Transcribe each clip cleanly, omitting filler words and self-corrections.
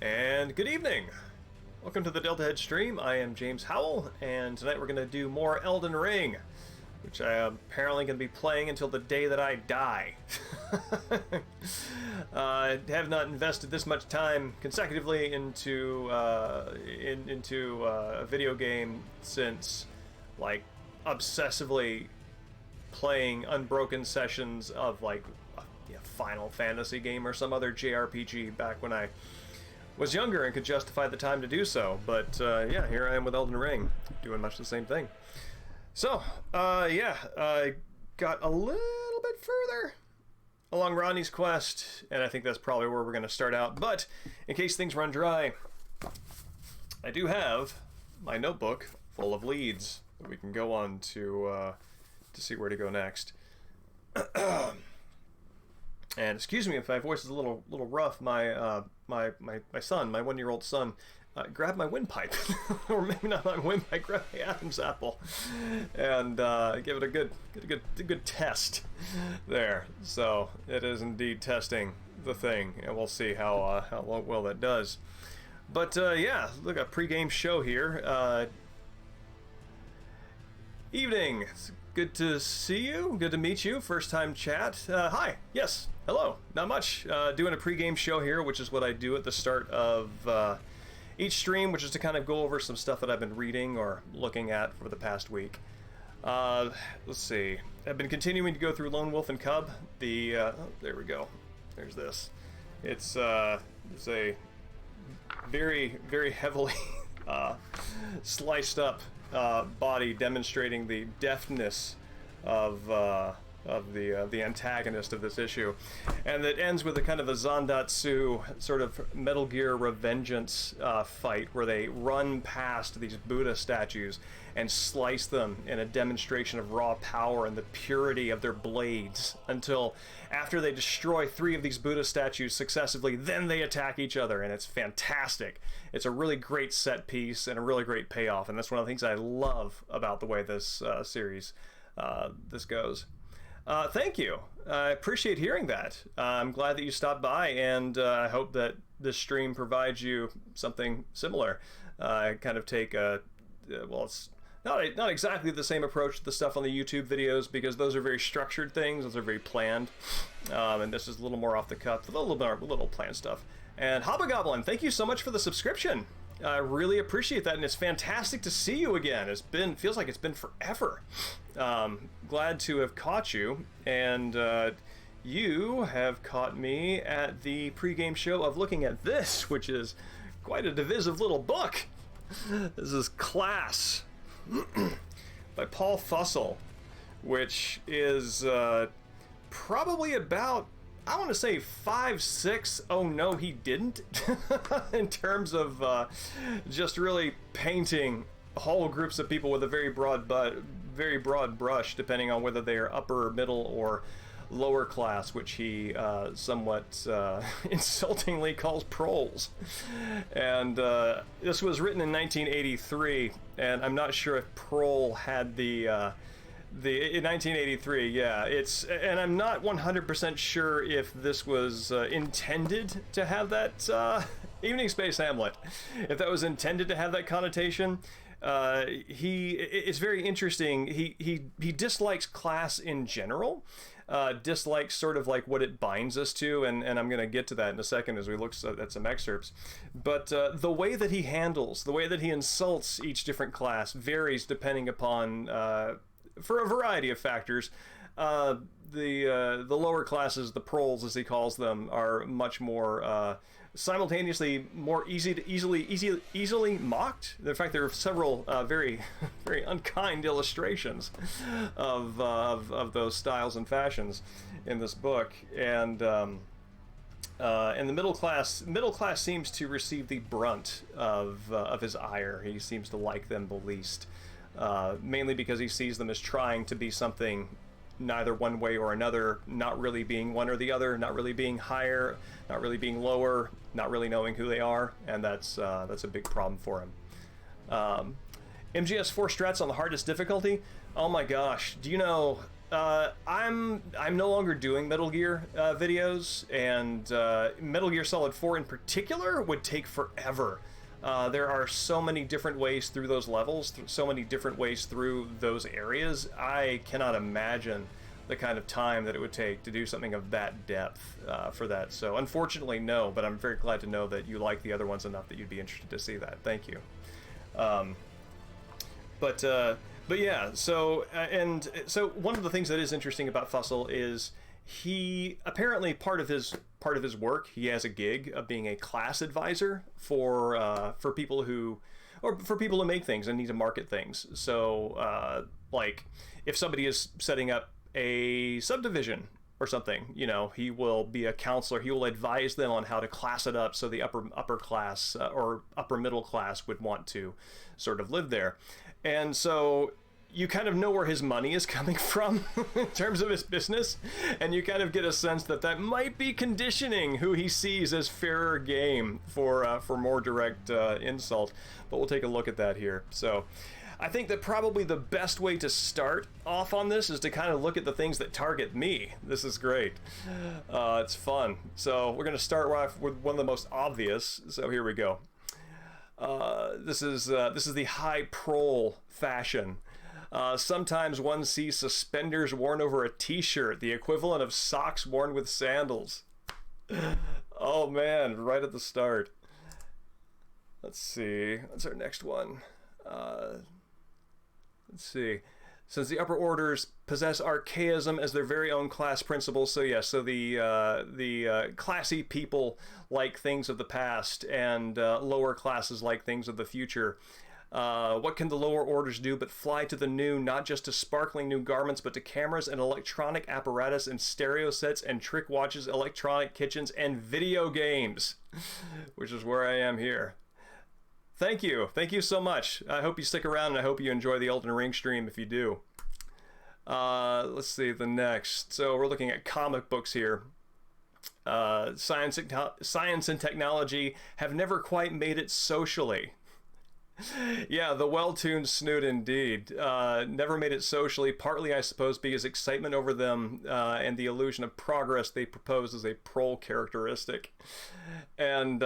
And good evening! Welcome to the Deltahead stream. I am James Howell, and tonight we're going to do more Elden Ring, which I am apparently going to be playing until the day that I die. I have not invested this much time consecutively into a video game since, like, obsessively playing unbroken sessions of, like, a Final Fantasy game or some other JRPG back when I was younger and could justify the time to do so. But yeah, here I am with Elden Ring, doing much the same thing. So, yeah, I got a little bit further along Rodney's quest, and I think that's probably where we're going to start out. But in case things run dry, I do have my notebook full of leads that we can go on to see where to go next. And excuse me if my voice is a little rough. My son, my 1-year-old son, grabbed my windpipe, or maybe not my windpipe, grabbed my Adam's apple, and give it a good test there. So it is indeed testing the thing, and we'll see how well that does. But yeah, look, a pre-game show here. Evening. It's good to see you. Good to meet you. First time chat. Hi. Yes. Hello. Not much. Doing a pre-game show here, which is what I do at the start of each stream, which is to kind of go over some stuff that I've been reading or looking at for the past week. Let's see. I've been continuing to go through Lone Wolf and Cub. Oh, there we go. There's this. It's a very, very heavily sliced up body, demonstrating the deftness of the antagonist of this issue, and it ends with a kind of a Zandatsu sort of Metal Gear Revengeance fight where they run past these Buddha statues and slice them in a demonstration of raw power and the purity of their blades, until after they destroy 3 of these Buddha statues successively, then they attack each other, and it's fantastic. It's a really great set piece and a really great payoff, and that's one of the things I love about the way this series this goes. Thank you. I appreciate hearing that. I'm glad that you stopped by, and I hope that this stream provides you something similar. I kind of take well, it's not exactly the same approach to the stuff on the YouTube videos, because those are very structured things, those are very planned, and this is a little more off the cuff, a little planned stuff. And Hobgoblin, thank you so much for the subscription. I really appreciate that, and it's fantastic to see you again. Feels like it's been forever. Glad to have caught you, and you have caught me at the pregame show of looking at this, which is quite a divisive little book. This is Class by Paul Fussell, which is probably about, I want to say 5, 6. Oh no, he didn't. In terms of just really painting whole groups of people with a very broad brush, depending on whether they are upper, middle, or lower class, which he somewhat insultingly calls proles. And this was written in 1983, and I'm not sure if prole had in 1983, yeah, and I'm not 100% sure if this was intended to have that, Evening Space Hamlet, if that was intended to have that connotation. It's very interesting. He dislikes class in general, dislikes sort of like what it binds us to, and I'm going to get to that in a second as we look at some excerpts. But the way that he handles, the way that he insults each different class varies depending upon for a variety of factors. The lower classes, the proles as he calls them, are much more simultaneously more easily mocked. In fact, there are several very very unkind illustrations of those styles and fashions in this book, and the middle class seems to receive the brunt of his ire. He seems to like them the least. Mainly because he sees them as trying to be something neither one way or another, not really being one or the other, not really being higher, not really being lower, not really knowing who they are, and that's a big problem for him. MGS4 strats on the hardest difficulty? Oh my gosh, do you know, I'm no longer doing Metal Gear videos, and Metal Gear Solid 4 in particular would take forever. There are so many different ways through those levels, so many different ways through those areas. I cannot imagine the kind of time that it would take to do something of that depth for that. So unfortunately, no, but I'm very glad to know that you like the other ones enough that you'd be interested to see that. Thank you. But yeah, so so one of the things that is interesting about Fussell is he apparently part of his work, he has a gig of being a class advisor for people who make things and need to market things. So like if somebody is setting up a subdivision or something, you know, he will be a counselor. He will advise them on how to class it up so the upper class or upper middle class would want to sort of live there. And so you kind of know where his money is coming from in terms of his business, and you kind of get a sense that that might be conditioning who he sees as fairer game for more direct insult. But we'll take a look at that here. So I think that probably the best way to start off on this is to kind of look at the things that target me. This is great. It's fun. So we're going to start off with one of the most obvious. So here we go. This is the high prole fashion. Sometimes one sees suspenders worn over a t-shirt, the equivalent of socks worn with sandals. Oh man, right at the start. Let's see, what's our next one? Let's see. Since the upper orders possess archaism as their very own class principles, so yes, so the classy people like things of the past, and lower classes like things of the future. What can the lower orders do but fly to the new, not just to sparkling new garments, but to cameras and electronic apparatus and stereo sets and trick watches, electronic kitchens, and video games, which is where I am here. Thank you so much. I hope you stick around, and I hope you enjoy the Elden Ring stream if you do. Let's see the next. So we're looking at comic books here. Science and technology have never quite made it socially. Yeah, the well-tuned snoot indeed. Never made it socially, partly I suppose because excitement over them and the illusion of progress they propose as a prole characteristic. And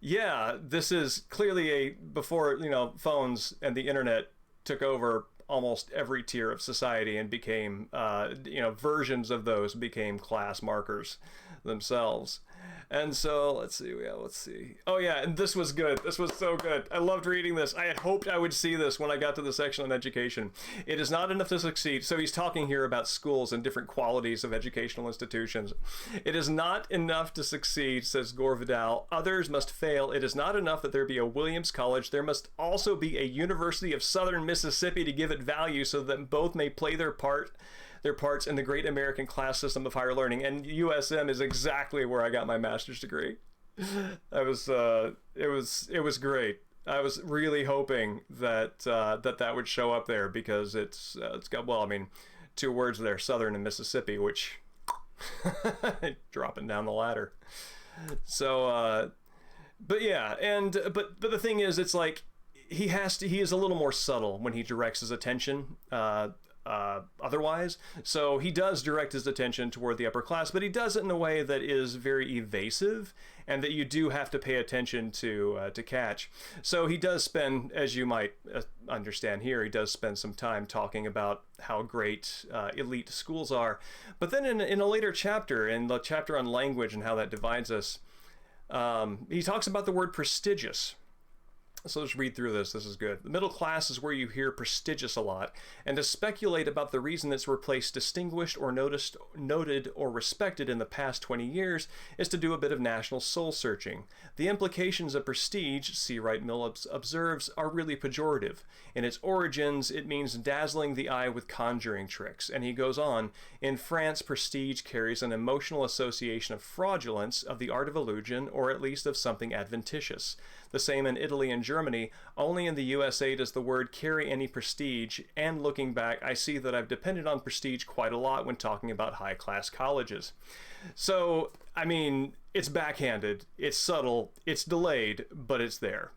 yeah, this is clearly before, you know, phones and the internet took over almost every tier of society and became, you know, versions of those became class markers themselves. And so let's see. Oh yeah, and this was good. This was so good. I loved reading this. I had hoped I would see this when I got to the section on education. It is not enough to succeed. So he's talking here about schools and different qualities of educational institutions. It is not enough to succeed, says Gore Vidal. Others must fail. It is not enough that there be a Williams College. There must also be a University of Southern Mississippi to give it value so that both may play their parts in the great American class system of higher learning. And USM is exactly where I got my master's degree. It was great. I was really hoping that that would show up there, because it's got, well, I mean, two words there, Southern and Mississippi, which dropping down the ladder. So but yeah, and but the thing is, it's like he is a little more subtle when he directs his attention otherwise. So he does direct his attention toward the upper class, but he does it in a way that is very evasive and that you do have to pay attention to catch. So he does spend, as you might understand here, he does spend some time talking about how great elite schools are. But then in a later chapter, in the chapter on language and how that divides us, he talks about the word prestigious. So let's read through this. This is good. The middle class is where you hear prestigious a lot, and to speculate about the reason it's replaced distinguished or noted or respected in the past 20 years is to do a bit of national soul searching. The implications of prestige, C. Wright Mill observes, are really pejorative. In its origins, it means dazzling the eye with conjuring tricks. And he goes on, in France, prestige carries an emotional association of fraudulence, of the art of illusion, or at least of something adventitious. The same in Italy and Germany. Only in the USA does the word carry any prestige, and looking back, I see that I've depended on prestige quite a lot when talking about high-class colleges. So, I mean, it's backhanded, it's subtle, it's delayed, but it's there.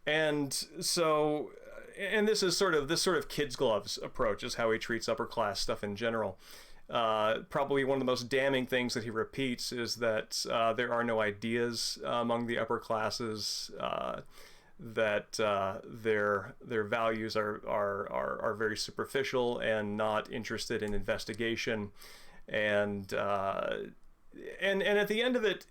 And so, and this sort of kid's gloves approach is how he treats upper class stuff in general. Probably one of the most damning things that he repeats is that there are no ideas among the upper classes. That their values are very superficial and not interested in investigation, and at the end of it,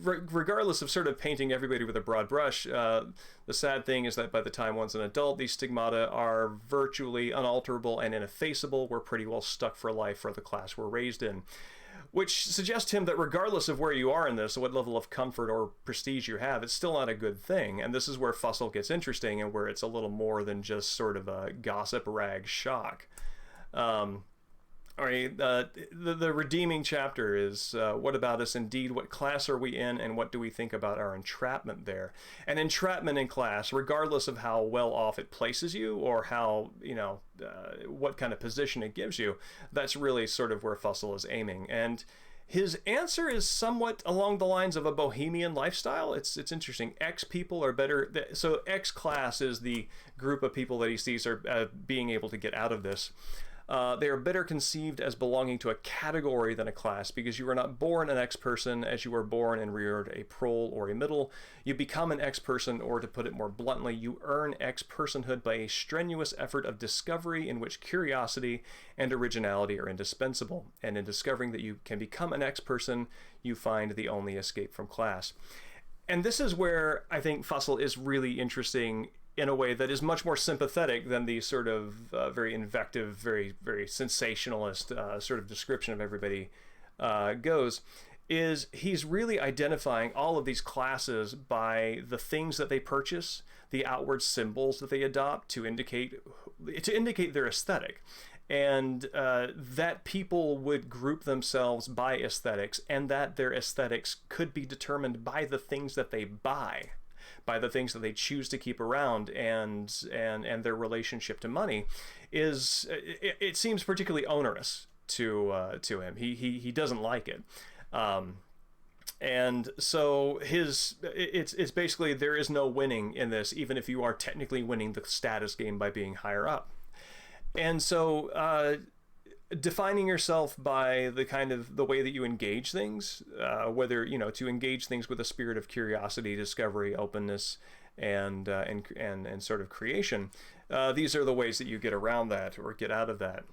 regardless of sort of painting everybody with a broad brush, the sad thing is that by the time one's an adult, these stigmata are virtually unalterable and ineffaceable. We're pretty well stuck for life for the class we're raised in, which suggests to him that regardless of where you are in this, what level of comfort or prestige you have, it's still not a good thing. And this is where Fussell gets interesting, and where it's a little more than just sort of a gossip rag shock. All right, the redeeming chapter is, what about us indeed? What class are we in, and what do we think about our entrapment there? And entrapment in class, regardless of how well off it places you, or how, what kind of position it gives you, that's really sort of where Fussell is aiming. And his answer is somewhat along the lines of a bohemian lifestyle. It's interesting. X people are better. So X class is the group of people that he sees are being able to get out of this. They are better conceived as belonging to a category than a class, because you are not born an X person as you are born and reared a prole or a middle. You become an X person, or to put it more bluntly, you earn X personhood by a strenuous effort of discovery in which curiosity and originality are indispensable. And in discovering that you can become an X person, you find the only escape from class. And this is where I think Fussell is really interesting in a way that is much more sympathetic than the sort of very invective, very, very sensationalist sort of description of everybody goes, is he's really identifying all of these classes by the things that they purchase, the outward symbols that they adopt to indicate their aesthetic. And that people would group themselves by aesthetics, and that their aesthetics could be determined by the things that they buy, by the things that they choose to keep around, and their relationship to money it seems particularly onerous to him. He doesn't like it, and so it's basically there is no winning in this, even if you are technically winning the status game by being higher up. And so defining yourself by the way that you engage things, whether to engage things with a spirit of curiosity, discovery, openness, and sort of creation. These are the ways that you get around that or get out of that.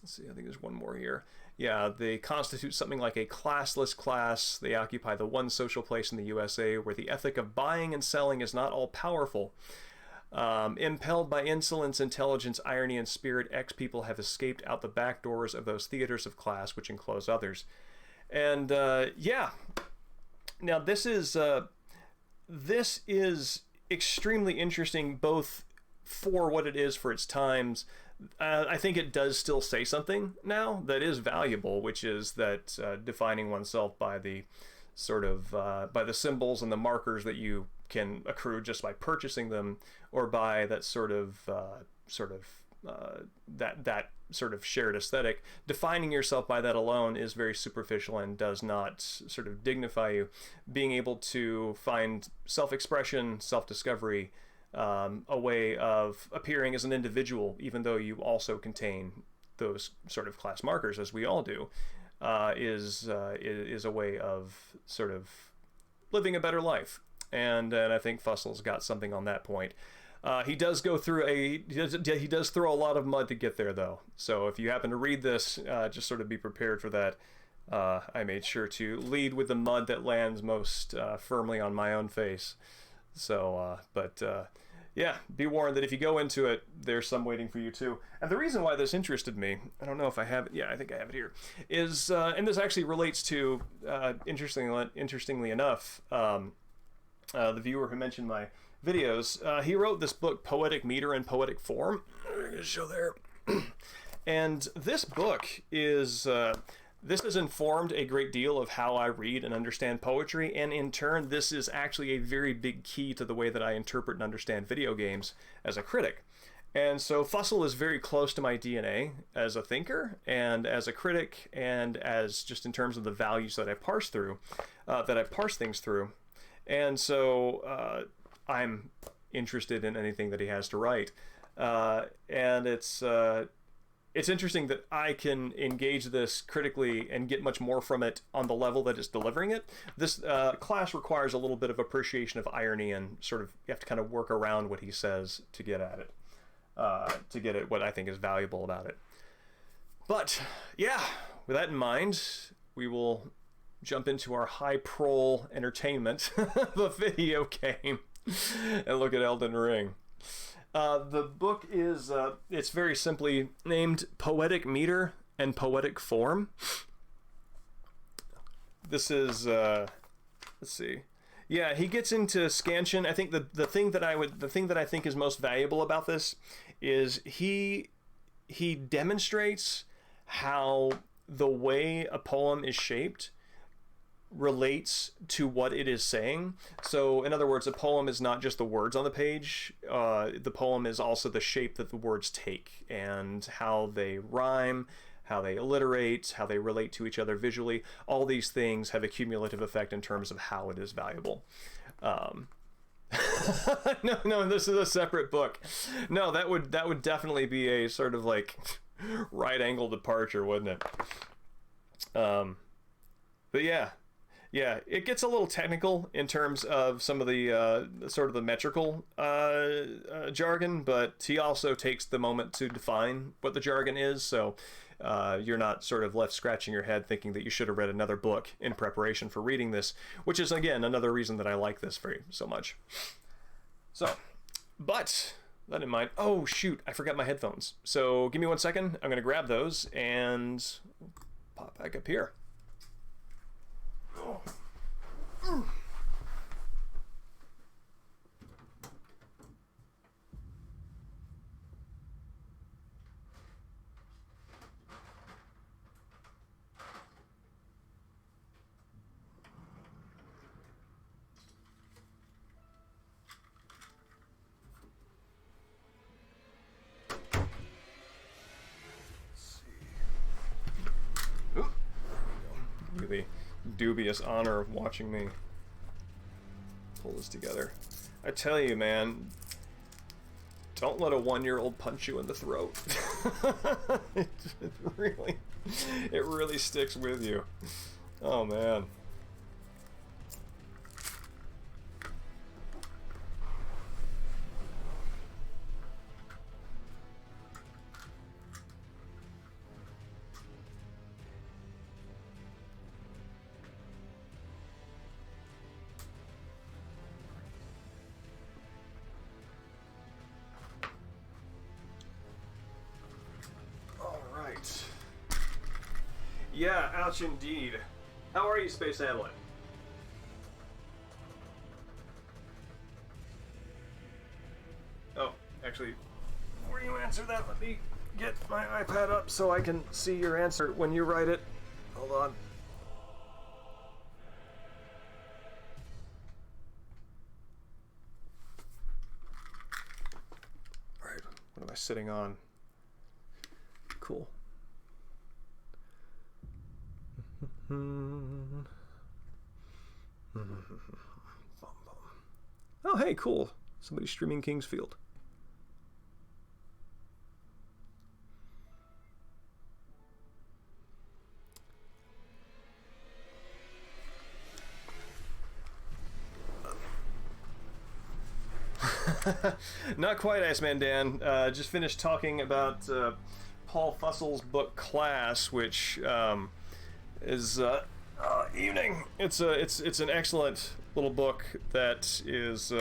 Let's see, I think there's one more here. Yeah, they constitute something like a classless class. They occupy the one social place in the USA where the ethic of buying and selling is not all powerful. Impelled by insolence, intelligence, irony, and spirit, X people have escaped out the back doors of those theaters of class which enclose others. And now this is extremely interesting, both for what it is for its times. I think it does still say something now that is valuable, which is that defining oneself by the sort of by the symbols and the markers that you can accrue just by purchasing them, or by that sort of shared aesthetic. Defining yourself by that alone is very superficial and does not sort of dignify you. Being able to find self-expression, self-discovery, a way of appearing as an individual, even though you also contain those sort of class markers, as we all do, is a way of sort of living a better life. And I think Fussell's got something on that point. He does go through he does throw a lot of mud to get there, though. So if you happen to read this, just sort of be prepared for that. I made sure to lead with the mud that lands most firmly on my own face. So, yeah, be warned that if you go into it, there's some waiting for you too. And the reason why this interested me, I don't know if I have it. Yeah, I think I have it here. Is and this actually relates to interestingly enough. The viewer who mentioned my videos, he wrote this book, Poetic Meter and Poetic Form. I'm going to show there. And this book is, this has informed a great deal of how I read and understand poetry, and in turn, this is actually a very big key to the way that I interpret and understand video games as a critic. And so Fussell is very close to my DNA as a thinker and as a critic, and as just in terms of the values that I parse through, that I parse things through. And so I'm interested in anything that he has to write. And it's interesting that I can engage this critically and get much more from it on the level that it's delivering it. This class requires a little bit of appreciation of irony, and sort of you have to kind of work around what he says to get at it, to get at what I think is valuable about it. But yeah, with that in mind, we will jump into our high prol entertainment, the video game, and look at Elden Ring. The book is, it's very simply named Poetic Meter and Poetic Form. This is, let's see. Yeah, he gets into scansion. I think the thing that I think is most valuable about this is he demonstrates how the way a poem is shaped relates to what it is saying. So in other words, a poem is not just the words on the page. The poem is also the shape that the words take and how they rhyme, how they alliterate, how they relate to each other visually. All these things have a cumulative effect in terms of how it is valuable. No, this is a separate book. No, that would definitely be a sort of like right angle departure, wouldn't it? But yeah, it gets a little technical in terms of some of the sort of the metrical jargon, but he also takes the moment to define what the jargon is, so you're not sort of left scratching your head thinking that you should have read another book in preparation for reading this, which is, again, another reason that I like this so much. So, but that in mind, oh shoot, I forgot my headphones. So give me 1 second, I'm going to grab those and pop back up here. The dubious honor of watching me pull this together. I tell you, man, don't let a 1-year-old punch you in the throat. it really sticks with you. Oh man. Yeah, ouch indeed. How are you, Space Hamlet? Oh, actually, before you answer that, let me get my iPad up so I can see your answer when you write it. Hold on. Alright, what am I sitting on? Cool. Oh, hey, cool. Somebody's streaming Kingsfield. Not quite, Iceman Dan. Just finished talking about Paul Fussel's book Class, which is evening. It's an excellent little book that is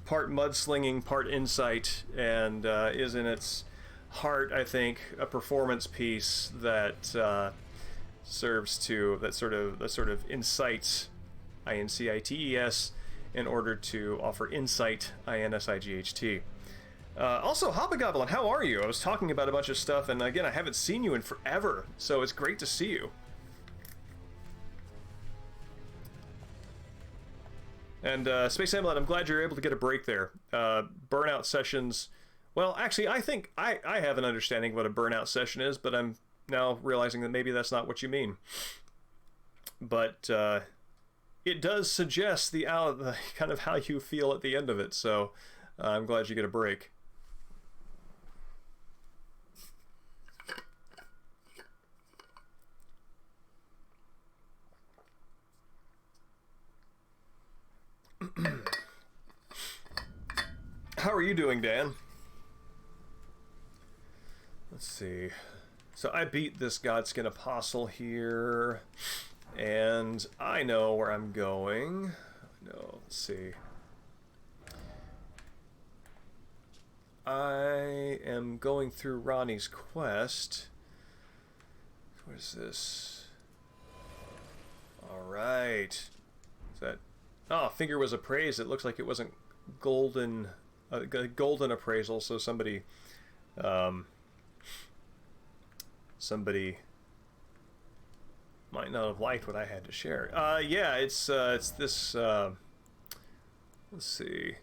part mudslinging, part insight, and is in its heart, I think, a performance piece that serves to that sort of incites, INCITES, in order to offer insight, INSIGHT. Also, Hobgoblin, how are you? I was talking about a bunch of stuff, and again, I haven't seen you in forever, so it's great to see you. And Space Hamlet, I'm glad you're able to get a break there. Burnout sessions, well, actually, I think I have an understanding of what a burnout session is, but I'm now realizing that maybe that's not what you mean. But it does suggest the kind of how you feel at the end of it, so I'm glad you get a break. How are you doing, Dan? Let's see. So I beat this Godskin Apostle here, and I know where I'm going. No, let's see. I am going through Ronnie's quest. What is this? Alright. Is that... Oh, finger was appraised. It looks like it wasn't golden... golden appraisal, so somebody... somebody might not have liked what I had to share. Yeah, it's this... let's see...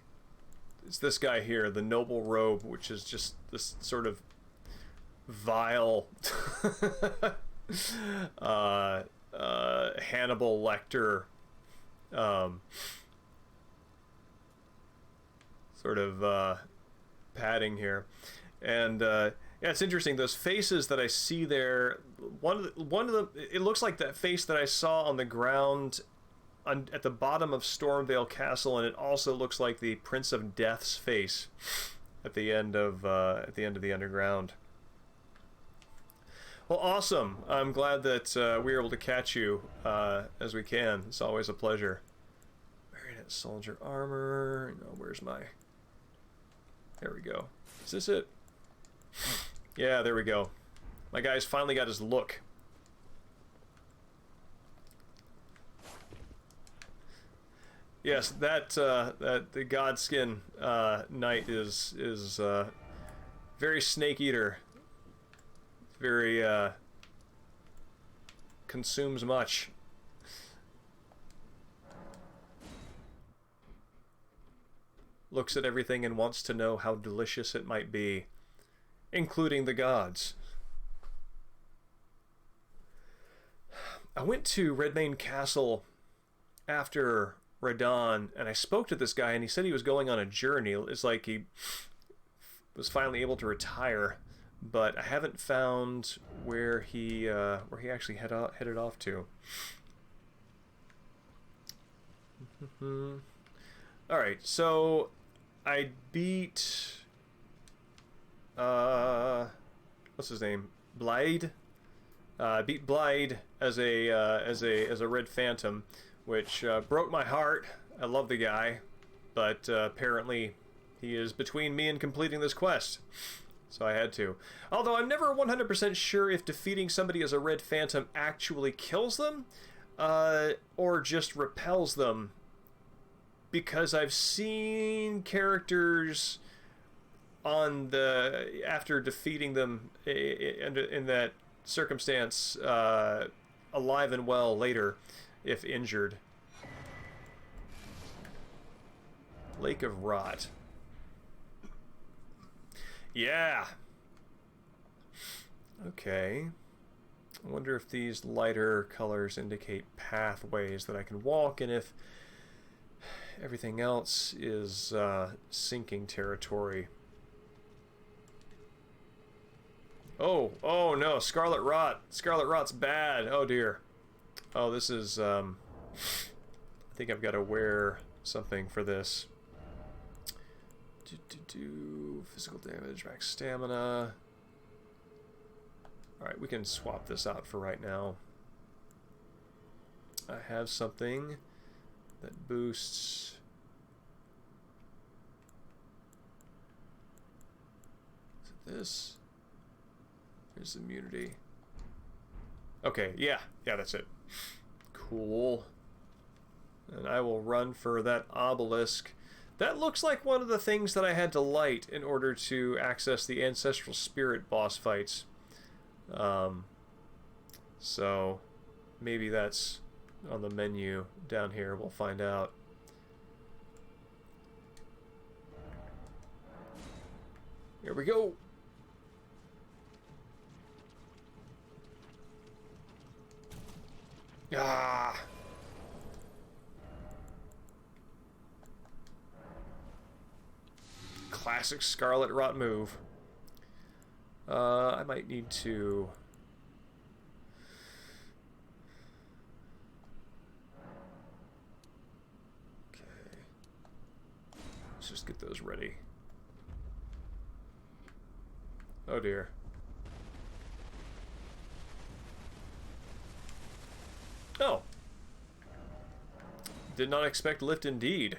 It's this guy here, the Noble Robe, which is just this sort of vile Hannibal Lecter sort of padding here. And yeah, it's interesting, those faces that I see there, one of them, it looks like that face that I saw on the ground at the bottom of Stormvale Castle, and it also looks like the Prince of Death's face at the end of the Underground. Well, awesome. I'm glad that we were able to catch you as we can. It's always a pleasure. Marionette soldier armor. No, where's my... There we go. Is this it? Yeah, there we go. My guy's finally got his look. Yes, that the Godskin Knight is very Snake Eater. Very consumes much. Looks at everything and wants to know how delicious it might be, including the gods. I went to Redmane Castle after Radon, and I spoke to this guy, and he said he was going on a journey. It's like he was finally able to retire, but I haven't found where he actually headed off to. All right, so I beat what's his name? Blade. Beat Blade as a Red Phantom, which broke my heart. I love the guy, but apparently he is between me and completing this quest, so I had to. Although I'm never 100% sure if defeating somebody as a Red Phantom actually kills them, or just repels them, because I've seen characters on the after defeating them in that circumstance alive and well later, if injured. Lake of Rot. Yeah. Okay. I wonder if these lighter colors indicate pathways that I can walk, and if everything else is sinking territory. Oh no, Scarlet Rot. Scarlet Rot's bad. Oh dear. Oh, this is, I think I've got to wear something for this. Physical damage, max stamina. Alright, we can swap this out for right now. I have something that boosts... Is it this? Here's immunity. Okay, yeah, that's it. Cool. And I will run for that obelisk. That looks like one of the things that I had to light in order to access the Ancestral Spirit boss fights. So maybe that's on the menu down here. We'll find out. Here we go. Ah. Classic Scarlet Rot move. I might need to... Okay. Let's just get those ready. Oh dear. Oh. Did not expect lift indeed.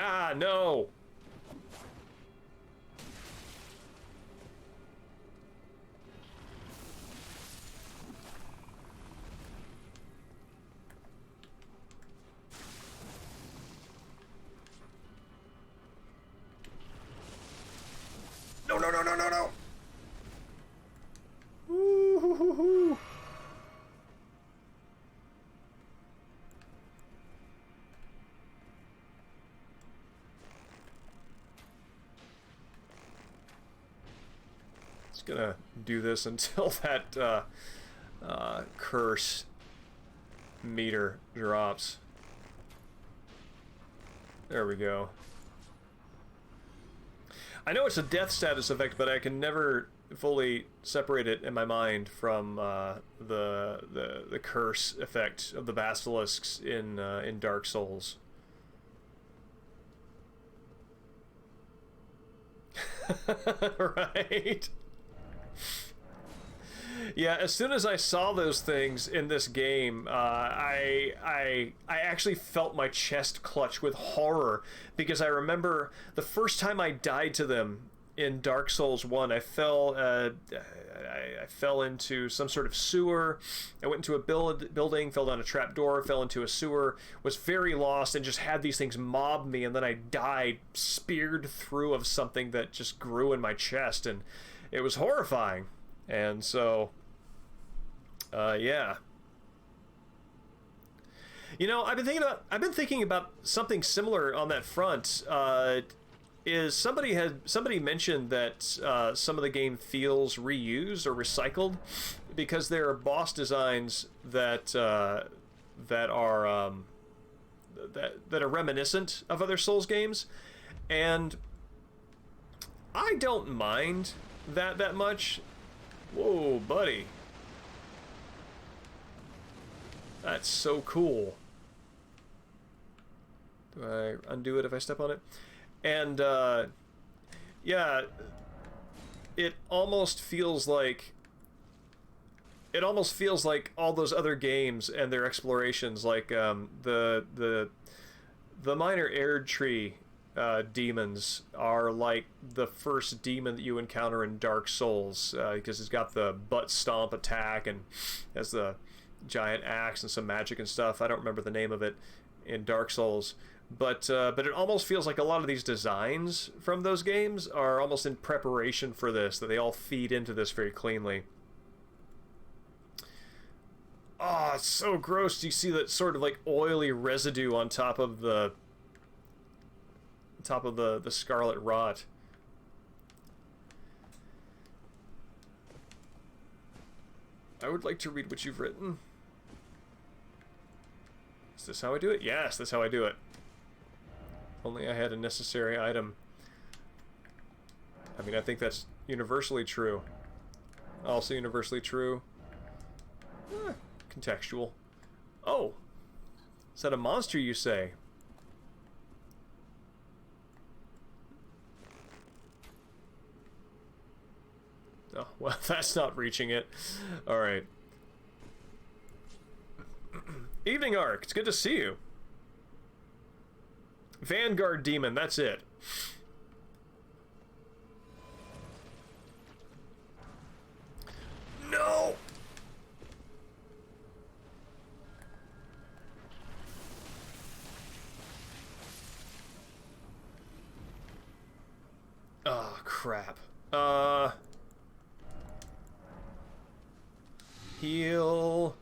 Ah, no! No, no, no, no, no, no! Woo-hoo-hoo-hoo. Just gonna do this until that curse meter drops. There we go. I know it's a death status effect, but I can never fully separate it in my mind from the curse effect of the basilisks in Dark Souls. Right? Yeah, as soon as I saw those things in this game, I actually felt my chest clutch with horror, because I remember the first time I died to them in Dark Souls 1, I fell into some sort of sewer. I went into a building, fell down a trap door, fell into a sewer, was very lost, and just had these things mob me, and then I died speared through of something that just grew in my chest, and it was horrifying. And so, yeah. You know, I've been thinking about something similar on that front. Somebody mentioned that some of the game feels reused or recycled, because there are boss designs that are reminiscent of other Souls games, and I don't mind that much. Whoa, buddy. That's so cool. Do I undo it if I step on it? And, yeah, it almost feels like all those other games and their explorations, like the minor Erdtree demons are like the first demon that you encounter in Dark Souls, because it's got the butt stomp attack and has the giant axe and some magic and stuff. I don't remember the name of it in Dark Souls, but it almost feels like a lot of these designs from those games are almost in preparation for this, that they all feed into this very cleanly. Oh, it's so gross. You see that sort of like oily residue on top of the scarlet rot. I would like to read what you've written. Is this how I do it? Yes, that's how I do it. Only I had a necessary item. I mean, I think that's universally true. Also universally true. Contextual. Oh! Is that a monster, you say? Oh, well, that's not reaching it. Alright. Evening Arc, it's good to see you. Vanguard Demon, that's it. No! Oh, crap. Heal.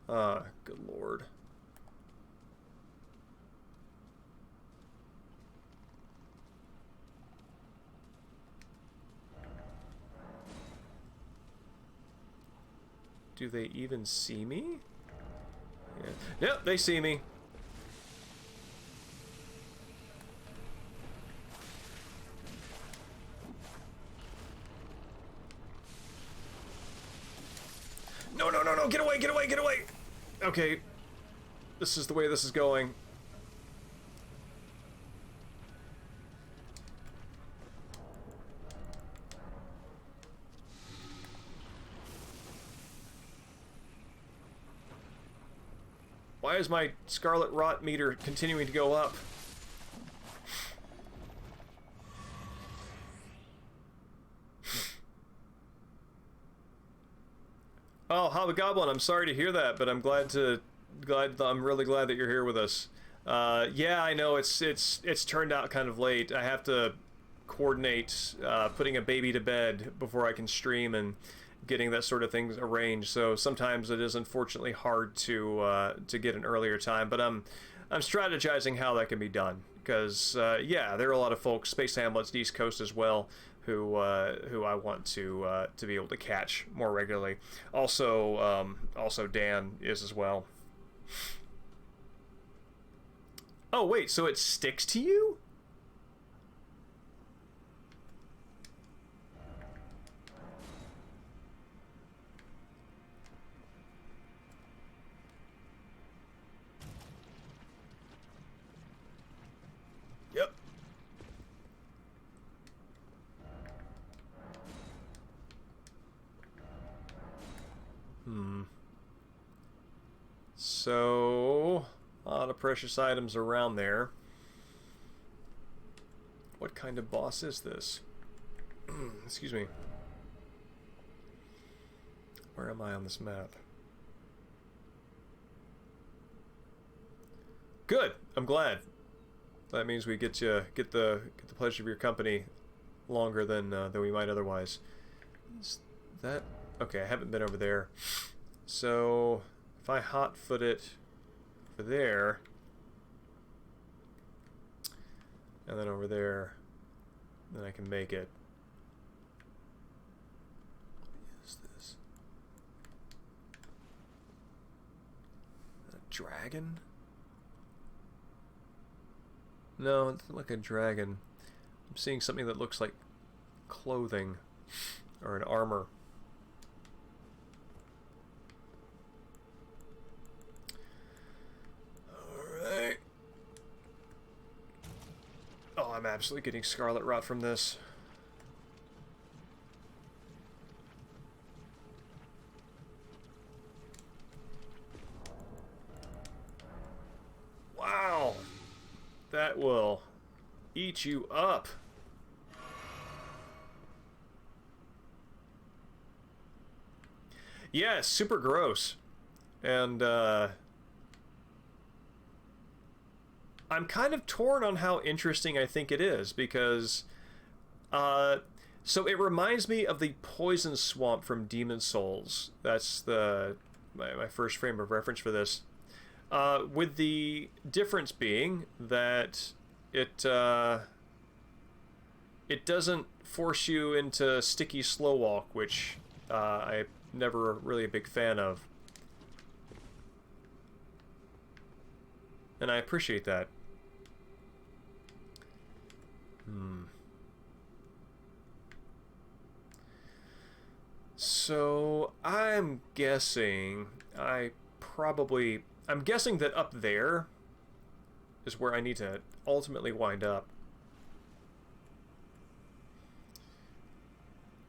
Good lord. Do they even see me? Yeah. Yep, they see me. no, get away, get away, get away! Okay. This is the way this is going. Why is my Scarlet Rot meter continuing to go up? Oh, Hobgoblin, I'm sorry to hear that, but I'm I'm really glad that you're here with us. Yeah, I know it's turned out kind of late. I have to coordinate putting a baby to bed before I can stream and getting that sort of thing arranged. So sometimes it is unfortunately hard to get an earlier time, but I'm strategizing how that can be done because yeah, there are a lot of folks, Space Hamlet's East Coast as well, who I want to be able to catch more regularly. Also, also Dan is as well. Oh wait, so it sticks to you? Yep. So, a lot of precious items around there. What kind of boss is this? Excuse me. Where am I on this map? Good. I'm glad. That means we get the pleasure of your company longer than we might otherwise. Is that okay? I haven't been over there. So if I hotfoot it over there, and then over there, then I can make it. What is this? A dragon? No, it's not like a dragon. I'm seeing something that looks like clothing or an armor. Alright. Oh, I'm absolutely getting Scarlet Rot from this. Wow. That will eat you up. Yeah, it's super gross. And I'm kind of torn on how interesting I think it is because so it reminds me of the poison swamp from Demon Souls. That's my first frame of reference for this. With the difference being that it doesn't force you into sticky slow walk, which I'm never really a big fan of. And I appreciate that. So I'm guessing I'm guessing that up there is where I need to ultimately wind up.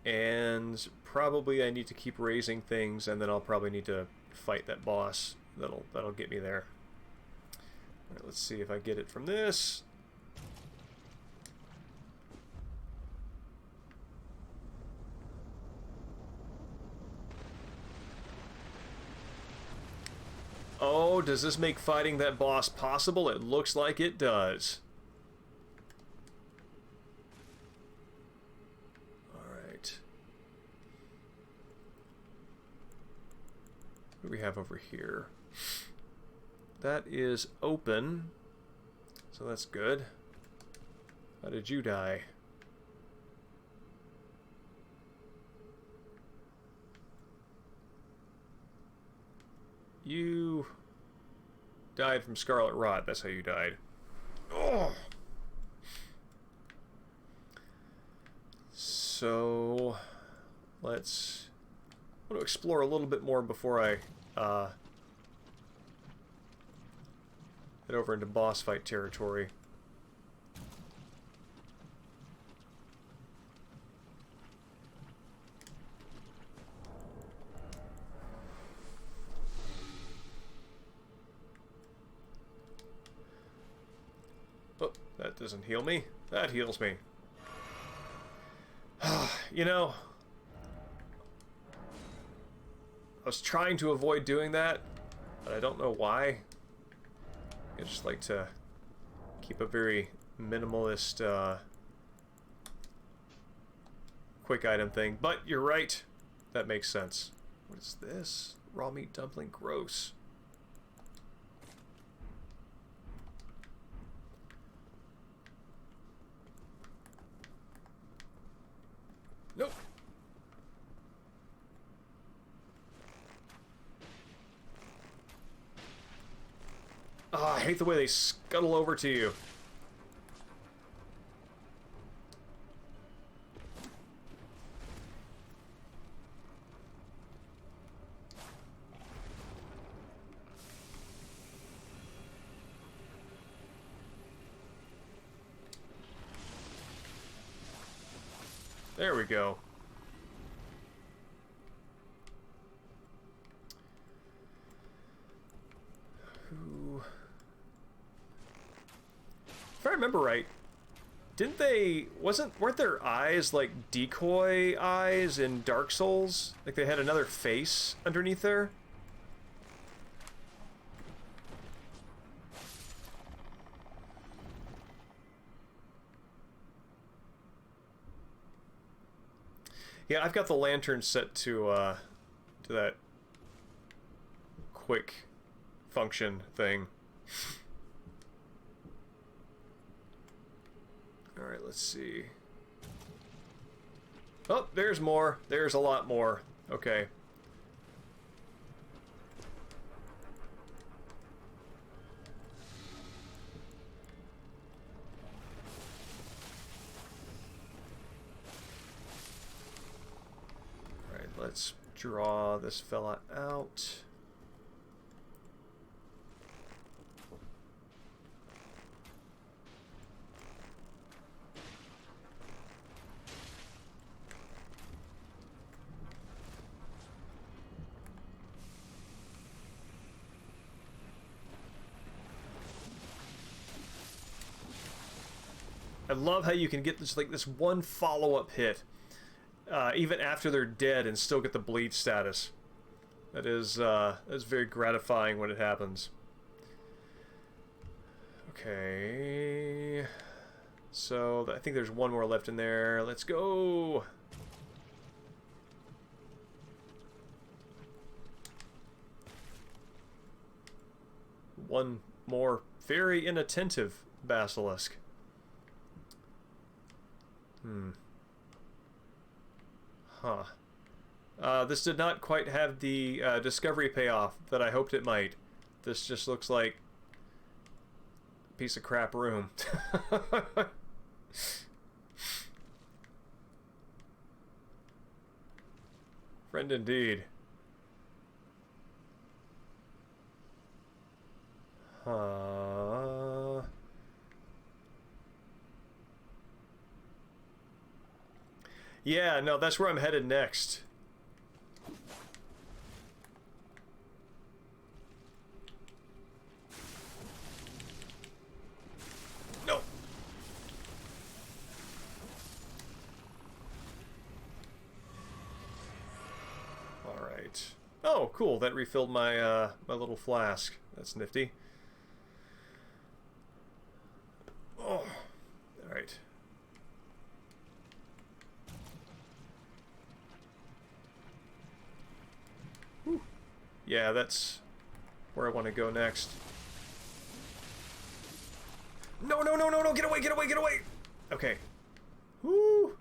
And probably I need to keep raising things, and then I'll probably need to fight that boss. That'll get me there. Alright, let's see if I get it from this. Oh, does this make fighting that boss possible? It looks like it does. Alright. What do we have over here? That is open. So that's good. How did you die? You died from Scarlet Rot. That's how you died. Oh. So let's want to explore a little bit more before I head over into boss fight territory. Oh, that doesn't heal me. That heals me. You know, I was trying to avoid doing that, but I don't know why. I just like to keep a very minimalist, quick item thing. But you're right. That makes sense. What is this? Raw meat dumpling. Gross. Nope. Oh, I hate the way they scuttle over to you. There we go. If I remember right, weren't their eyes like decoy eyes in Dark Souls? Like they had another face underneath there? Yeah, I've got the lantern set to that quick function thing. Alright, let's see. Oh, there's more. There's a lot more. Okay. Alright, let's draw this fella out. I love how you can get this one follow-up hit, even after they're dead, and still get the bleed status. That's very gratifying when it happens. Okay, so I think there's one more left in there. Let's go. One more very inattentive basilisk. Huh. This did not quite have the discovery payoff that I hoped it might. This just looks like a piece of crap room. Friend indeed. Huh. Yeah, no, that's where I'm headed next. No. All right. Oh, cool. That refilled my my little flask. That's nifty. Oh. All right. Yeah, that's where I want to go next. No, no, no, no, no! Get away, get away, get away! Okay. Woo!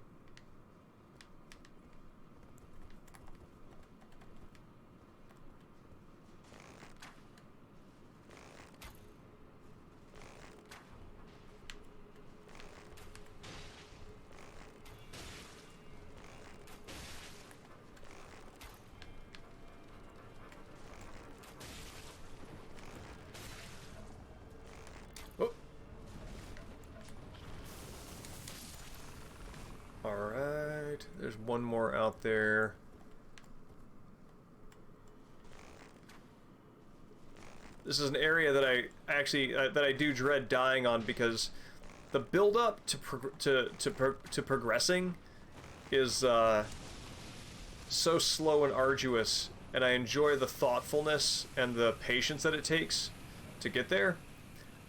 there's one more out there. This is an area that I actually that I do dread dying on, because the build up to progressing is so slow and arduous, and I enjoy the thoughtfulness and the patience that it takes to get there.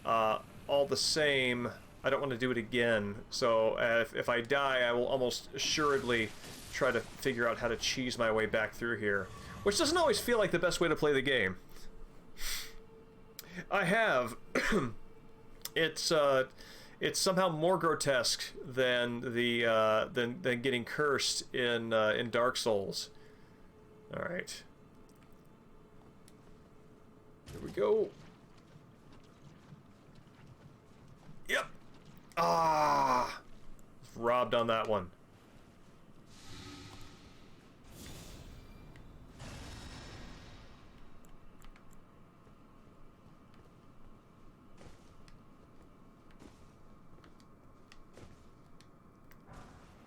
All the same, I don't want to do it again, so if I die, I will almost assuredly try to figure out how to cheese my way back through here, which doesn't always feel like the best way to play the game. I have. It's somehow more grotesque than the than getting cursed in Dark Souls. All right, here we go. Yep. Ah, robbed on that one.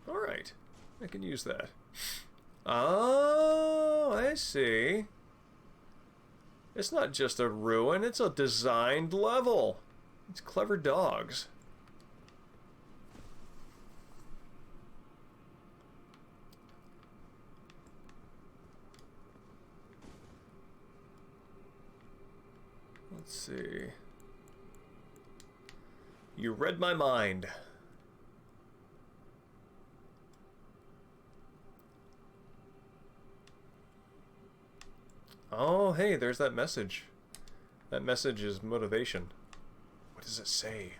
Alright, I can use that. Oh, I see. It's not just a ruin, it's a designed level. It's clever dogs. Let's see. You read my mind. Oh, hey, there's that message. That message is motivation. What does it say?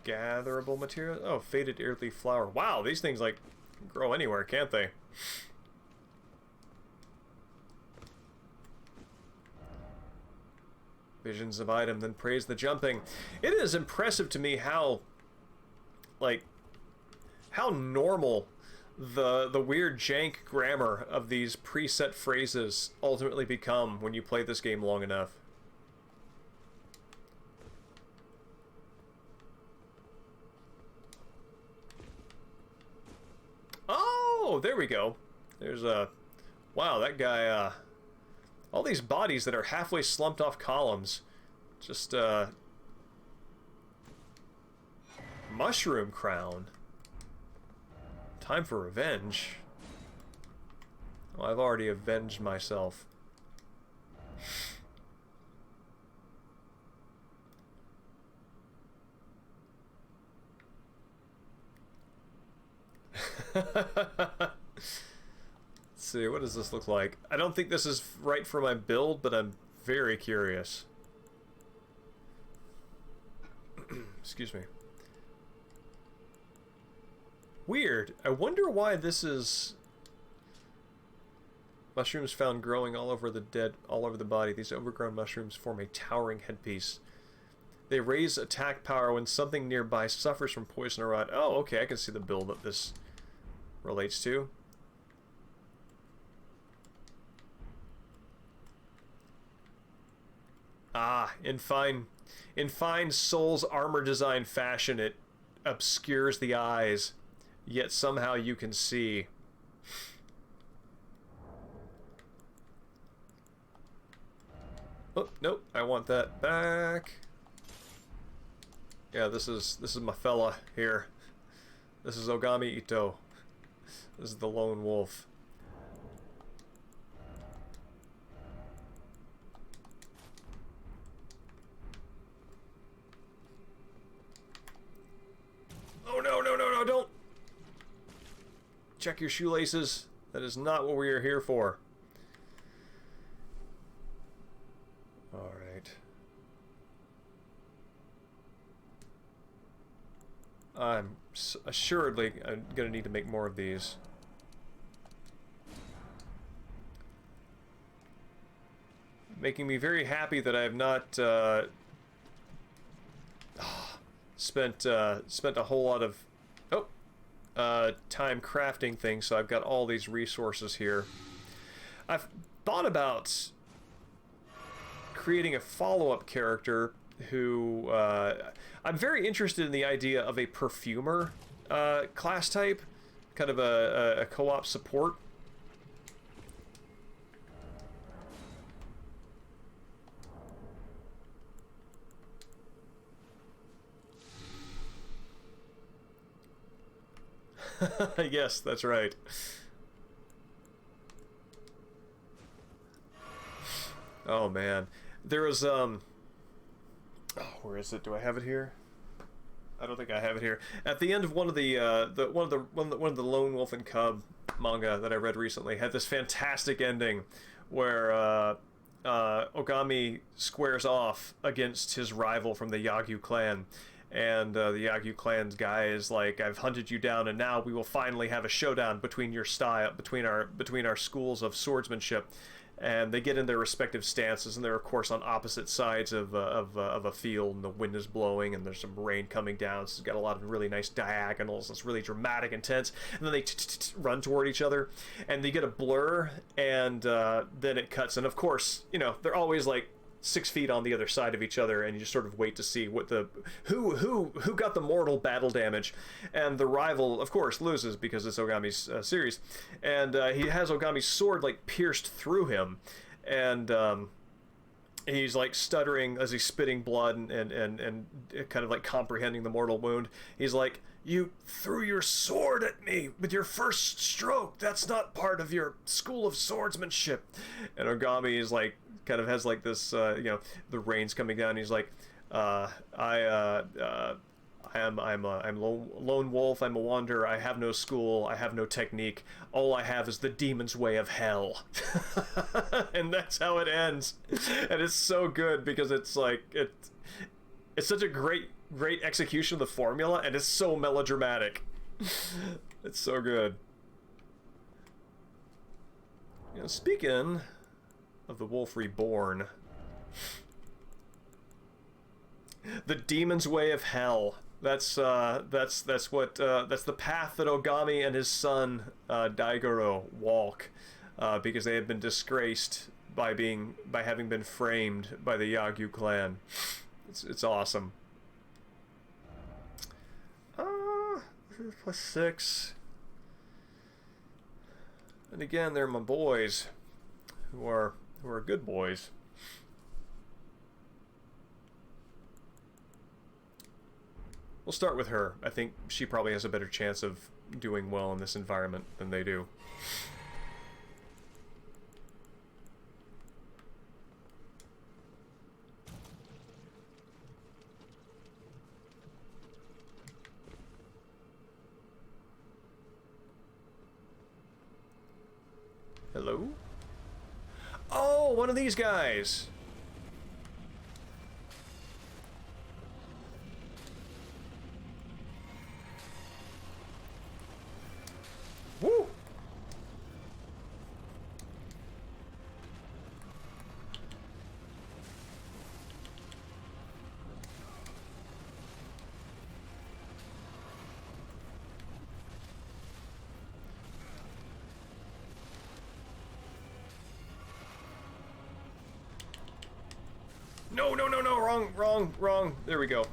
Gatherable material? Oh, faded earthly flower. Wow, these things, like, grow anywhere, can't they? Visions of item, then praise the jumping. It is impressive to me how, like, how normal the weird jank grammar of these preset phrases ultimately become when you play this game long enough. Oh, there we go. There's a... Wow, that guy, all these bodies that are halfway slumped off columns. Just, mushroom crown. Time for revenge. Well, I've already avenged myself. Let's see, what does this look like? I don't think this is right for my build, but I'm very curious. Excuse me. Weird. I wonder why this is... Mushrooms found growing all over the body. These overgrown mushrooms form a towering headpiece. They raise attack power when something nearby suffers from poison or rot. Oh, okay, I can see the build that this relates to. Ah, in fine Soul's armor design fashion, it obscures the eyes, yet somehow you can see. Oh, nope, I want that back. Yeah, this is my fella here. This is Ogami Ito. This is the lone wolf. Oh no, no, no, no, don't! Check your shoelaces. That is not what we are here for. Alright. I'm assuredly gonna need to make more of these. Making me very happy that I have not spent a whole lot of time crafting things, so I've got all these resources here. I've thought about creating a follow-up character who I'm very interested in the idea of a perfumer class type, kind of a co-op support. Yes, that's right. Oh man, there was oh, where is it? Do I have it here? I don't think I have it here. At the end of one of the one of the Lone Wolf and Cub manga that I read recently had this fantastic ending where Ogami squares off against his rival from the Yagyu clan. And the Yagyu clan's guy is like, "I've hunted you down, and now we will finally have a showdown between your style, between our schools of swordsmanship." And they get in their respective stances, and they're of course on opposite sides of a field, and the wind is blowing, and there's some rain coming down. So it's got a lot of really nice diagonals. It's really dramatic, intense, and then they run toward each other, and they get a blur, and then it cuts. And of course, you know, they're always like 6 feet on the other side of each other, and you just sort of wait to see what the who got the mortal battle damage. And the rival, of course, loses because it's Ogami's series, and he has Ogami's sword like pierced through him, and he's like stuttering as he's spitting blood and kind of like comprehending the mortal wound. He's like, "You threw your sword at me with your first stroke. That's not part of your school of swordsmanship." And Ogami is like, kind of has like this, you know, the rain's coming down. He's like, I'm lone wolf. I'm a wanderer. I have no school. I have no technique. All I have is the demon's way of hell." And that's how it ends. And it's so good because it's like it's such a great execution of the formula, and it's so melodramatic. It's so good. You know, speaking of the Wolf Reborn, the demon's way of hell. That's what that's the path that Ogami and his son Daigoro walk, because they have been disgraced by having been framed by the Yagyu clan. It's awesome. +6. And again, they're my boys, who are good boys. We'll start with her. I think she probably has a better chance of doing well in this environment than they do. Hello? Oh, one of these guys! Woo! No, no, no, no, wrong. There we go.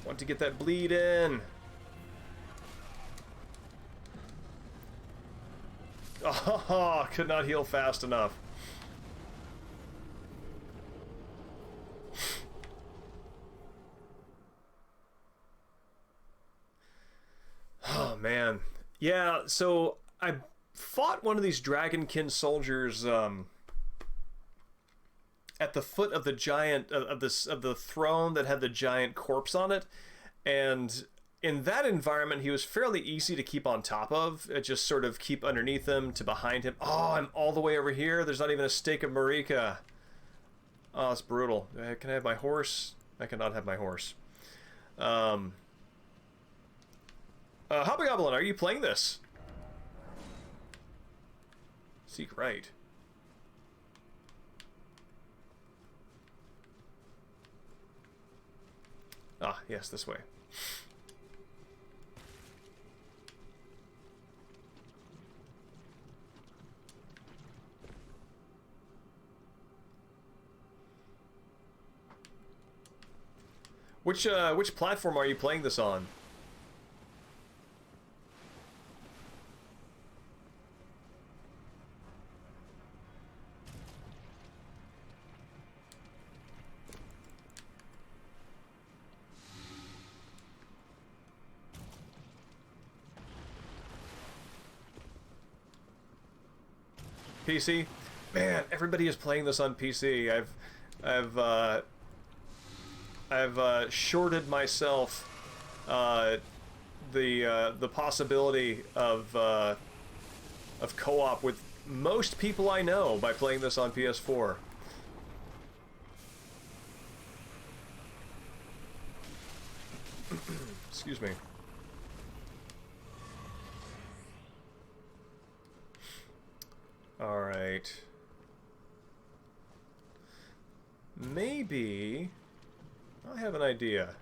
Want to get that bleed in. Oh, could not heal fast enough. Oh, man. Yeah, so I fought one of these Dragonkin soldiers, at the foot of the giant of the throne that had the giant corpse on it, and in that environment he was fairly easy to keep on top of. Just sort of keep underneath him to behind him. Oh, I'm all the way over here. There's not even a stake of Marika. Oh, it's brutal. Can I have my horse? I cannot have my horse. Hobgoblin, are you playing this? Seek right. Ah, yes, this way. Which platform are you playing this on? PC? Man, everybody is playing this on PC. I've shorted myself the possibility of co-op with most people I know by playing this on PS4. Excuse me. All right. Maybe I have an idea.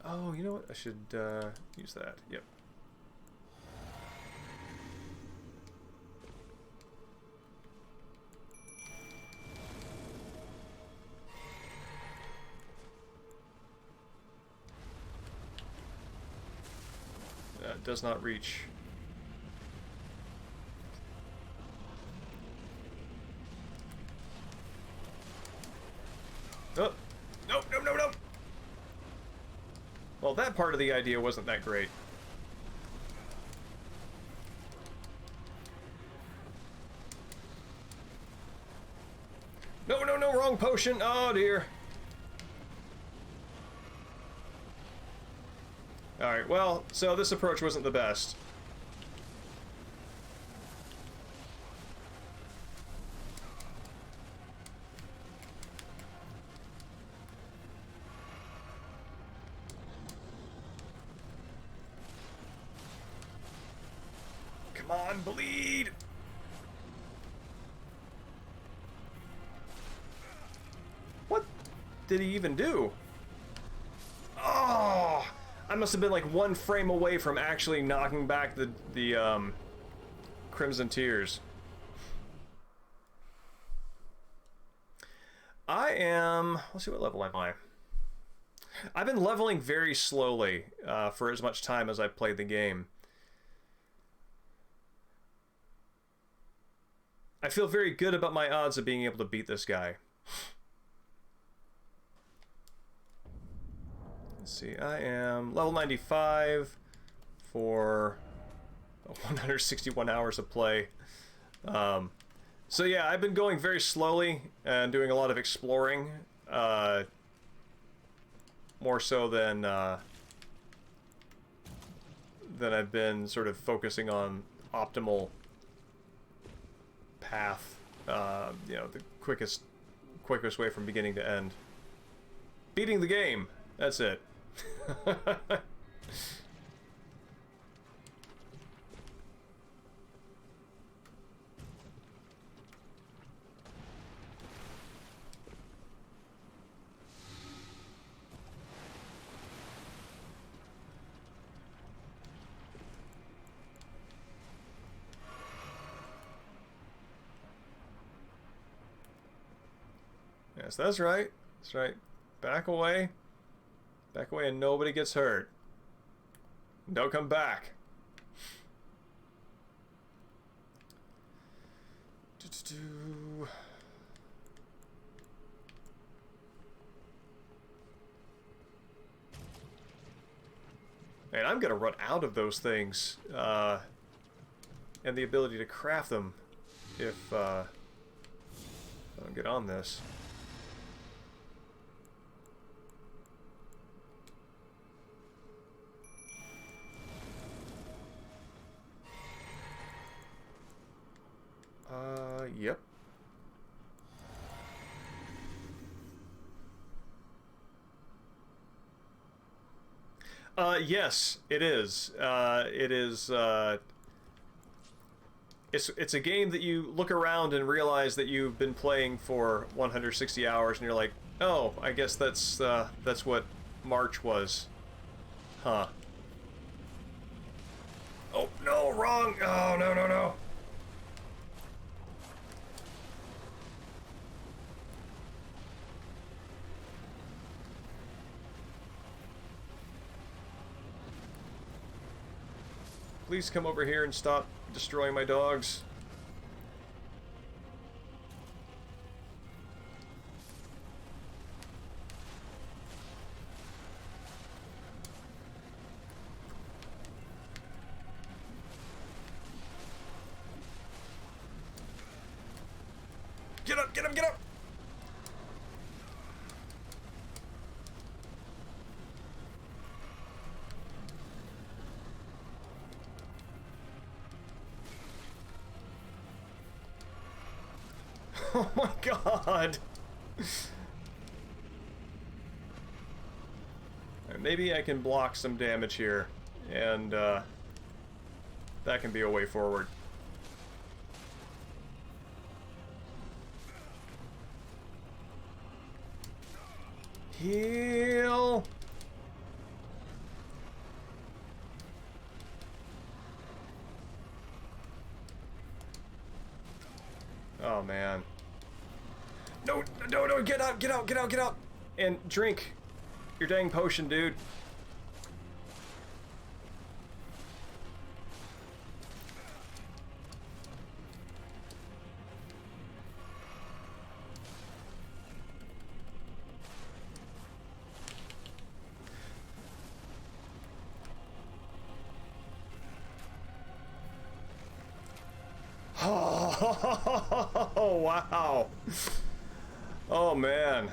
Oh, you know what? I should use that. Yep. Does not reach. Oh, no, no, no, no. Well, that part of the idea wasn't that great. No, no, no, wrong potion. Oh, dear. Alright, well, so this approach wasn't the best. Come on, bleed! What did he even do? Oh! I must have been like one frame away from actually knocking back the Crimson Tears. I am... Let's see, what level am I? I've been leveling very slowly for as much time as I've played the game. I feel very good about my odds of being able to beat this guy. Let's see, I am level 95 for 161 hours of play. So yeah, I've been going very slowly and doing a lot of exploring, more so than I've been sort of focusing on optimal path, you know, the quickest way from beginning to end. Beating the game, that's it. Yes, that's right. That's right. Back away. Back away and nobody gets hurt. Don't come back. Man, I'm gonna run out of those things, and the ability to craft them if I don't get on this. Yep. Yes, it is. It is, it's a game that you look around and realize that you've been playing for 160 hours, and you're like, oh, I guess that's what March was, huh? Oh no, wrong! Oh no no no! Please come over here and stop destroying my dogs. Get up, get up, get up! Oh my god! Maybe I can block some damage here, and that can be a way forward. Heal! Oh man. No, no, no, get out, get out, get out, get out! And drink your dang potion, dude. Oh, wow. Oh, man.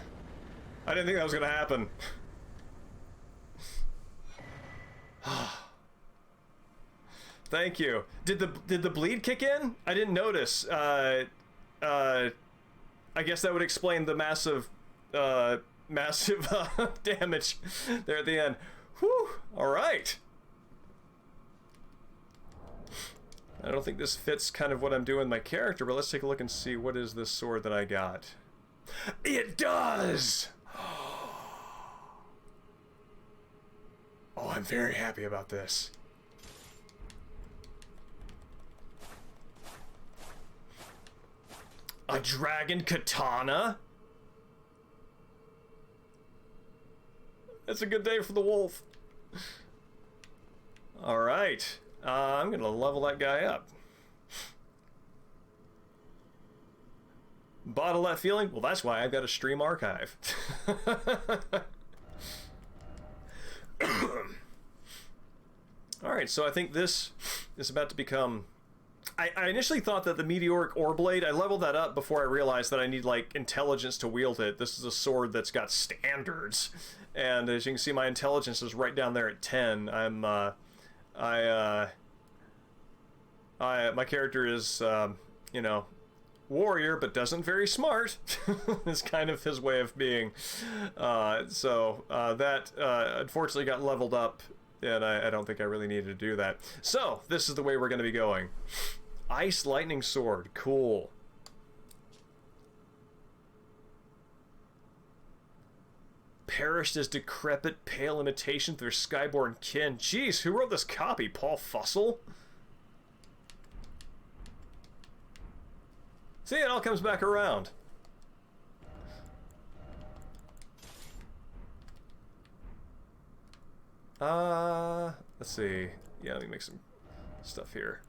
I didn't think that was going to happen. Thank you. Did the bleed kick in? I didn't notice. I guess that would explain the massive damage there at the end. Whew. All right. I don't think this fits kind of what I'm doing with my character, but let's take a look and see what is this sword that I got. It does! Oh, I'm very happy about this. A dragon katana? That's a good day for the wolf. Alright. I'm gonna level that guy up. Bottle that feeling? Well, that's why I've got a stream archive. Alright, so I think this is about to become... I initially thought that the meteoric ore blade, I leveled that up before I realized that I need, like, intelligence to wield it. This is a sword that's got standards. And as you can see, my intelligence is right down there at 10. My character is, you know, warrior, but doesn't very smart. Is kind of his way of being. That unfortunately got leveled up, and I don't think I really needed to do that. So, this is the way we're going to be going. Ice Lightning Sword. Cool. Perished as decrepit, pale imitation of their skyborn kin. Jeez, who wrote this copy? Paul Fussell? See, it all comes back around. Let's see. Yeah, let me make some stuff here.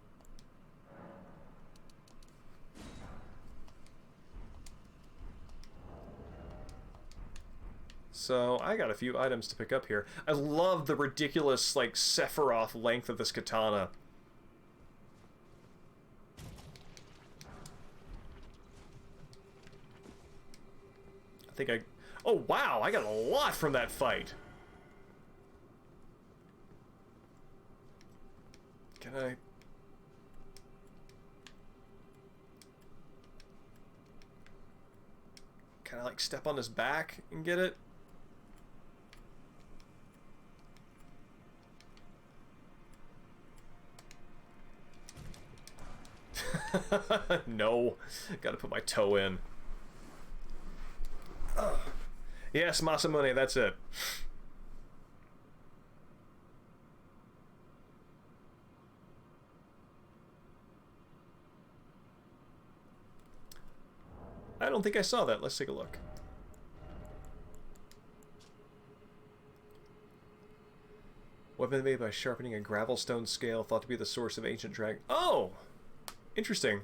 So, I got a few items to pick up here. I love the ridiculous, like, Sephiroth length of this katana. I think I... Oh, wow! I got a lot from that fight! Can I... Can I, like, step on his back and get it? No. Gotta put my toe in. Yes, Masamune, that's it. I don't think I saw that. Let's take a look. Weapon made by sharpening a gravelstone scale, thought to be the source of ancient dragon. Oh! Interesting.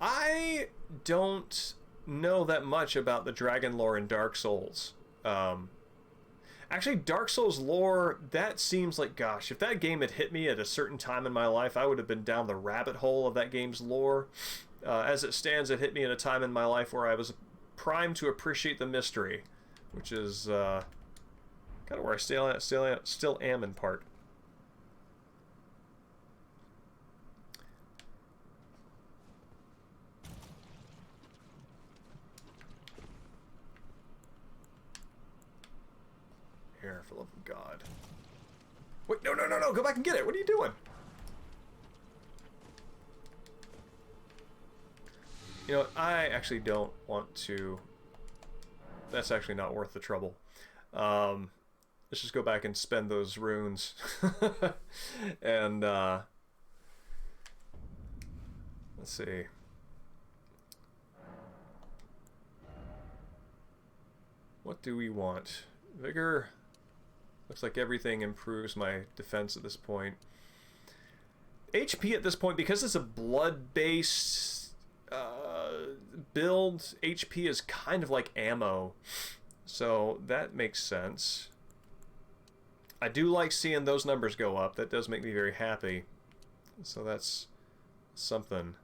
I don't know that much about the dragon lore in Dark Souls. Actually, Dark Souls lore, that seems like, gosh, if that game had hit me at a certain time in my life, I would have been down the rabbit hole of that game's lore. As it stands, it hit me at a time in my life where I was primed to appreciate the mystery, which is kind of where I still am in part. Here, for the love of God. Wait, no, go back and get it. What are you doing? You know, I actually don't want to... That's actually not worth the trouble. Let's just go back and spend those runes. And, let's see. What do we want? Vigor. Looks like everything improves my defense at this point. HP at this point, because it's a blood-based build, HP is kind of like ammo, so that makes sense. I do like seeing those numbers go up. That does make me very happy, so that's something.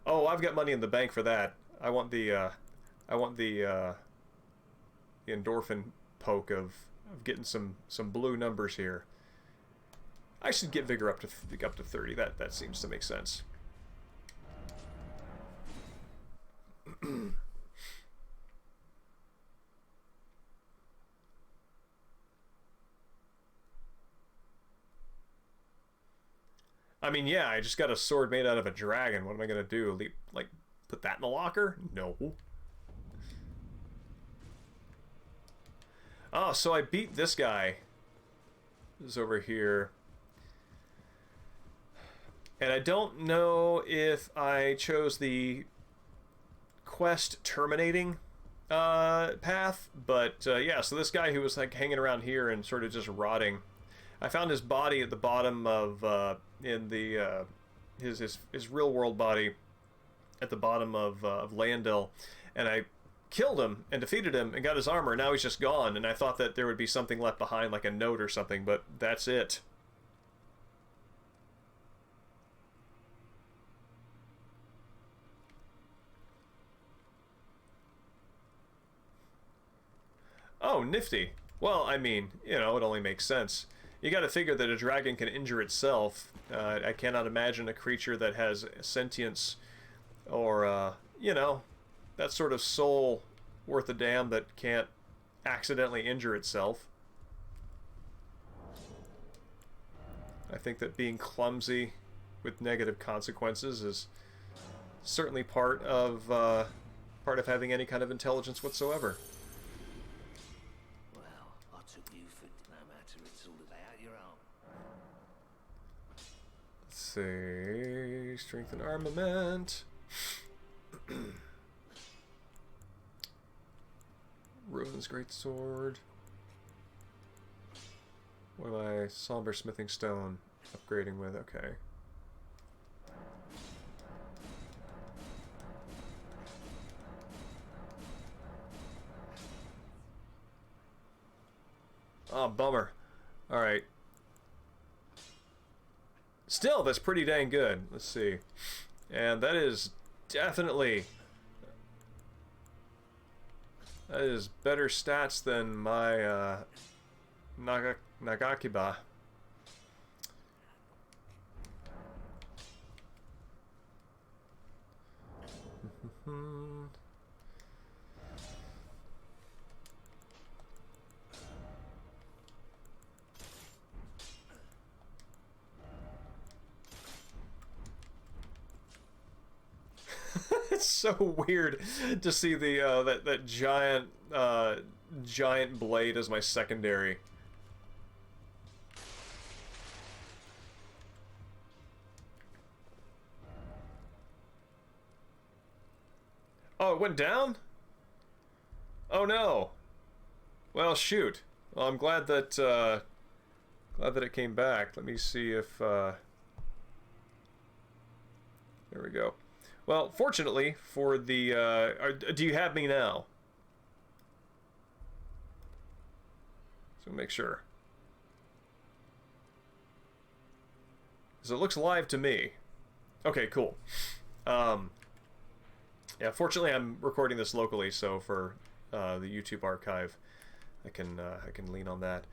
Oh, I've got money in the bank for that. I want the endorphin poke of getting some blue numbers here. I should get vigor up to 30. That seems to make sense. I mean, yeah, I just got a sword made out of a dragon. What am I gonna do? Like, put that in the locker? No. Oh, so I beat this guy. Who's over here. And I don't know if I chose the quest terminating path, but yeah, so this guy who was like hanging around here and sort of just rotting, I found his body at the bottom of in the his real world body at the bottom of Landel, and I killed him and defeated him and got his armor. Now he's just gone, and I thought that there would be something left behind, like a note or something, but that's it. Oh, nifty. Well, I mean, you know, it only makes sense. You gotta figure that a dragon can injure itself. I cannot imagine a creature that has sentience or, you know, that sort of soul worth a damn that can't accidentally injure itself. I think that being clumsy with negative consequences is certainly part of having any kind of intelligence whatsoever. Say strength and armament. Ruins greatsword. What am I? Somber smithing stone upgrading with? Okay. Oh, bummer. All right. Still, that's pretty dang good. Let's see. And that is definitely... that is better stats than my Nagakiba. It's so weird to see the that giant blade as my secondary. Oh, it went down? Oh no. Well, shoot. Well, I'm glad that it came back. Let me see if there we go. Well, fortunately for the do you have me now? So make sure. So it looks live to me. Okay, cool. Yeah, fortunately I'm recording this locally, so for the YouTube archive, I can lean on that.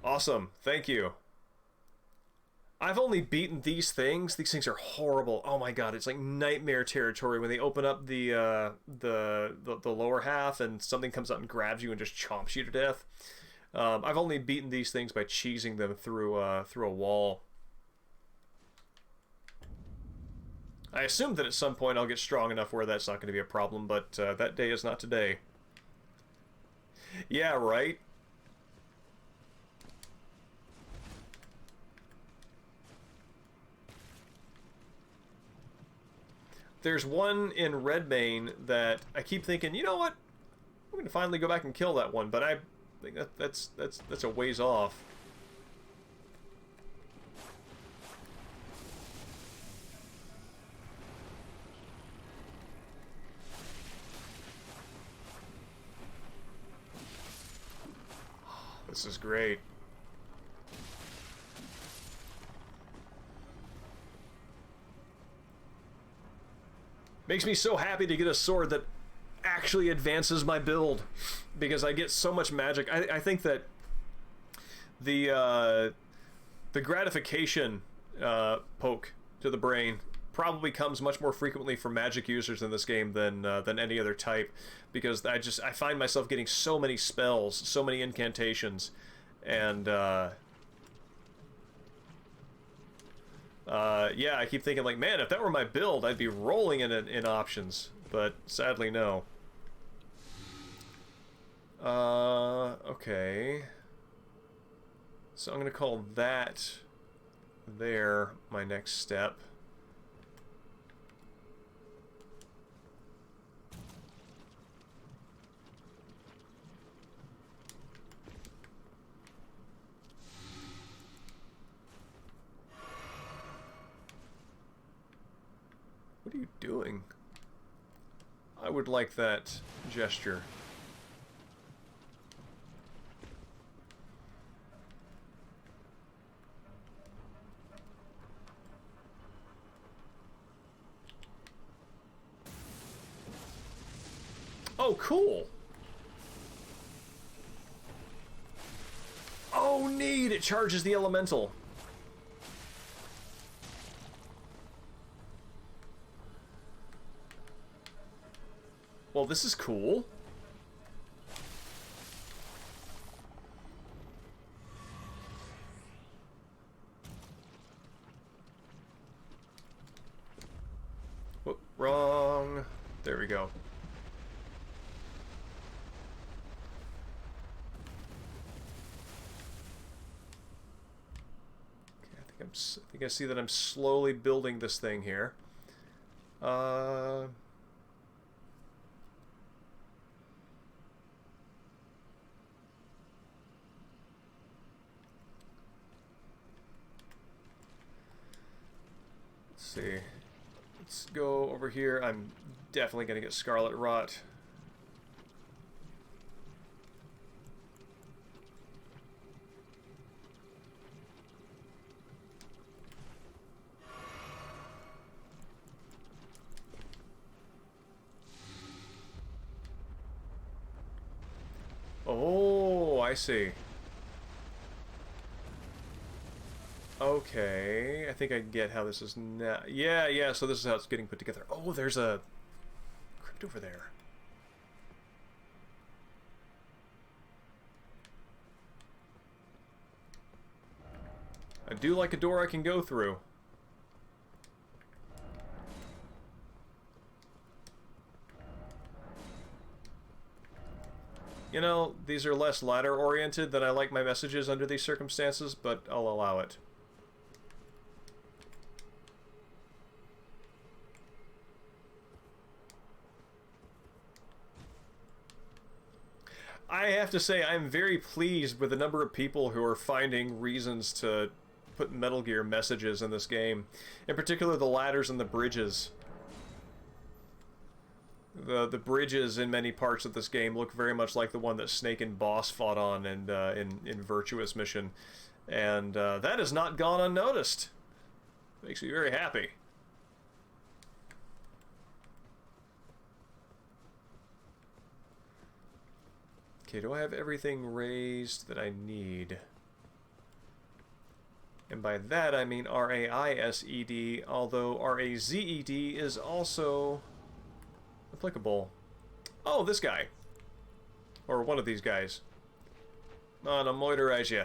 Awesome, thank you. I've only beaten these things. These things are horrible. Oh my god, it's like nightmare territory when they open up the lower half and something comes up and grabs you and just chomps you to death. I've only beaten these things by cheesing them through a wall. I assume that at some point I'll get strong enough where that's not going to be a problem, but that day is not today. Yeah, right? There's one in Redmane that I keep thinking, you know what? I'm going to finally go back and kill that one, but I think that's a ways off. This is great. Makes me so happy to get a sword that actually advances my build, because I get so much magic. I think that the gratification poke to the brain probably comes much more frequently for magic users in this game than any other type, because I find myself getting so many spells, so many incantations, and yeah, I keep thinking like, man, if that were my build, I'd be rolling in options, but sadly no. Okay. So I'm gonna call that there my next step. What are you doing? I would like that gesture. Oh, cool! Oh, neat! It charges the elemental. Well, this is cool. Whoop, wrong. There we go. Okay, I think I see that I'm slowly building this thing here. See. Let's go over here. I'm definitely going to get Scarlet Rot. Oh, I see. Okay, I think I get how this is now. Yeah, so this is how it's getting put together. Oh, there's a crypt over there. I do like a door I can go through. you know, these are less ladder-oriented than I like my messages under these circumstances, but I'll allow it. I have to say, I'm very pleased with the number of people who are finding reasons to put Metal Gear messages in this game. In particular, the ladders and the bridges. The bridges in many parts of this game look very much like the one that Snake and Boss fought on and in Virtuous Mission. And that has not gone unnoticed. Makes me very happy. Okay, do I have everything raised that I need? And by that I mean R-A-I-S-E-D, although R-A-Z-E-D is also applicable. Oh, this guy. Or one of these guys. On a moiterize ya.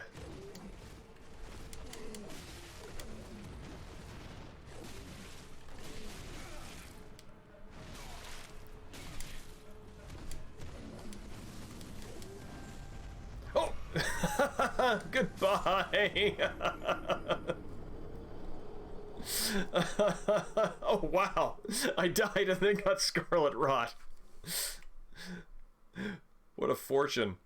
Oh! Goodbye! Oh, wow. I died and then got scarlet rot. What a fortune.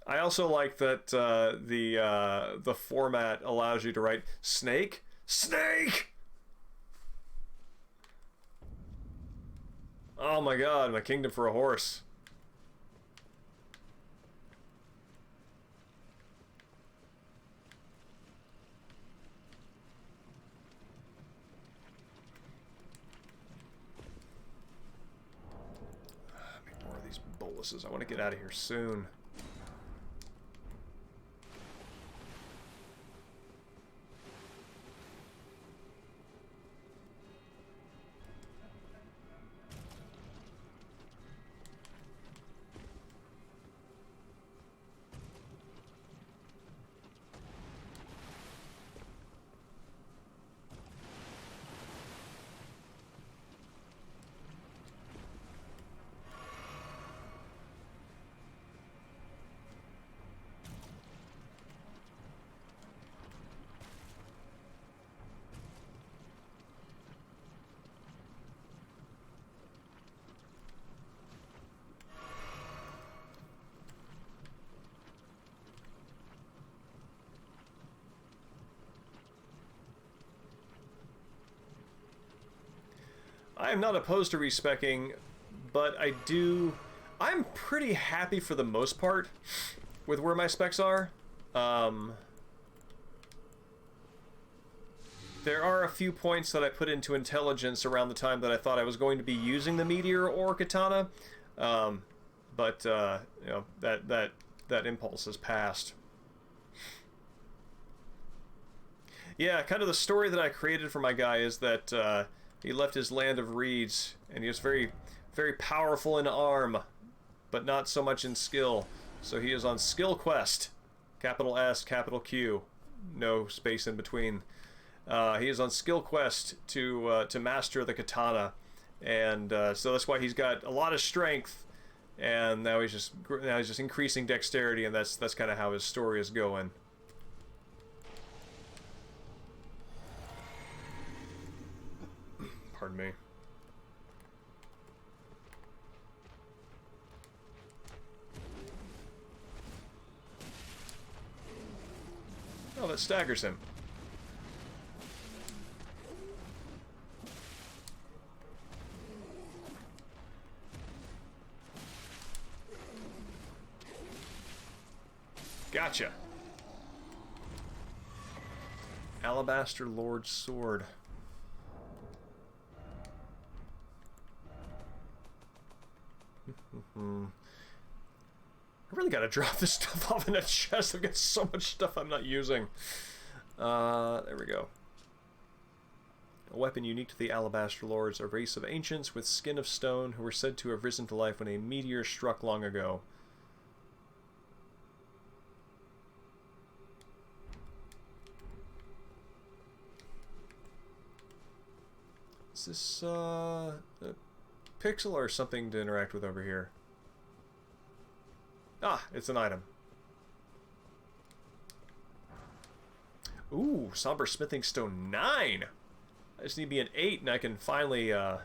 I also like that the format allows you to write Snake? Snake! Oh my god, my kingdom for a horse. Make more of these boluses. I want to get out of here soon. I am not opposed to respecking, but I'm pretty happy for the most part with where my specs are. There are a few points that I put into intelligence around the time that I thought I was going to be using the Meteor or Katana, but you know, that impulse has passed. Yeah, kind of the story that I created for my guy is that he left his land of reeds, and he was very, very powerful in arm, but not so much in skill. So he is on skill quest, capital S, capital Q, no space in between. He is on skill quest to master the katana, and so that's why he's got a lot of strength, and now he's just increasing dexterity, and that's kind of how his story is going. Pardon me. Oh, that staggers him. Gotcha. Alabaster Lord's Sword. I really gotta drop this stuff off in that chest. I've got so much stuff I'm not using. There we go. A weapon unique to the Alabaster Lords, a race of ancients with skin of stone who were said to have risen to life when a meteor struck long ago. Is this a pixel or something to interact with over here? Ah, it's an item. Ooh, Somber Smithing Stone 9! I just need to be an 8 and I can finally, Or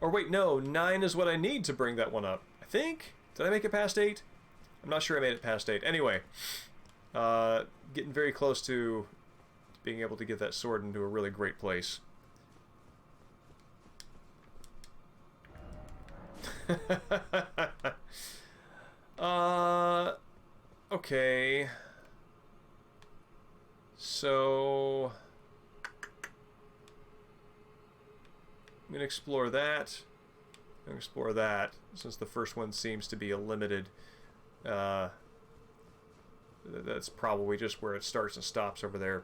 wait, no, 9 is what I need to bring that one up. I think? Did I make it past 8? I'm not sure I made it past 8. Anyway, getting very close to being able to get that sword into a really great place. Okay. So I'm going to explore that. I'm going to explore that, since the first one seems to be a limited... that's probably just where it starts and stops over there.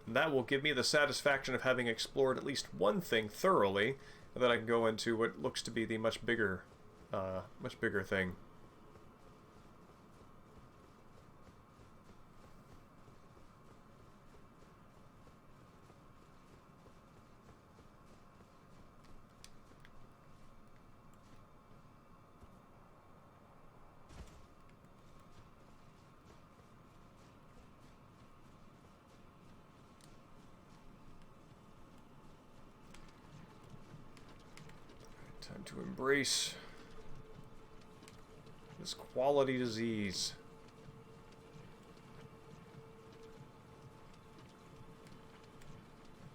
And that will give me the satisfaction of having explored at least one thing thoroughly, and then I can go into what looks to be the much bigger thing. Time to embrace this quality disease.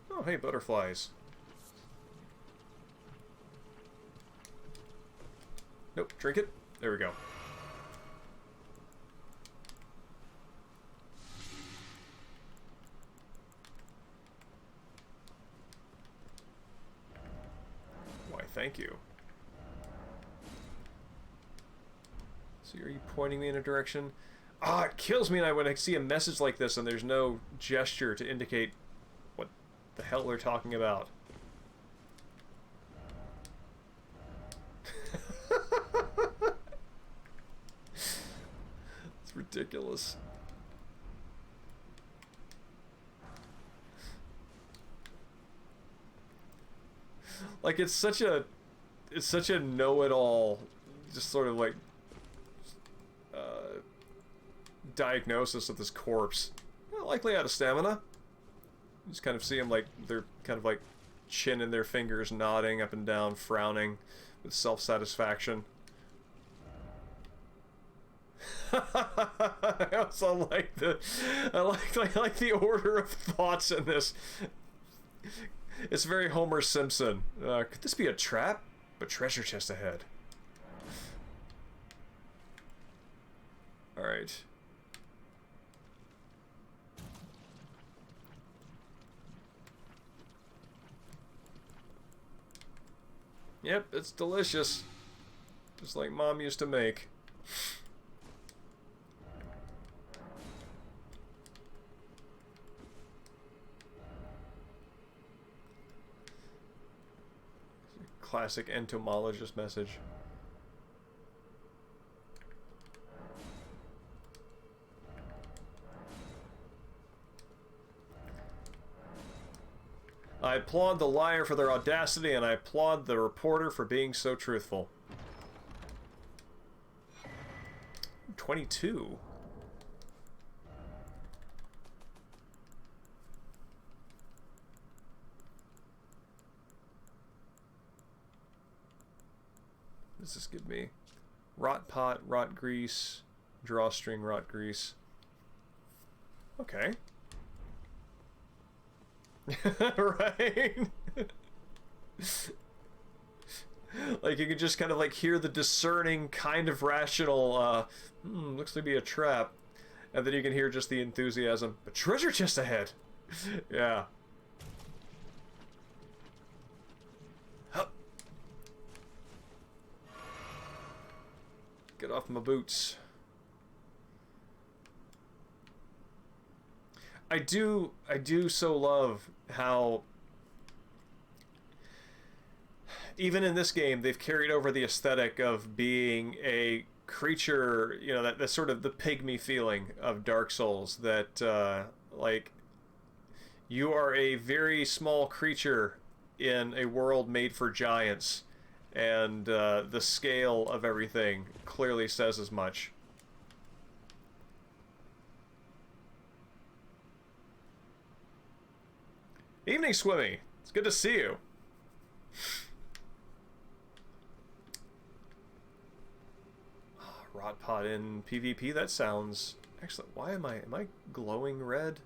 Oh, hey, butterflies. Nope, drink it. There we go. Why, thank you. So are you pointing me in a direction? Ah, it kills me when I see a message like this and there's no gesture to indicate what the hell they're talking about. It's ridiculous. Like, it's such a know-it-all, just sort of like diagnosis of this corpse. Well, likely out of stamina. You just kind of see them like they're kind of like chin in their fingers, nodding up and down, frowning with self-satisfaction. I also like I like the order of thoughts in this. It's very Homer Simpson. Could this be a trap? But treasure chest ahead. Alright. Yep, it's delicious. Just like Mom used to make. Classic entomologist message. I applaud the liar for their audacity, and I applaud the reporter for being so truthful. 22. What does this give me? Rot pot, rot grease, drawstring, rot grease. Okay. Right? Like, you can just kind of like hear the discerning, kind of rational, looks to be a trap. And then you can hear just the enthusiasm. A treasure chest ahead! Yeah. Hup. Get off my boots. I do so love how even in this game they've carried over the aesthetic of being a creature, you know, that's sort of the pygmy feeling of Dark Souls, that like You are a very small creature in a world made for giants, and the scale of everything clearly says as much. Evening, Swimmy. It's good to see you. Oh, Rot Pot in PvP? That sounds excellent. Why am I glowing red?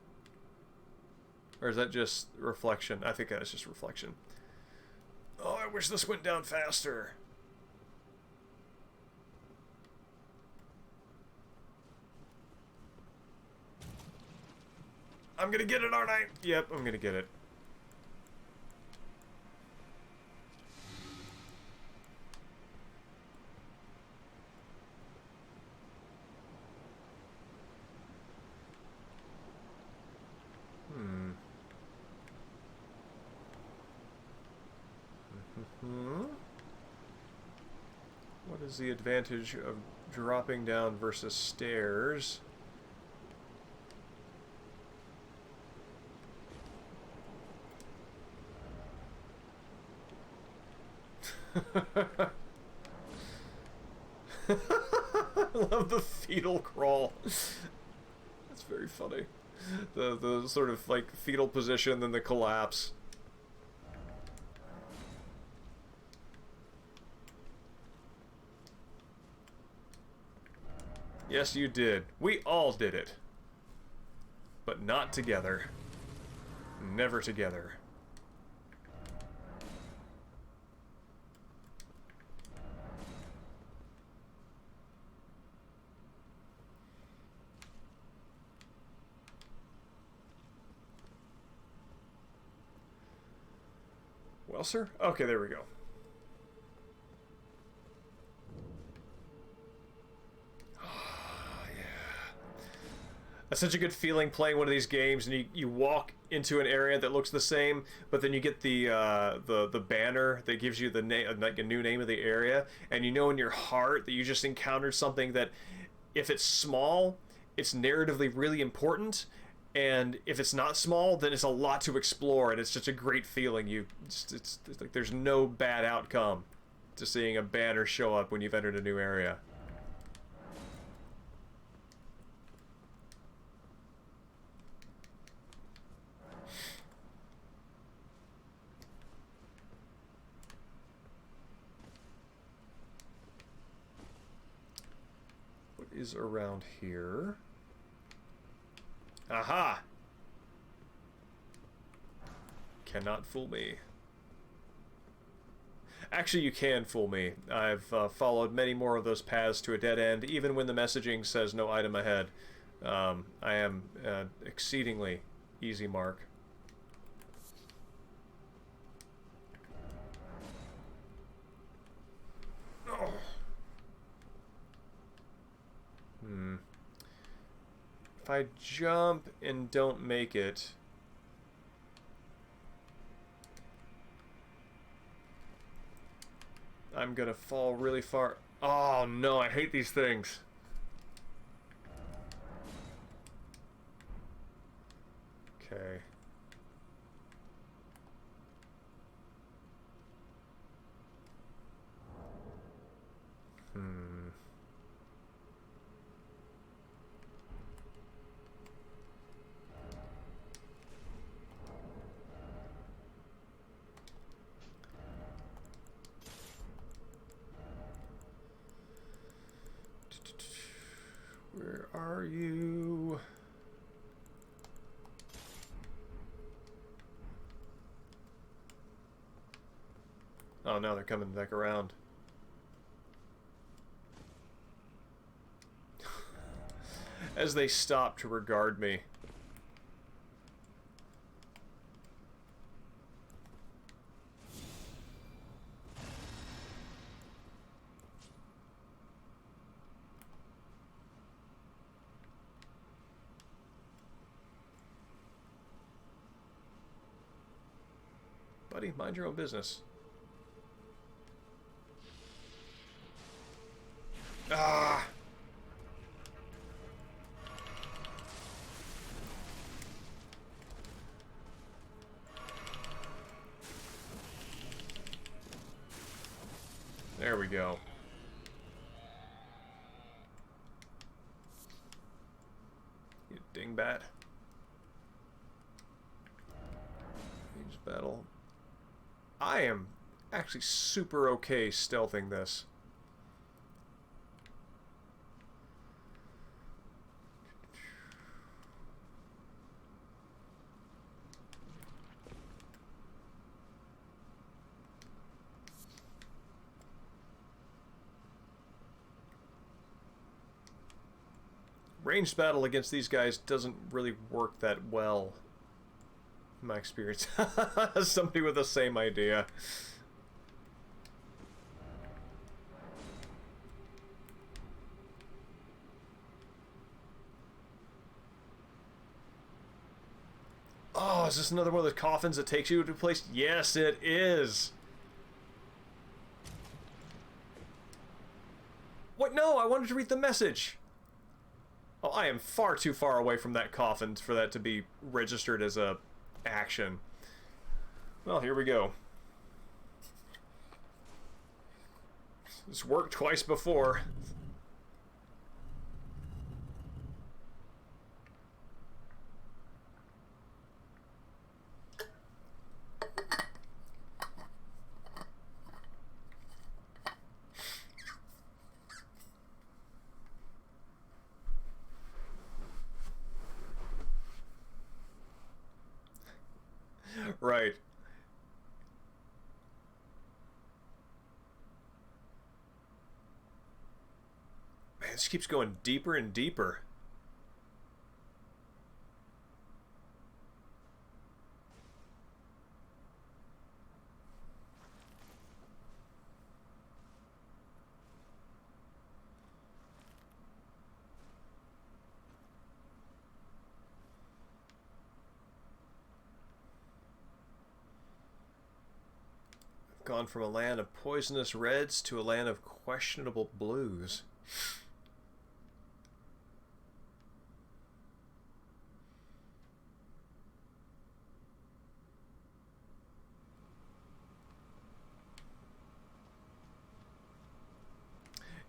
Or is that just reflection? I think that's just reflection. Oh, I wish this went down faster. I'm gonna get it, aren't I? Yep, I'm gonna get it. What is the advantage of dropping down versus stairs? I love the fetal crawl. That's very funny. The sort of like fetal position, then the collapse. Yes, you did. We all did it. But not together. Never together. Well, sir? Okay, there we go. That's such a good feeling playing one of these games, and you walk into an area that looks the same, but then you get the banner that gives you the name, like a new name of the area, and you know in your heart that you just encountered something that, if it's small, it's narratively really important, and if it's not small, then it's a lot to explore, and it's such a great feeling. It's like there's no bad outcome to seeing a banner show up when you've entered a new area. Is around here. Aha! Cannot fool me. Actually, you can fool me. I've followed many more of those paths to a dead end, even when the messaging says no item ahead. I am exceedingly easy mark. Oh. If I jump and don't make it... I'm gonna fall really far. Oh no, I hate these things. Okay. Where are you? Oh, now they're coming back around. As they stop to regard me. Buddy, mind your own business. Ah! There we go. You dingbat. Range battle. I am actually super okay stealthing this. Ranged battle against these guys doesn't really work that well, in my experience. Somebody with the same idea. Oh, is this another one of the coffins that takes you to a place? Yes, it is. What? No, I wanted to read the message. Oh, I am far too far away from that coffin for that to be registered as a action. Well, here we go. This worked twice before. Right. Man, this keeps going deeper and deeper. Gone from a land of poisonous reds to a land of questionable blues.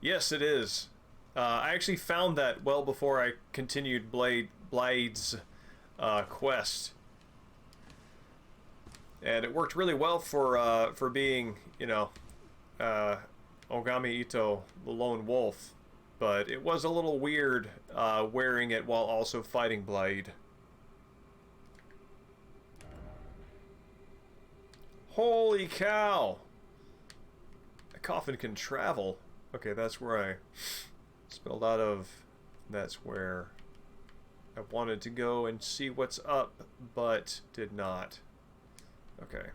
Yes, it is. I actually found that well before I continued Blade's quest. And it worked really well for being, you know, Ogami Ito, the lone wolf. But it was a little weird wearing it while also fighting Blade. Holy cow! A coffin can travel. Okay, that's where I spilled out of. That's where I wanted to go and see what's up, but did not. Okay.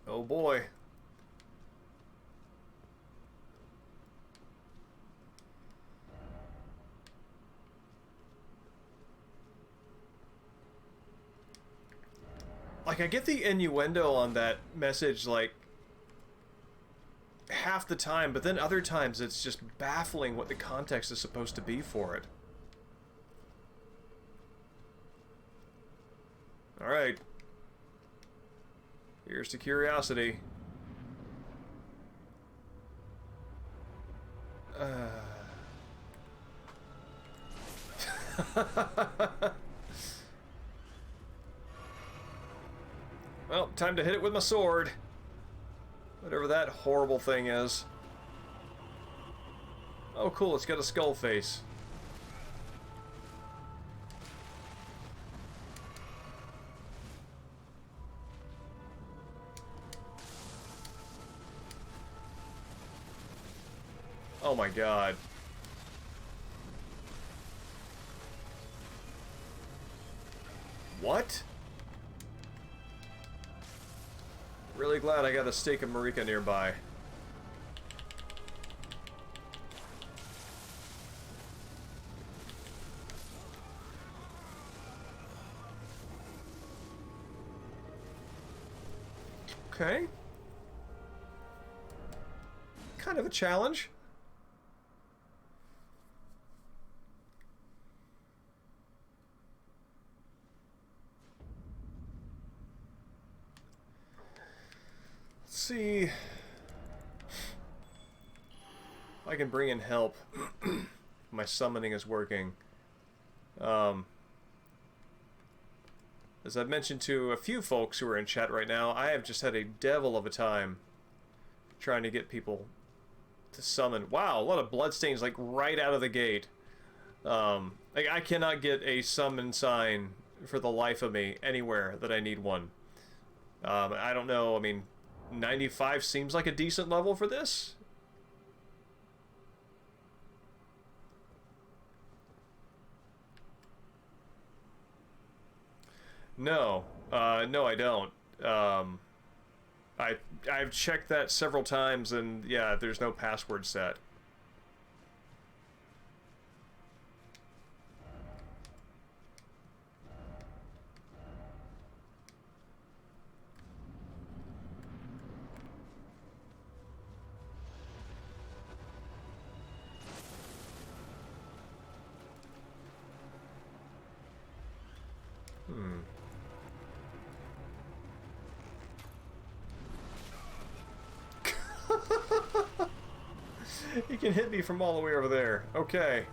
Oh boy. Like, I get the innuendo on that message, like, half the time, but then other times it's just baffling what the context is supposed to be for it. Alright. Here's to curiosity. Well, time to hit it with my sword. Whatever that horrible thing is. Oh, cool, it's got a skull face. Oh my god. What? Really glad I got a steak of Marika nearby. Okay. Kind of a challenge. Let's see if I can bring in help. My summoning is working. As I've mentioned to a few folks who are in chat right now, I have just had a devil of a time trying to get people to summon. Wow, a lot of bloodstains like right out of the gate. Like I cannot get a summon sign for the life of me anywhere that I need one. I don't know, I mean, 95 seems like a decent level for this. No, no, I don't. I've checked that several times, and yeah, there's no password set. He can hit me from all the way over there. Okay.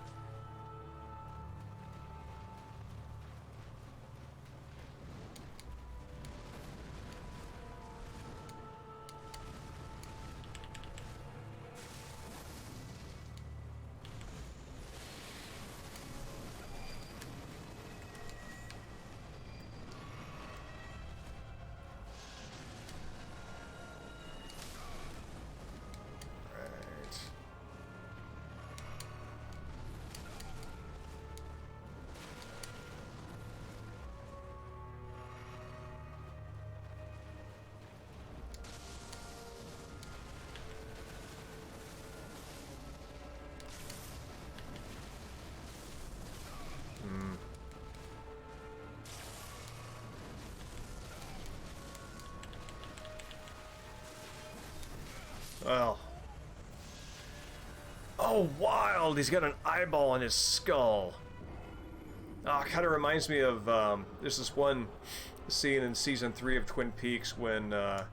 Well. Oh, wild! He's got an eyeball on his skull. Oh, it kind of reminds me of, there's this one scene in Season 3 of Twin Peaks when, what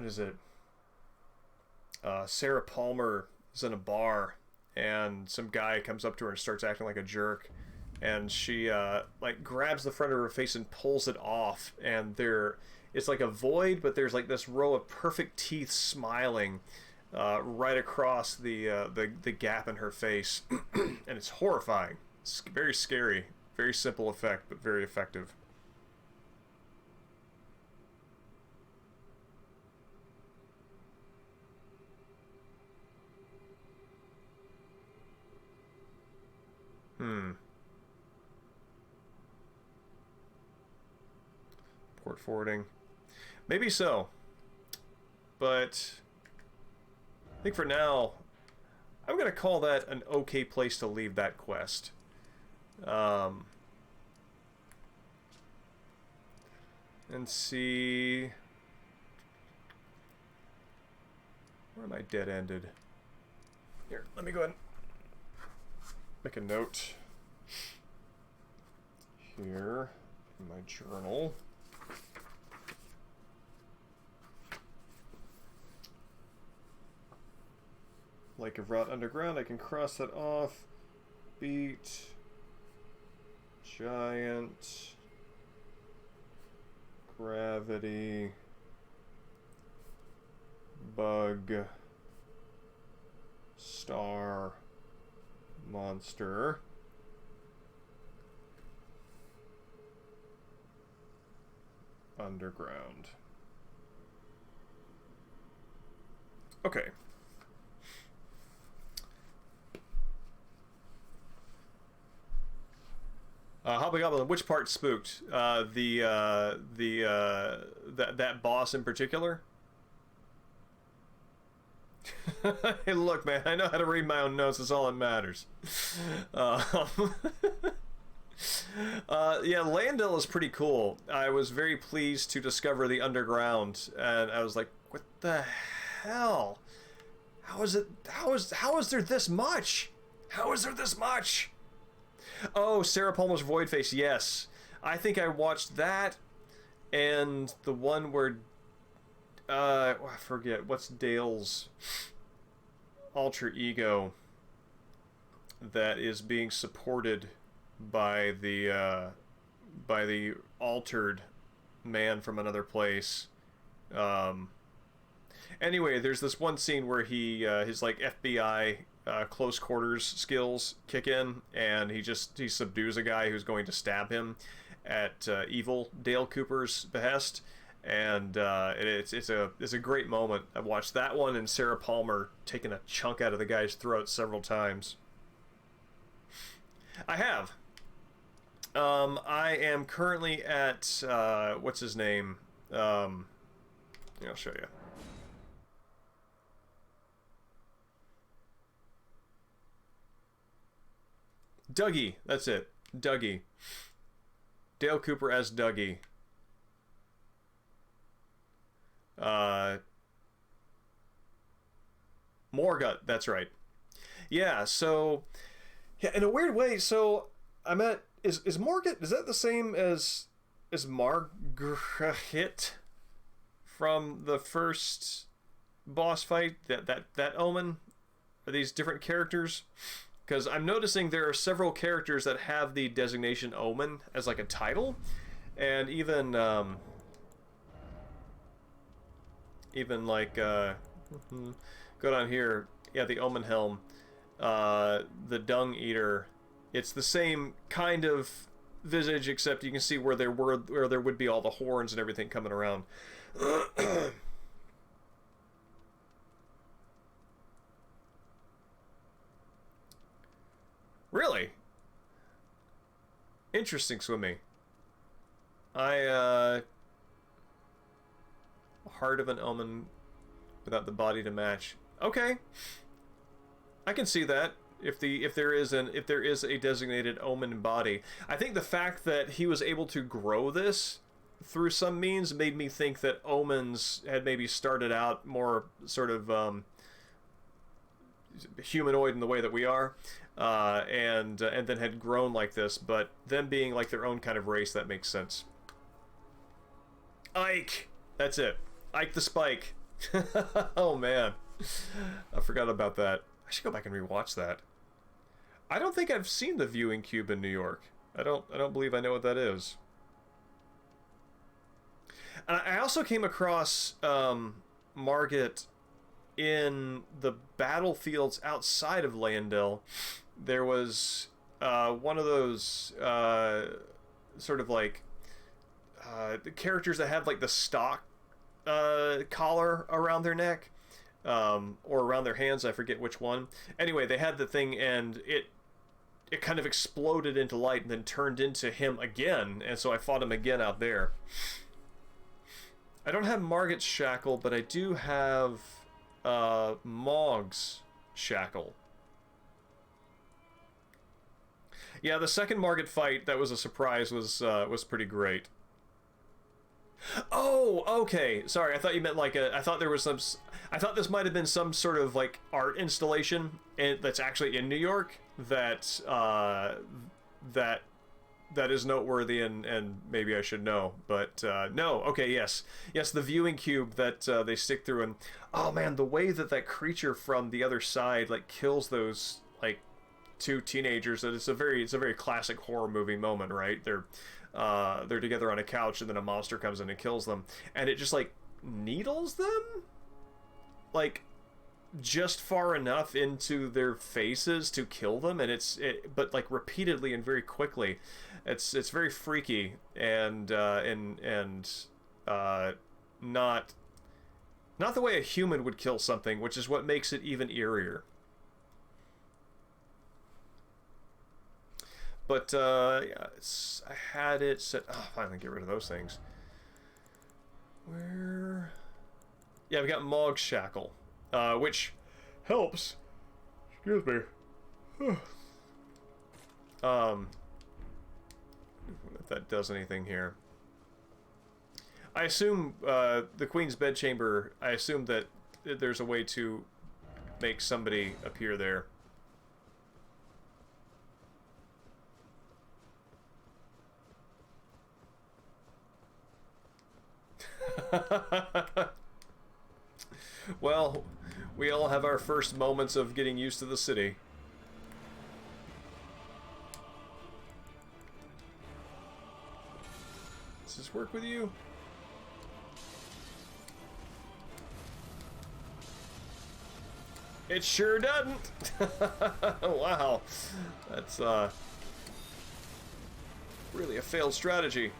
is it? Sarah Palmer is in a bar, and some guy comes up to her and starts acting like a jerk. And she, like, grabs the front of her face and pulls it off, and it's like a void, but there's like this row of perfect teeth smiling right across the gap in her face, and it's horrifying. It's very scary, very simple effect, but very effective. Port forwarding. Maybe so. But I think for now, I'm going to call that an okay place to leave that quest. And see... Where am I dead-ended? Here, let me go ahead and make a note. Here, in my journal. Like a route underground, I can cross that off. Beat. Giant. Gravity. Bug. Star. Monster. Underground. Okay. Hobgoblin, which part spooked? That boss in particular? Hey, look, man, I know how to read my own notes. That's all that matters. Yeah, Landell is pretty cool. I was very pleased to discover the underground, and I was like, what the hell? How is it? How is there this much? How is there this much? Oh, Sarah Palmer's Void Face. Yes, I think I watched that, and the one where I forget what's Dale's alter ego that is being supported by the altered man from another place. Anyway, there's this one scene where he his like FBI close quarters skills kick in, and he subdues a guy who's going to stab him at evil Dale Cooper's behest, and it's a great moment. I've watched that one and Sarah Palmer taking a chunk out of the guy's throat several times. I have. I am currently at what's his name? Yeah, I'll show you. Dougie, that's it. Dougie. Dale Cooper as Dougie. Morgut, that's right. Yeah, so yeah, in a weird way, so I'm at is Morgut, is that the same as Margit from the first boss fight? That Omen? Are these different characters? Because I'm noticing there are several characters that have the designation Omen as like a title, and even like go down here, yeah, the Omen Helm, the Dung Eater. It's the same kind of visage, except you can see where there would be all the horns and everything coming around. Really? Interesting, Swimmy. Heart of an Omen without the body to match. Okay. I can see that. If there is a designated Omen body. I think the fact that he was able to grow this through some means made me think that Omens had maybe started out more sort of humanoid in the way that we are, and then had grown like this, but them being like their own kind of race, that makes sense. Ike! That's it. Ike the Spike. Oh man. I forgot about that. I should go back and rewatch that. I don't think I've seen the viewing cube in New York. I don't believe I know what that is. And I also came across Margit in the battlefields outside of Leyendell. There was one of those sort of like the characters that had like the stock collar around their neck, or around their hands, I forget which one. Anyway, they had the thing, and it kind of exploded into light and then turned into him again, and so I fought him again out there. I don't have Margit's shackle, but I do have Mog's shackle. Yeah, the second Margit fight, that was a surprise, was pretty great. Oh, okay. Sorry, I thought you meant like I thought there was some. I thought this might have been some sort of like art installation that's actually in New York that that is noteworthy, and maybe I should know, but no. Okay, yes, the viewing cube that they stick through, and oh man, the way that creature from the other side like kills those like two teenagers. That it's a very classic horror movie moment, right? They're together on a couch, and then a monster comes in and kills them, and it just like needles them, like just far enough into their faces to kill them, and but like repeatedly and very quickly. It's very freaky, and not the way a human would kill something, which is what makes it even eerier. But yeah, I had it set. Oh, finally get rid of those things. Where? Yeah, we got Mog's shackle, which helps. Excuse me. that does anything here. I assume the Queen's bedchamber, I assume that there's a way to make somebody appear there. Well, we all have our first moments of getting used to the city. Does this work with you? It sure doesn't! Wow. That's, really a failed strategy.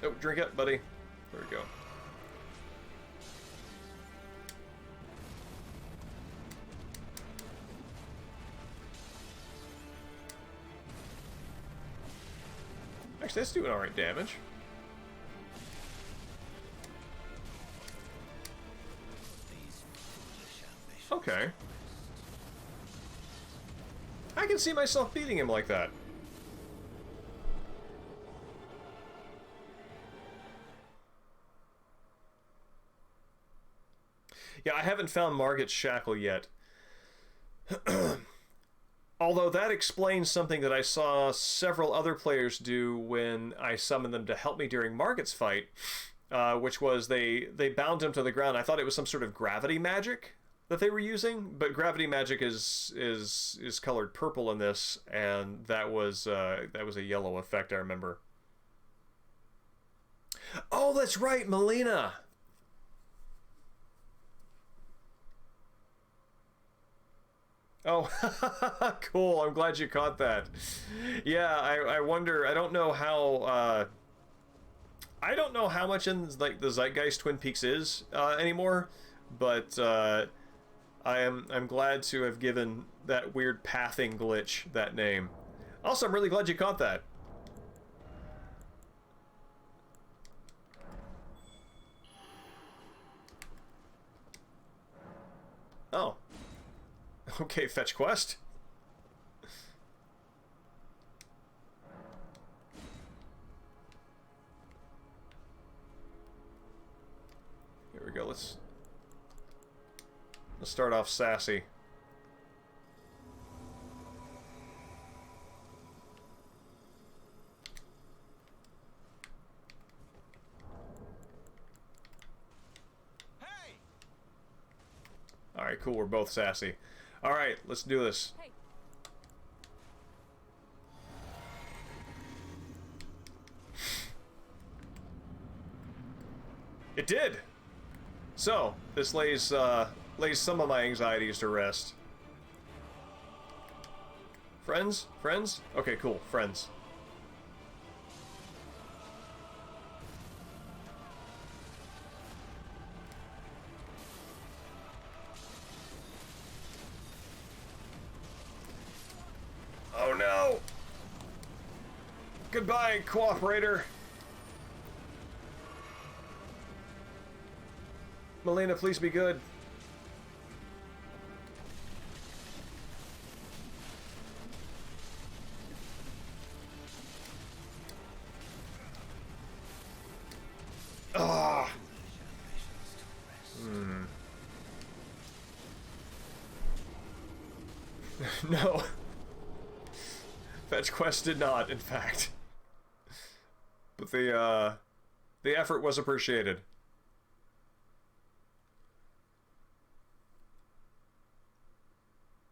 Oh, drink it, buddy. There we go. Actually, that's doing alright damage. Okay. I can see myself beating him like that. Yeah, I haven't found Margit's Shackle yet. Although that explains something that I saw several other players do when I summoned them to help me during Margit's fight, which was they bound him to the ground. I thought it was some sort of gravity magic that they were using, but gravity magic is colored purple in this, and that was a yellow effect, I remember. Oh, that's right, Melina. Oh, cool. I'm glad you caught that. Yeah, I wonder, I don't know how much in like the Zeitgeist Twin Peaks is anymore, but I'm glad to have given that weird pathing glitch that name. Also, I'm really glad you caught that. Oh. Okay, fetch quest. Here we go. Let's start off sassy. Hey! All right, cool. We're both sassy. All right, let's do this. Hey. It did. So this lays some of my anxieties to rest. Friends? Friends? Okay, cool. Friends. Oh no! Goodbye, cooperator. Melina, please be good. Ah. No. Fetch quest did not, in fact. But the effort was appreciated.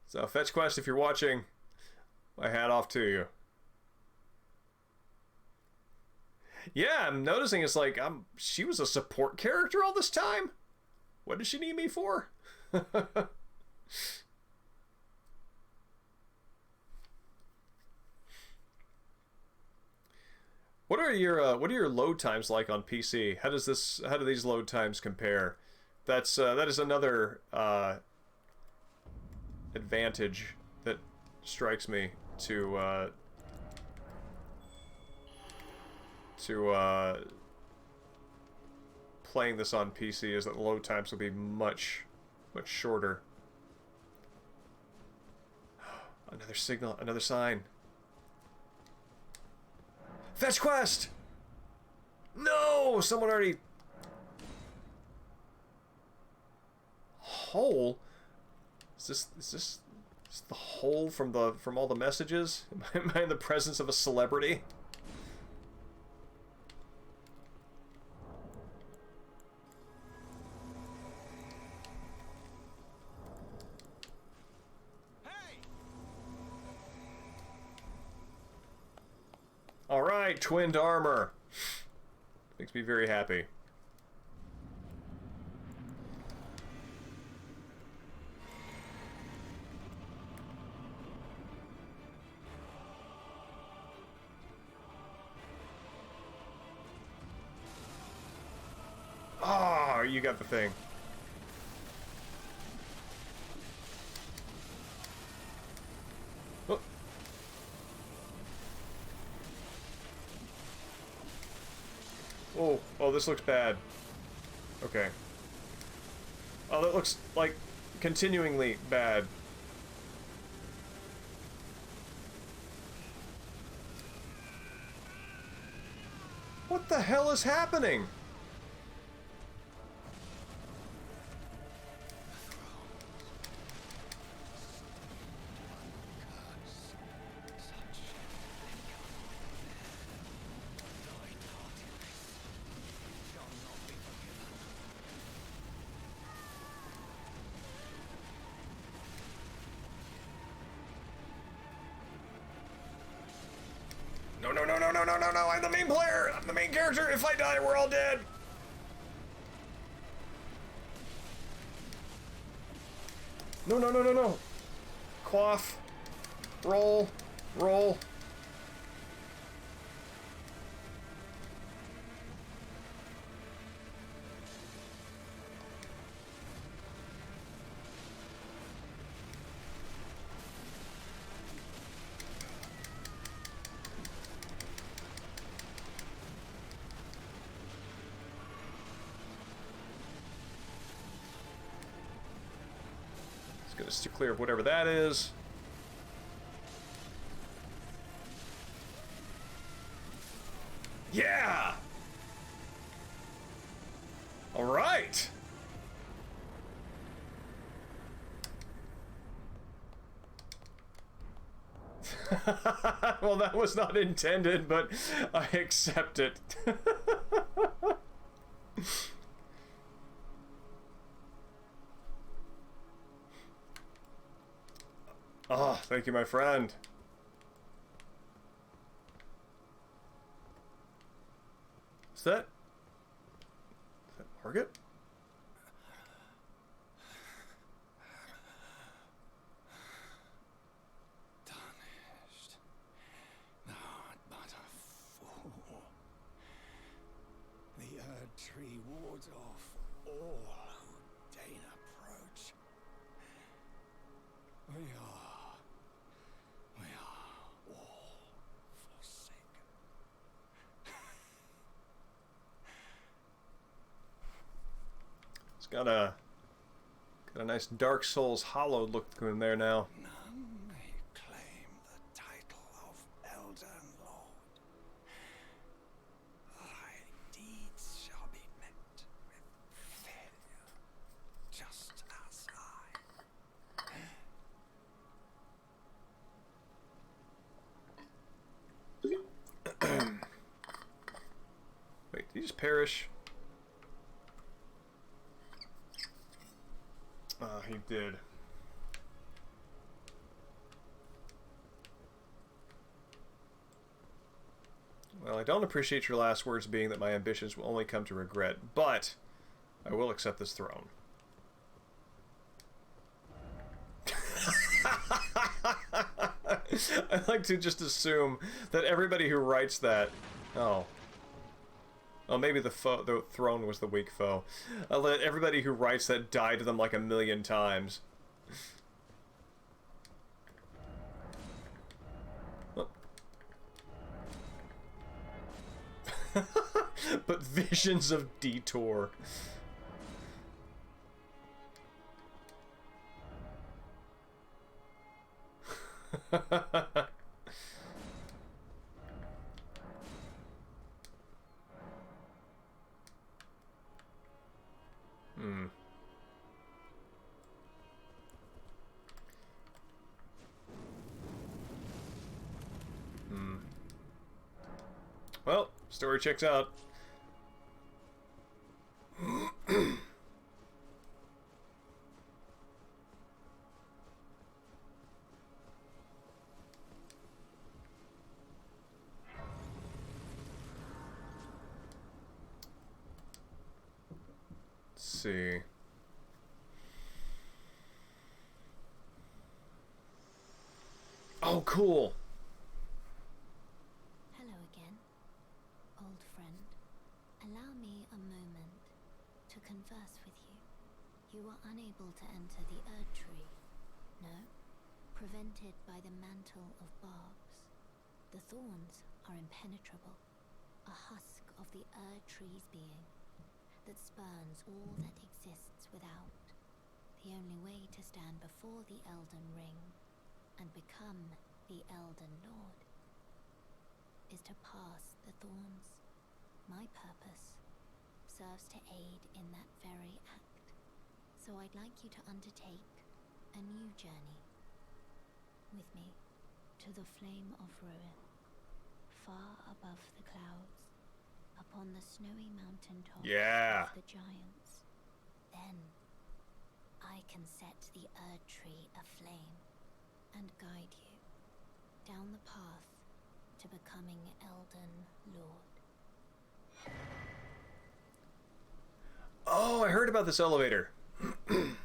So, Fetch Quest, if you're watching, my hat off to you. Yeah, I'm noticing it's like, she was a support character all this time? What did she need me for? What are your load times like on PC? How do these load times compare? That is another advantage that strikes me to playing this on PC, is that the load times will be much shorter. Another signal, another sign. Fetch quest! No! Someone already... Hole? Is this the hole from all the messages? Am I in the presence of a celebrity? Alright, twinned armor. Makes me very happy. Ah, oh, you got the thing. Oh, this looks bad. Okay. Oh, that looks, like, continuingly bad. What the hell is happening? No, I'm the main player! I'm the main character! If I die, we're all dead! No. Quaff. Roll. Roll. Get us to clear of whatever that is. Yeah! All right. Well, that was not intended, but I accept it. Oh, thank you, my friend. Is that Margit? Tarnished. Thou art but a fool. The Erd Tree wards off all who deign approach. We are all forsaken. It's got a nice Dark Souls hallowed look to him there now. None may claim the title of Elden Lord. Thy deeds shall be met with failure, just as I. Wait, did he just perish? He did. Well, I don't appreciate your last words being that my ambitions will only come to regret, but I will accept this throne. I like to just assume that everybody who writes that... Oh, maybe the throne was the weak foe. I'll let everybody who writes that die to them like 1,000,000 times. Oh. But visions of detour. Hmm. Hmm. Well, story checks out. Let's see. Oh, cool. Hello again, old friend. Allow me a moment to converse with you. You were unable to enter the Erd Tree, no? Prevented by the mantle of barbs. The thorns are impenetrable, a husk of the Erd Tree's being that spurns all that exists without. The only way to stand before the Elden Ring and become the Elden Lord is to pass the thorns. My purpose serves to aid in that very act, so I'd like you to undertake a new journey with me to the Flame of Ruin, far above the clouds, upon the snowy mountain top Yeah. of the giants. Then I can set the Erd Tree aflame and guide you down the path to becoming Elden Lord. Oh, I heard about this elevator. I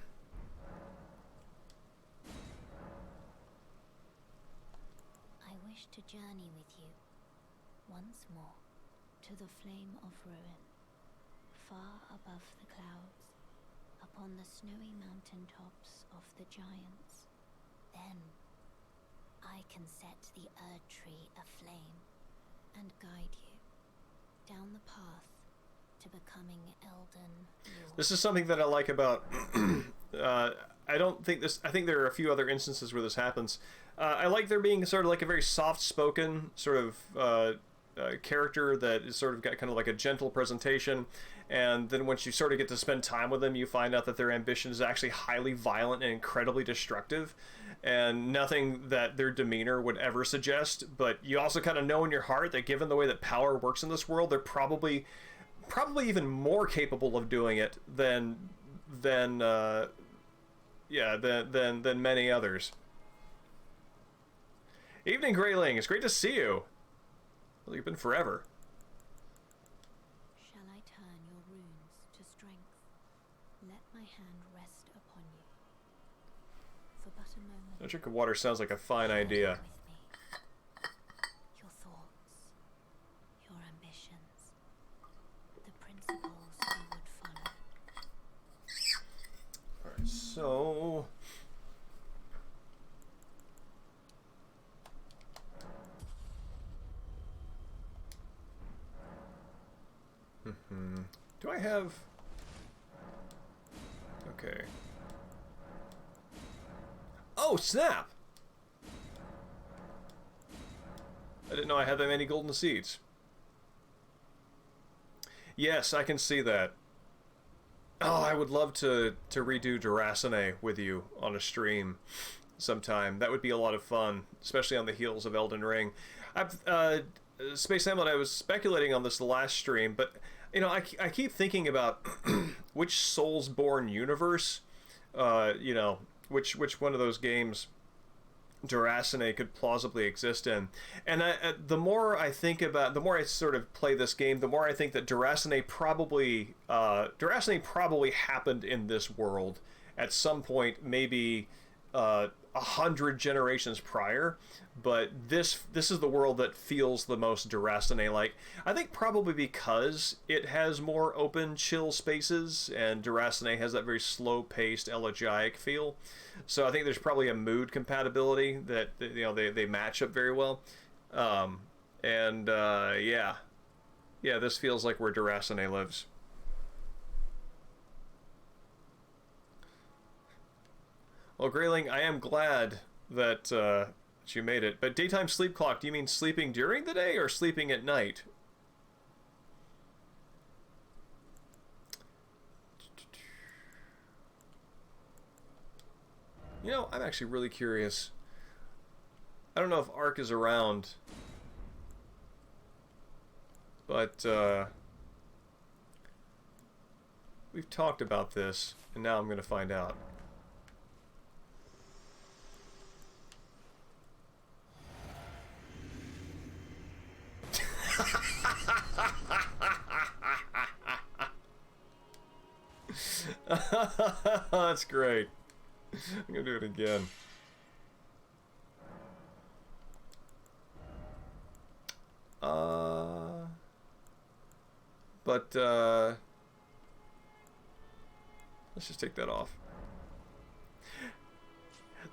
wish to journey with you once more to the Flame of Ruin, far above the clouds, upon the snowy mountain tops of the giants. Then I can set the Erd Tree aflame and guide you down the path to becoming Elden Lord. This is something that I like about. I don't think this. I think there are a few other instances where this happens. I like there being sort of like a very soft-spoken sort of character that is sort of got kind of like a gentle presentation, and then once you sort of get to spend time with them, you find out that their ambition is actually highly violent and incredibly destructive, and nothing that their demeanor would ever suggest. But you also kind of know in your heart that given the way that power works in this world, they're probably even more capable of doing it than many others. Evening, Grayling. It's great to see you. Well, you've been forever. Shall I turn your runes to strength? Let my hand rest upon you. For but a moment. A drink of water sounds like a fine idea. With me. Your thoughts, your ambitions, the principles you would follow. Alright, so... Do I have... Okay. Oh, snap! I didn't know I had that many golden seeds. Yes, I can see that. Oh, I would love to redo Duracine with you on a stream sometime. That would be a lot of fun, especially on the heels of Elden Ring. Space Hamlet, I was speculating on this the last stream, but you know, I keep thinking about which Soulsborne universe, you know, which one of those games Duracine could plausibly exist in. And the more I think about, the more I sort of play this game, the more I think that Duracine probably happened in this world at some point, maybe 100 generations prior. But this is the world that feels the most Duracine-like. I think probably because it has more open, chill spaces, and Duracine has that very slow-paced, elegiac feel. So I think there's probably a mood compatibility that, you know, they match up very well. Yeah, this feels like where Duracine lives. Well, Grayling, I am glad that But you made it. But daytime sleep clock, do you mean sleeping during the day or sleeping at night? You know, I'm actually really curious. I don't know if Ark is around, but we've talked about this, and now I'm going to find out. That's great. I'm gonna do it again. Let's just take that off.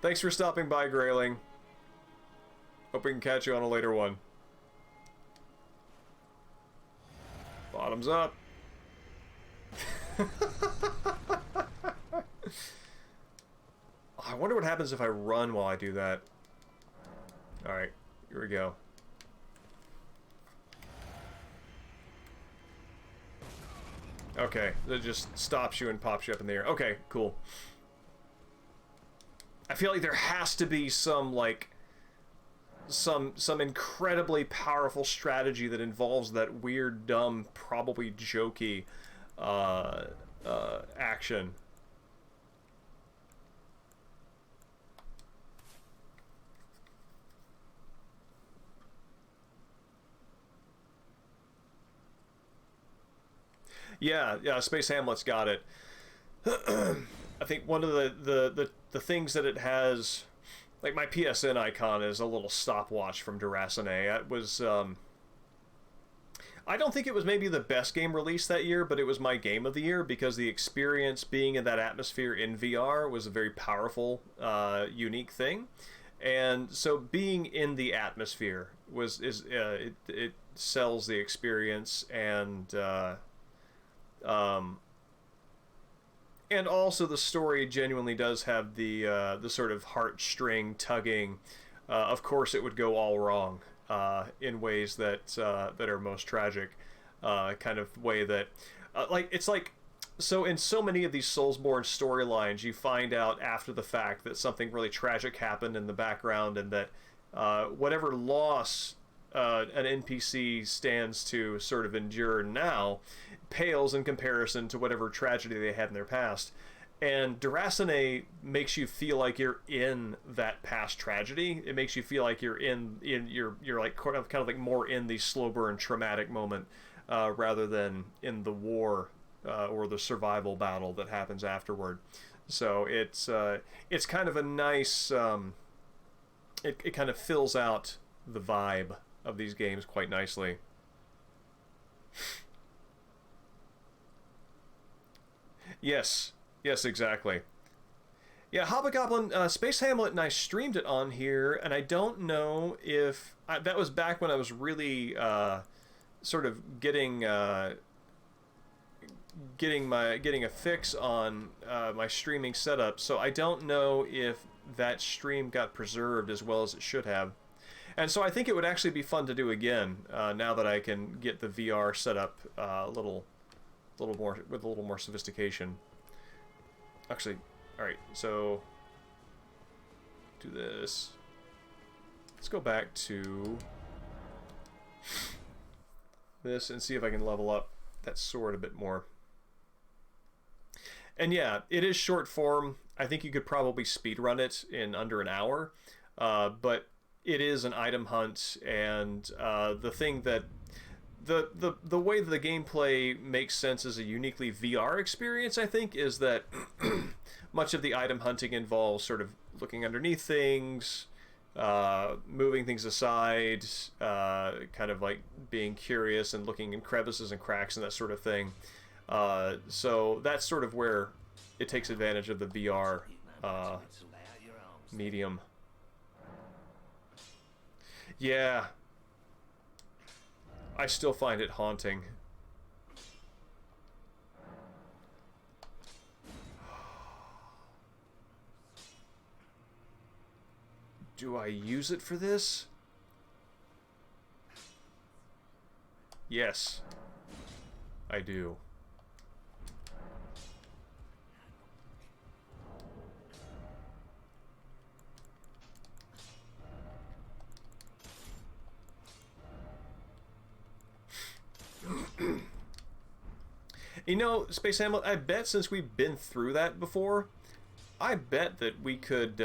Thanks for stopping by, Grayling. Hope we can catch you on a later one. Bottoms up. I wonder what happens if I run while I do that. Alright, here we go. Okay, that just stops you and pops you up in the air. Okay, cool. I feel like there has to be some, like, some incredibly powerful strategy that involves that weird, dumb, probably jokey action. Yeah, Space Hamlet's got it. I think one of the things that it has, like my PSN icon is a little stopwatch from Durasane. It was, I don't think it was maybe the best game released that year, but it was my game of the year because the experience being in that atmosphere in VR was a very powerful, unique thing. And so being in the atmosphere it sells the experience, and also the story genuinely does have the sort of heartstring tugging. Of course, it would go all wrong in ways that are most tragic, kind of way that, so in so many of these Soulsborne storylines, you find out after the fact that something really tragic happened in the background, and that whatever loss an NPC stands to sort of endure now pales in comparison to whatever tragedy they had in their past. And Durasane makes you feel like you're in that past tragedy. It makes you feel like you're you're like kind of like more in the slow burn traumatic moment rather than in the war or the survival battle that happens afterward. So it's kind of a nice it kind of fills out the vibe of these games quite nicely. Yes, exactly. Yeah, Hobgoblin, Space Hamlet and I streamed it on here, and I don't know if... that was back when I was really sort of getting a fix on my streaming setup, so I don't know if that stream got preserved as well as it should have. And so I think it would actually be fun to do again, now that I can get the VR set up a little more with a little more sophistication. Actually, all right, so do this. Let's go back to this and see if I can level up that sword a bit more. And yeah, it is short form. I think you could probably speedrun it in under an hour, but it is an item hunt, and the thing that the way that the gameplay makes sense as a uniquely VR experience, I think, is that much of the item hunting involves sort of looking underneath things, moving things aside, kind of like being curious and looking in crevices and cracks and that sort of thing. So that's sort of where it takes advantage of the VR medium. Yeah. I still find it haunting. Do I use it for this? Yes, I do. You know, Space Hamlet, I bet since we've been through that before, I bet that we could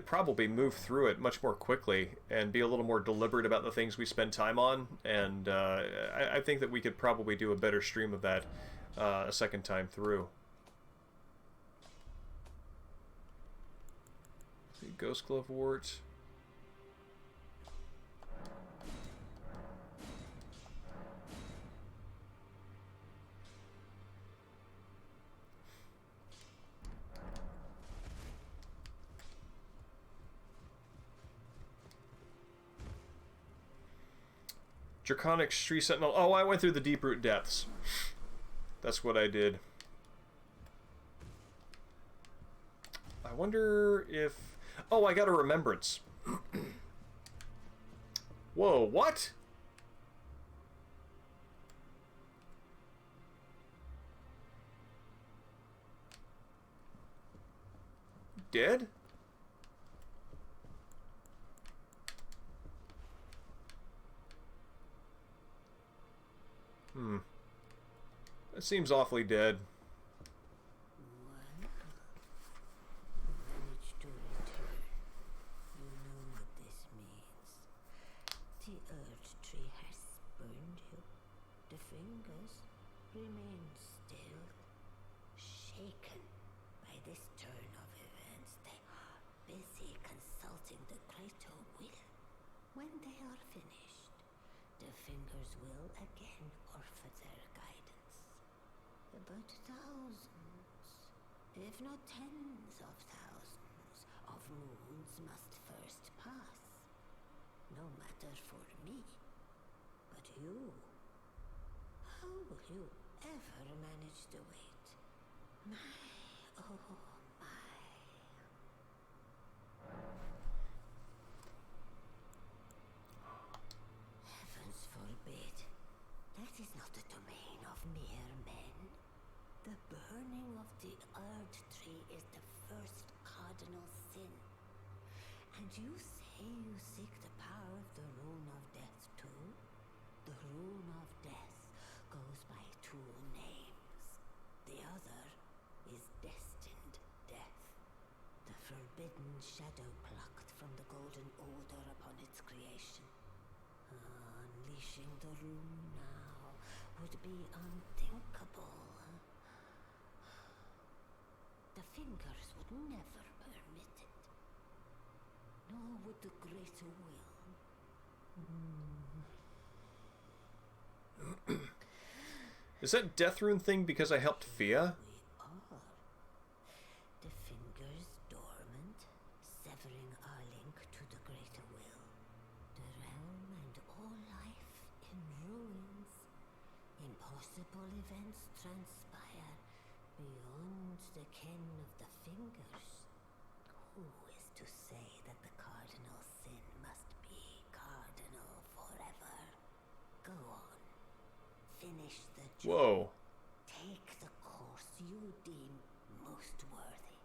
probably move through it much more quickly and be a little more deliberate about the things we spend time on, and I think that we could probably do a better stream of that a second time through. Ghost Glove Wart. Draconic Tree Sentinel. Oh, I went through the Deep-Root Depths. That's what I did. I wonder if... Oh, I got a remembrance. Whoa, what? Dead? That seems awfully dead. Well, managed to return. You know what this means. The Earth Tree has spurned you. The fingers remain still, shaken by this turn of events. They are busy consulting the greater will. When they are finished, the fingers will again offer their guidance. But thousands, if not tens of thousands, of moons must first pass. No matter for me. But you, how will you ever manage to wait? My, oh my. Heavens forbid. That is not the domain of mere men. The burning of the Earth Tree is the first cardinal sin. And you say you seek the power of the Rune of Death too? The Rune of Death goes by two names. The other is Destined Death. The forbidden shadow plucked from the Golden Order upon its creation. Unleashing the rune now would be unthinkable. The fingers would never permit it. Nor would the greater will. Is that Death Rune thing because I helped Fia? We are. The fingers dormant, severing our link to the greater will. The realm and all life in ruins. Impossible events transpire beyond the ken of the fingers. Who is to say that the cardinal sin must be cardinal forever? Go on. Finish the job. Whoa. Take the course you deem most worthy.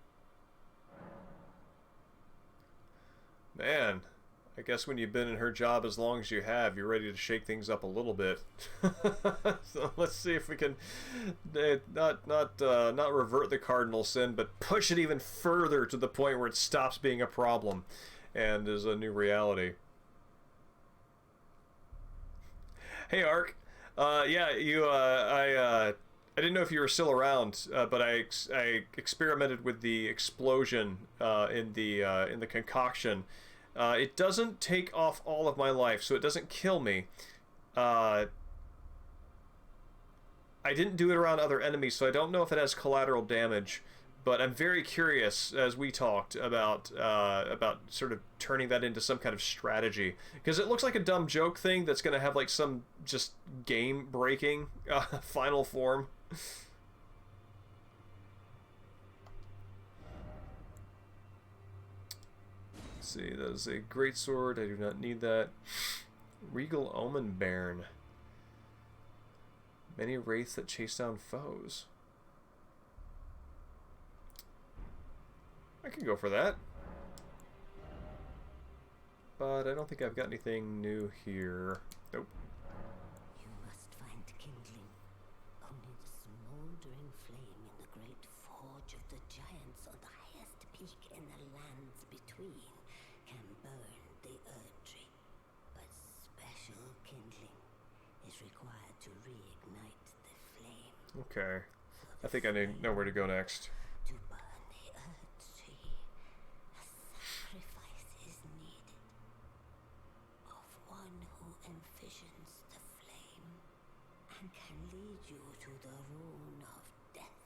Man, I guess when you've been in her job as long as you have, you're ready to shake things up a little bit. So let's see if we can not revert the cardinal sin, but push it even further to the point where it stops being a problem and is a new reality. Hey, Ark. Yeah, I didn't know if you were still around, but I experimented with the explosion in the concoction. It doesn't take off all of my life, so it doesn't kill me. I didn't do it around other enemies, so I don't know if it has collateral damage. But I'm very curious, as we talked about sort of turning that into some kind of strategy, because it looks like a dumb joke thing that's going to have like some just game-breaking final form. see, that is a great sword. I do not need that. Regal Omen Bairn. Many wraiths that chase down foes. I can go for that. But I don't think I've got anything new here. Nope. You must find kindling. Only the smoldering flame in the great forge of the giants on the highest peak in the lands between can burn the Earth Tree. But special kindling is required to reignite the flame. Okay. I think I know where to go next. To burn the Earth Tree, a sacrifice is needed. Of one who envisions the flame and can lead you to the rune of death.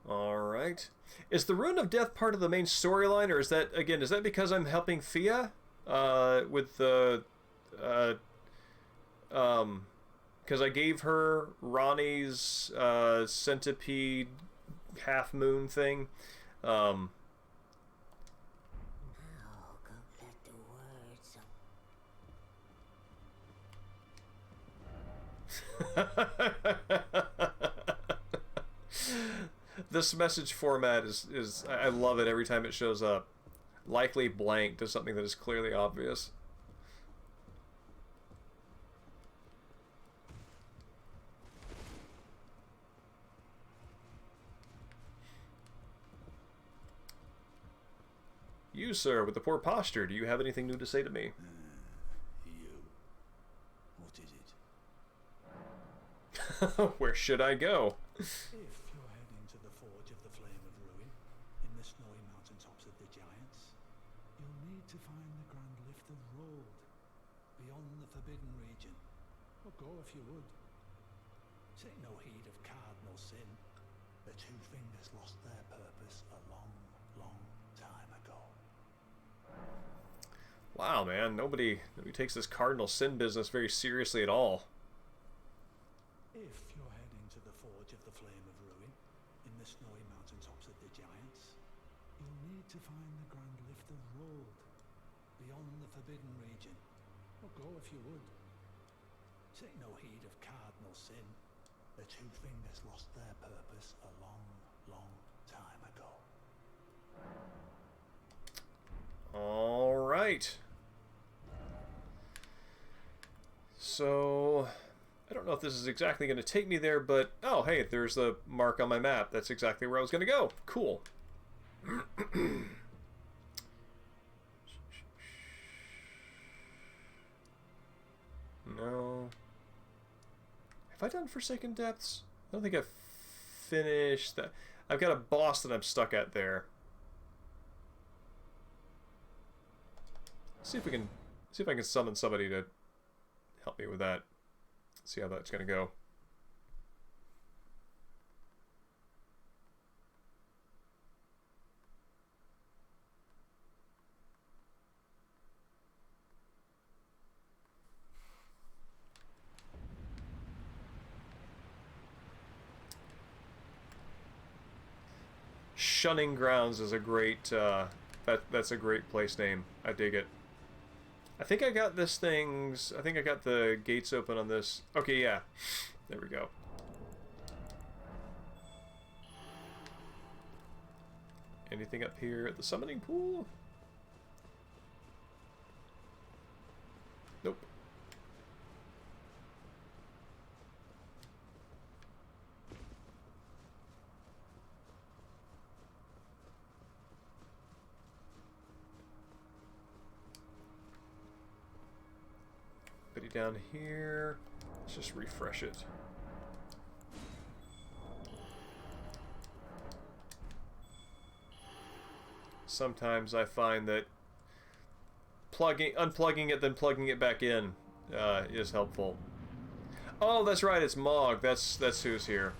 Alright. Is the Rune of Death part of the main storyline, or is that, again, is that because I'm helping Fia? With the, because I gave her Ronnie's, centipede half-moon thing. Now go let the words This message format is I love it every time it shows up. Likely blank to something that is clearly obvious. You, sir, with the poor posture, do you have anything new to say to me? You. What is it? Where should I go? If you're heading to the Forge of the Flame of Ruin, in the snowy mountaintops of the Giants, you'll need to find the Grand Lift of Road, beyond the Forbidden Region. Or go if you would. Take no heed of cardinal sin. The Two Fingers lost their purpose a long, long time ago. Wow, man, nobody takes this cardinal sin business very seriously at all. If you're heading to the Forge of the Flame of Ruin, in the snowy mountaintops of the Giants, you'll need to find the Grand Lift of Road, beyond the Forbidden Region. Or go if you would. Take no heed of cardinal sin. The Two Fingers lost their purpose a long, long time ago. All right. So, I don't know if this is exactly going to take me there, but, oh, hey, there's the mark on my map. That's exactly where I was going to go. Cool. No. Have I done Forsaken Depths? I don't think I've finished that. I've got a boss that I'm stuck at there. See if I can summon somebody to help me with that. See how that's gonna go. Shunning Grounds is a great that's a great place name. I dig it. I think I got this thing's... I think I got the gates open on this. Okay, yeah. There we go. Anything up here at the summoning pool? Nope. Down here, let's just refresh it. Sometimes I find that unplugging it, then plugging it back in is helpful. Oh, that's right, it's Mog. That's who's here.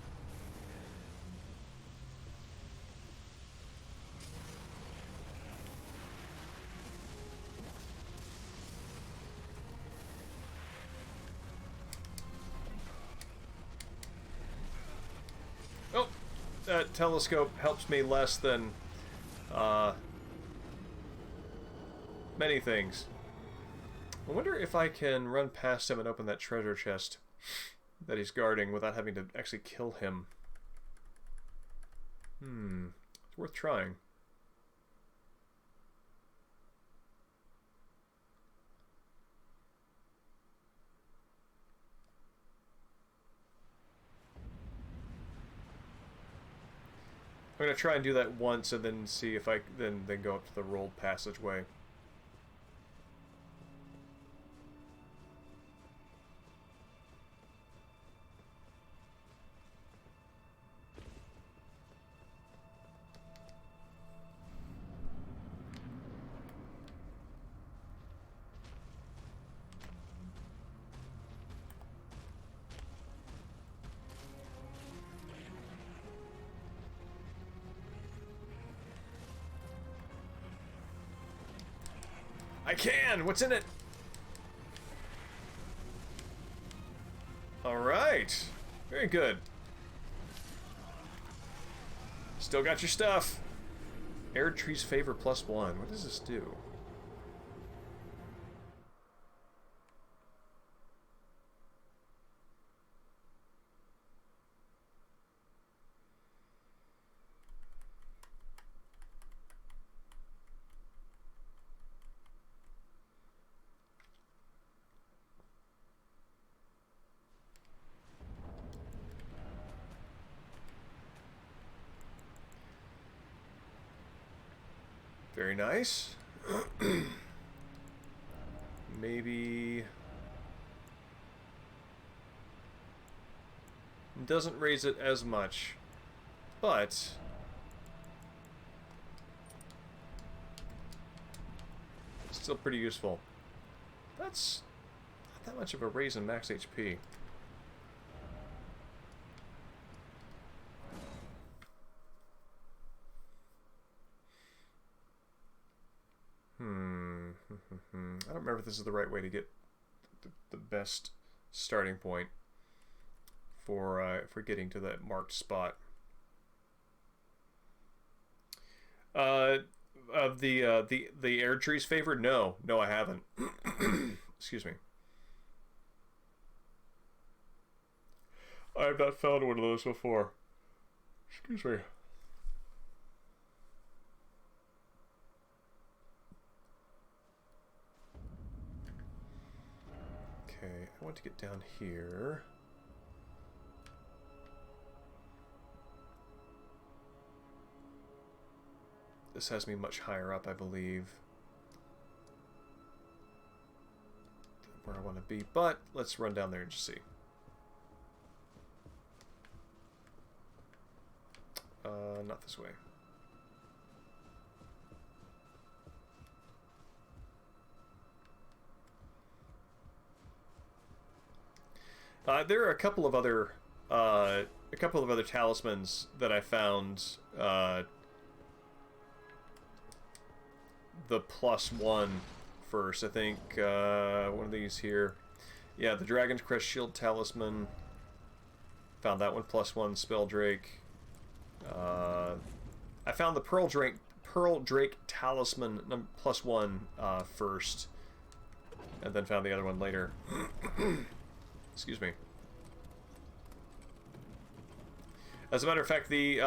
That telescope helps me less than Many things. I wonder if I can run past him and open that treasure chest that he's guarding without having to actually kill him. It's worth trying. I'm gonna try and do that once and then see if I then go up to the rolled passageway. I can! What's in it? Alright. Very good. Still got your stuff. Arid Tree's Favor +1. What does this do? Very nice. Maybe... doesn't raise it as much, but... still pretty useful. That's not that much of a raise in max HP. I don't remember if this is the right way to get the best starting point for getting to that marked spot. Of the Arid Tree's Favor? No, I haven't. Excuse me. I have not found one of those before. Excuse me. Okay, I want to get down here. This has me much higher up, I believe, than where I want to be, but let's run down there and just see. Not this way. There are a couple of other talismans that I found. The +1 first, I think. One of these here. Yeah, the Dragon's Crest Shield Talisman. Found that one +1 Spelldrake. I found the Pearl Drake Talisman +1 first, and then found the other one later. Excuse me. As a matter of fact, the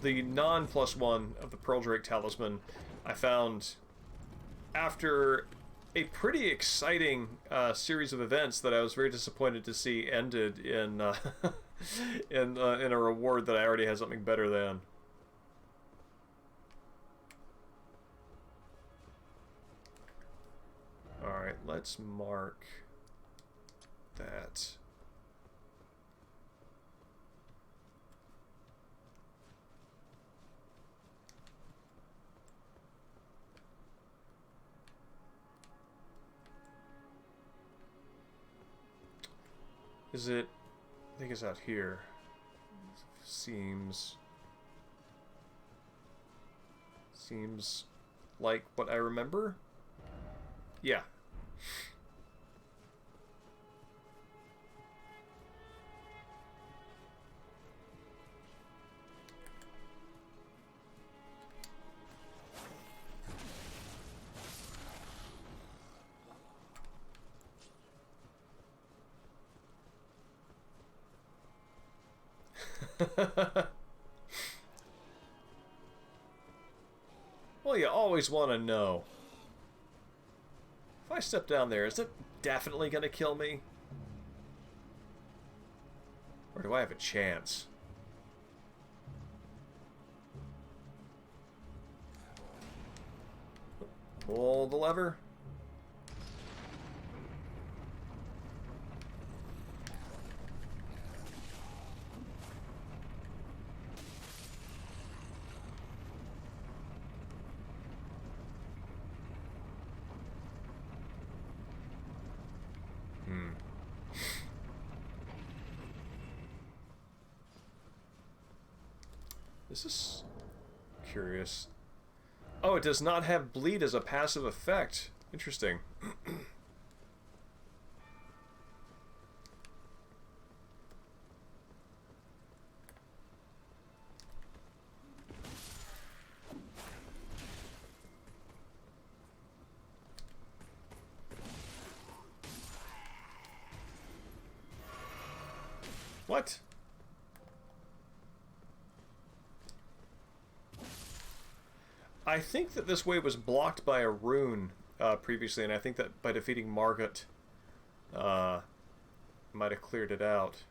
non +1 of the Pearl Drake Talisman I found after a pretty exciting series of events that I was very disappointed to see ended in in a reward that I already had something better than. All right, let's mark that. Is it? I think it's out here. Seems like what I remember. Yeah. Well, you always want to know. If I step down there, is it definitely going to kill me? Or do I have a chance? Pull the lever. This is curious. Oh, it does not have bleed as a passive effect. Interesting. What? I think that this way was blocked by a rune previously, and I think that by defeating Margot might have cleared it out.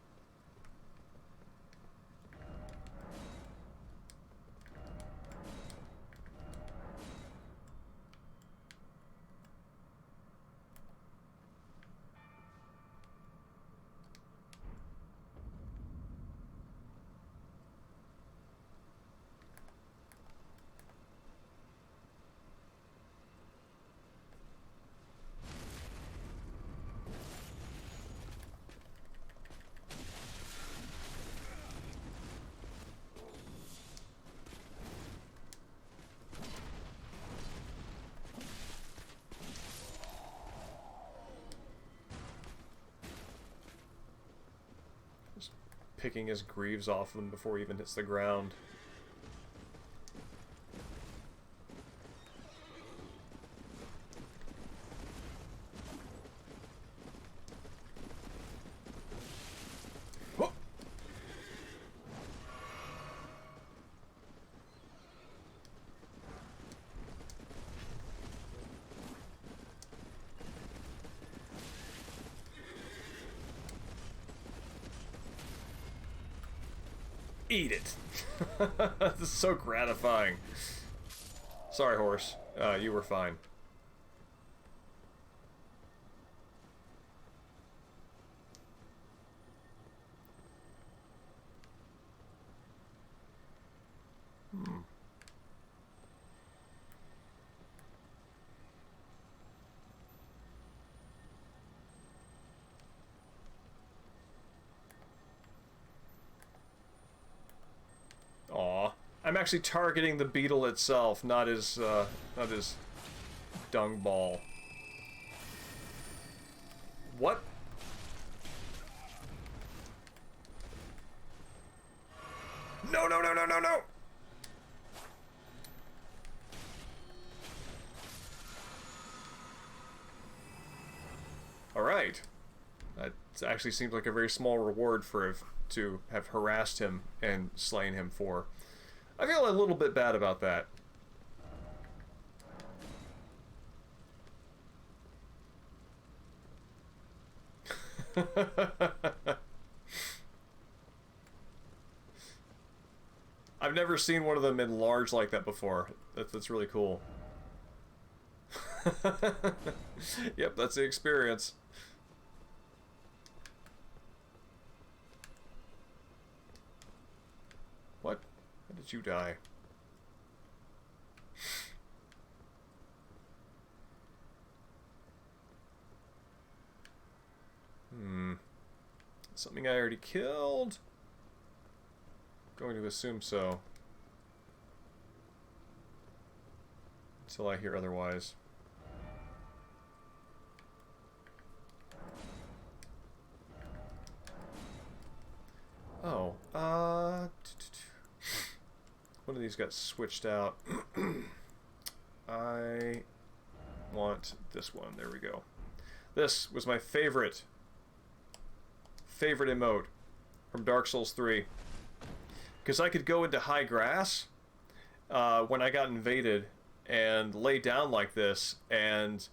Picking his greaves off him before he even hits the ground. Whoa. Eat it. This is so gratifying. Sorry, horse. You were fine. Aw. I'm actually targeting the beetle itself, not his dung ball. What? No, no, no, no, no, no! Alright. That actually seems like a very small reward for to have harassed him and slain him for. I feel a little bit bad about that. I've never seen one of them enlarged like that before. That's really cool. Yep, that's the experience. What? How did you die? Something I already killed? Going to assume so. Until I hear otherwise. Oh, one of these got switched out. I want this one. There we go. This was my favorite emote from Dark Souls 3. because I could go into high grass when I got invaded and lay down like this, and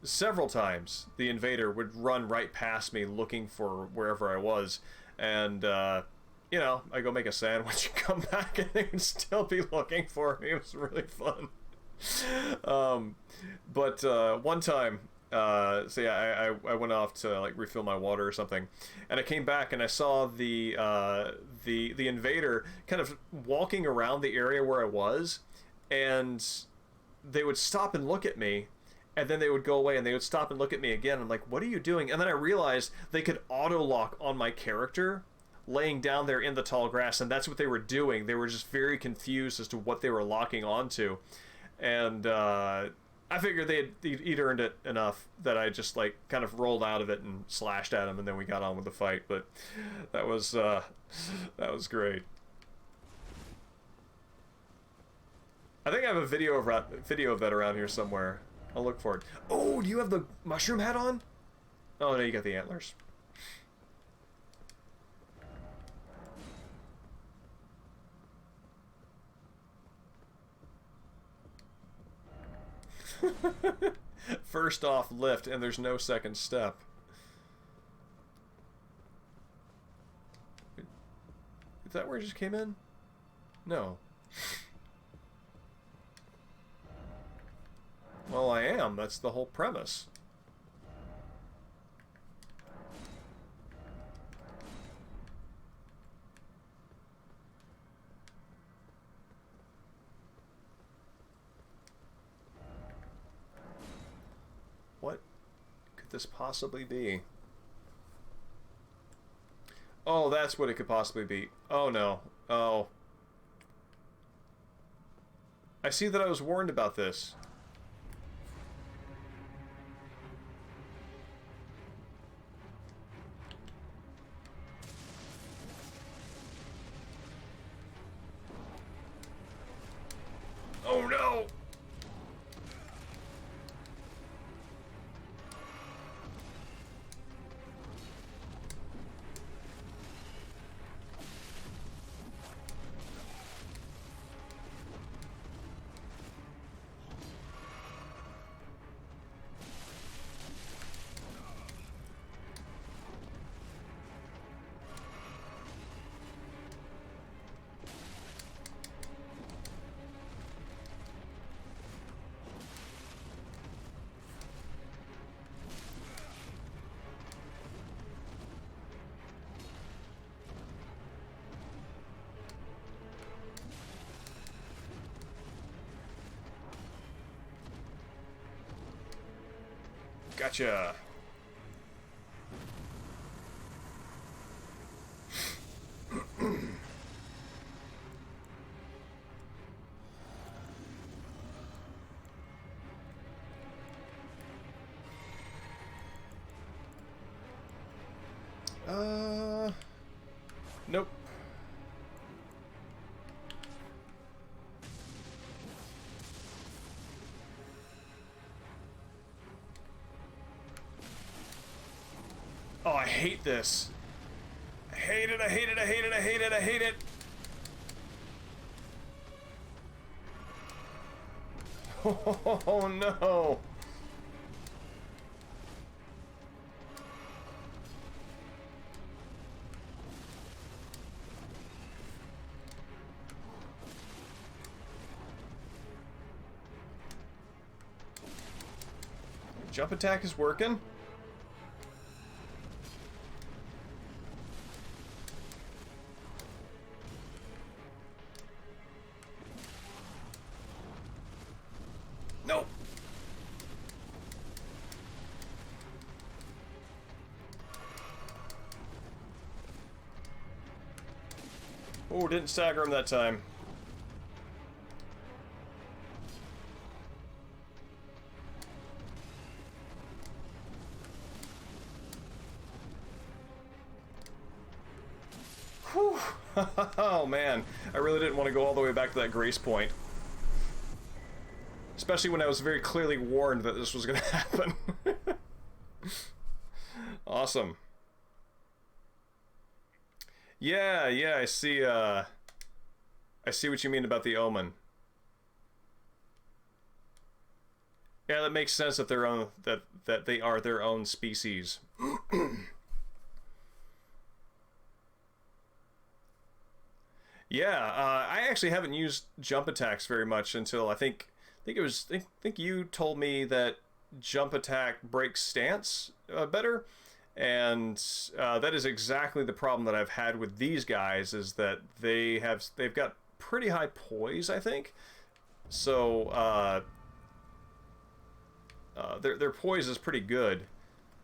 several times the invader would run right past me looking for wherever I was, and you know, I go make a sandwich and come back and they would still be looking for me. It was really fun. But one time, so yeah, I went off to like refill my water or something, and I came back and I saw the invader kind of walking around the area where I was, and they would stop and look at me, and then they would go away and they would stop and look at me again. I'm like, what are you doing? And then I realized they could auto lock on my character laying down there in the tall grass, and that's what they were doing. They were just very confused as to what they were locking onto, and I figured he'd earned it enough that I just like kind of rolled out of it and slashed at him, and then we got on with the fight. But that was great. I think I have a video of that around here somewhere. I'll look for it. Oh, do you have the mushroom hat on? Oh no, you got the antlers. First off, lift, and there's no second step. Is that where it just came in? No. Well, I am. That's the whole premise. What could this possibly be? Oh, that's what it could possibly be. Oh, no. Oh. I see that I was warned about this. Oh, no! Gotcha. Nope. Oh, I hate this. I hate it, I hate it, I hate it, I hate it, I hate it. Oh no. Jump attack is working. Nope. Oh, didn't stagger him that time. Whew. Oh man, I really didn't want to go all the way back to that grace point. Especially when I was very clearly warned that this was going to happen. Awesome. Yeah, yeah, I see what you mean about the omen. Yeah, that makes sense that their own that they are their own species. Yeah, I actually haven't used jump attacks very much until I think you told me that jump attack breaks stance better, and that is exactly the problem that I've had with these guys is that they've got pretty high poise, I think. So their poise is pretty good.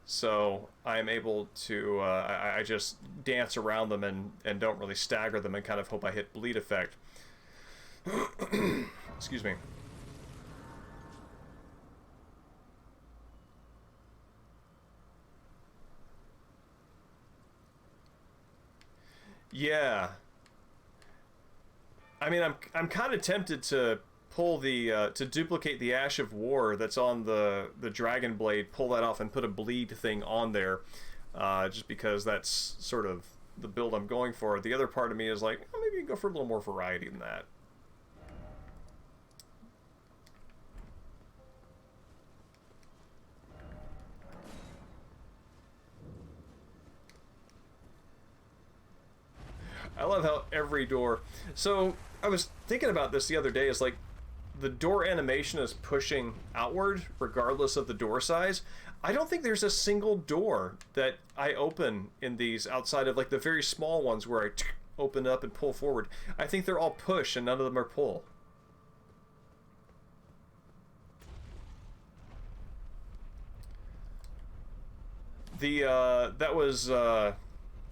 So I'm able to I just dance around them and don't really stagger them and kind of hope I hit bleed effect. Excuse me. Yeah. I mean, I'm kind of tempted to pull the to duplicate the Ash of War that's on the Dragon Blade, pull that off and put a bleed thing on there, just because that's sort of the build I'm going for. The other part of me is like, oh, maybe you can go for a little more variety than that. I love how every door. So I was thinking about this the other day. It's like the door animation is pushing outward regardless of the door size. I don't think there's a single door that I open in these outside of like the very small ones where I open up and pull forward. I think they're all push and none of them are pull. The that was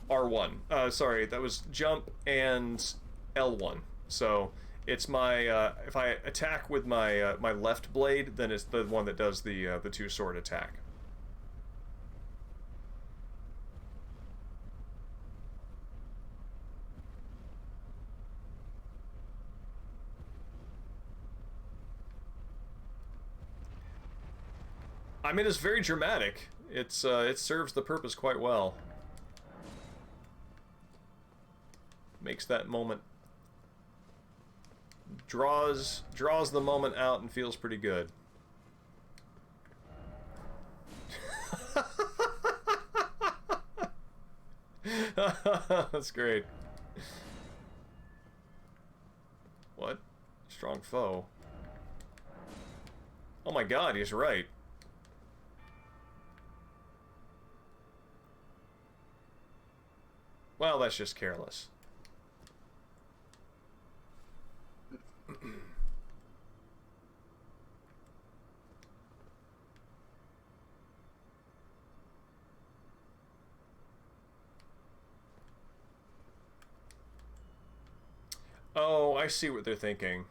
R1. Sorry, that was jump and L1. So it's my if I attack with my my left blade, then it's the one that does the two sword attack. I mean, it's very dramatic. It serves the purpose quite well. Makes that moment draws the moment out and feels pretty good. That's great. What? Strong foe. Oh my god, he's right. Well, that's just careless. Oh, I see what they're thinking.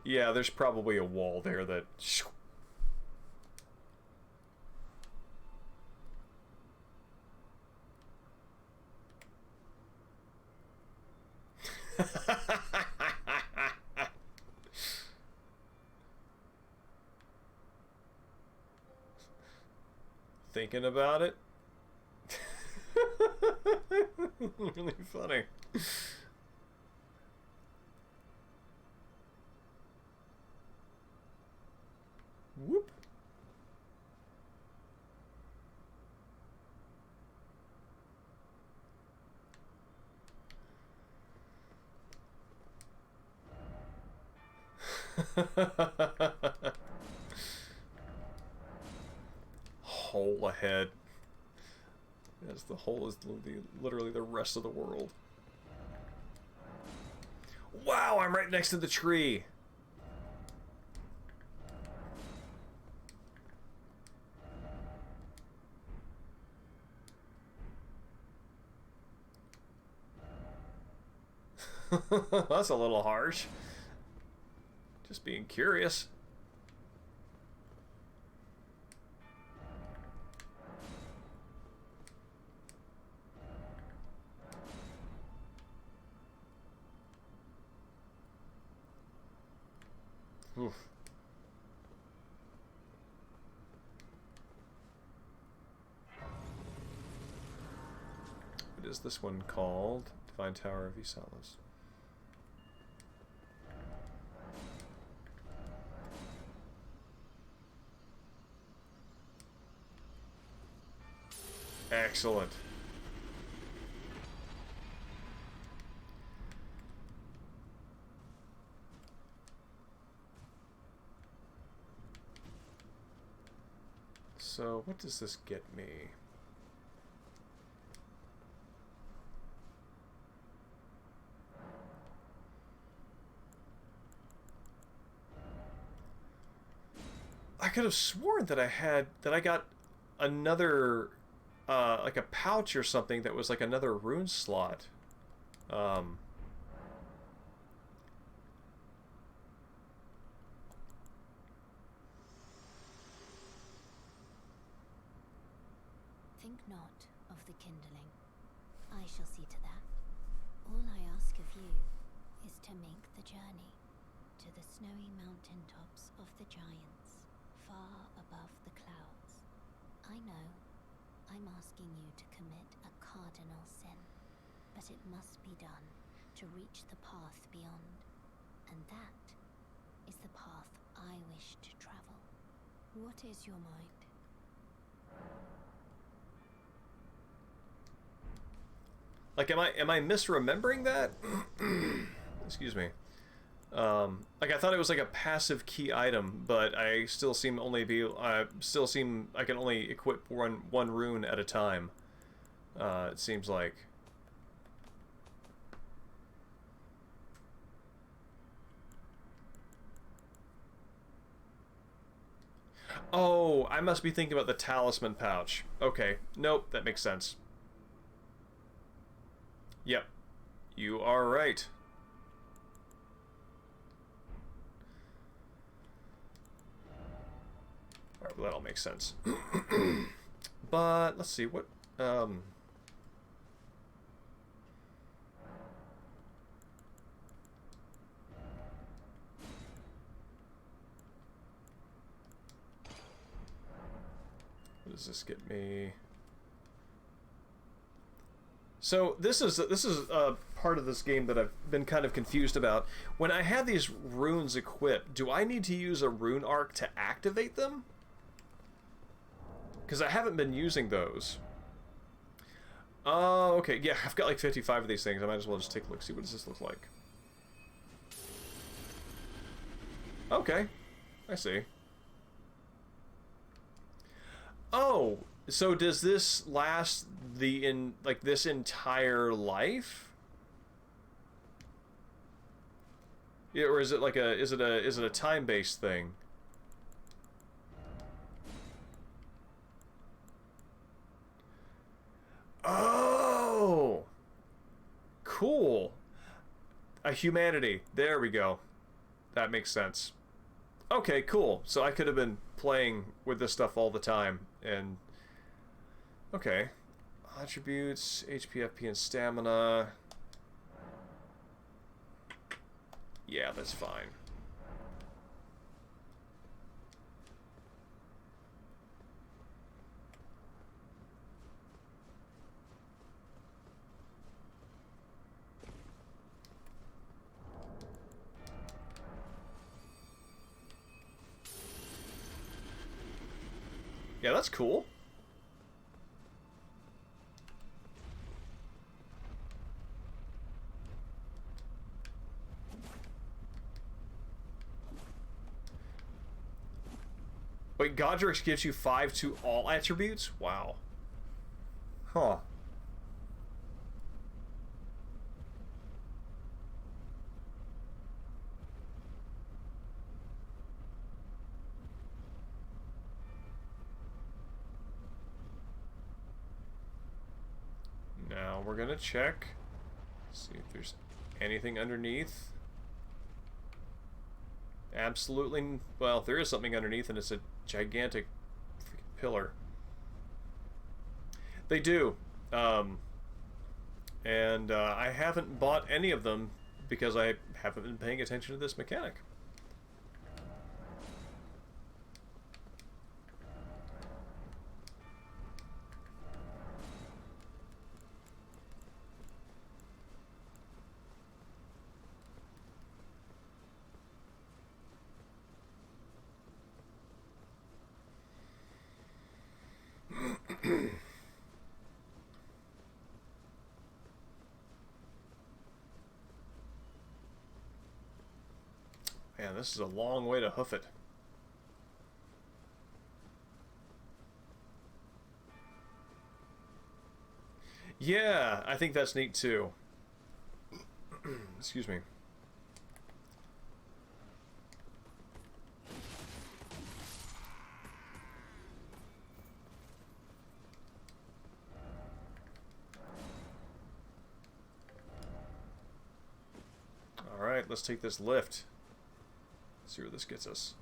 Yeah, there's probably a wall there that... Thinking about it? Really funny. Whoop. Hole ahead. Yes, the hole is literally the rest of the world. Wow, I'm right next to the tree. That's a little harsh. Just being curious. Oof. is this one called? Divine Tower of Isalis. Excellent. So, what does this get me? I could have sworn that I got another, like a pouch or something that was like another rune slot. Think not of the kindling. I shall see to that. All I ask of you is to make the journey to the snowy mountain tops of the giants, far above the clouds. I know I'm asking you to commit a cardinal sin, but it must be done to reach the path beyond, and that is the path I wish to travel. What is your mind? Like, am I misremembering that? Excuse me. Like, I thought it was like a passive key item, but I still seem I can only equip one rune at a time. It seems like. Oh, I must be thinking about the talisman pouch. Okay, nope, that makes sense. Yep, you are right. Alright, well, that all makes sense. But, let's see, what, What does this get me? So this is a part of this game that I've been kind of confused about. When I have these runes equipped, do I need to use a rune arc to activate them? Because I haven't been using those. Oh, okay. Yeah, I've got like 55 of these things. I might as well just take a look, see what does this look like. Okay, I see. Oh, so does this last this entire life? Yeah, or is it like is it a time-based thing? Oh, cool. A humanity. There we go. That makes sense. Okay, cool. So I could have been playing with this stuff all the time, and okay. Attributes, HP, FP, and stamina. Yeah, that's fine. Yeah, that's cool. Wait, Godrix gives you 5 to all attributes? Wow. Huh. Now we're gonna check. See if there's anything underneath. Absolutely. Well, there is something underneath, and it's a gigantic freaking pillar. They do. And I haven't bought any of them because I haven't been paying attention to this mechanic. Man, this is a long way to hoof it. Yeah, I think that's neat too. Excuse me. Alright, let's take this lift. See where this gets us.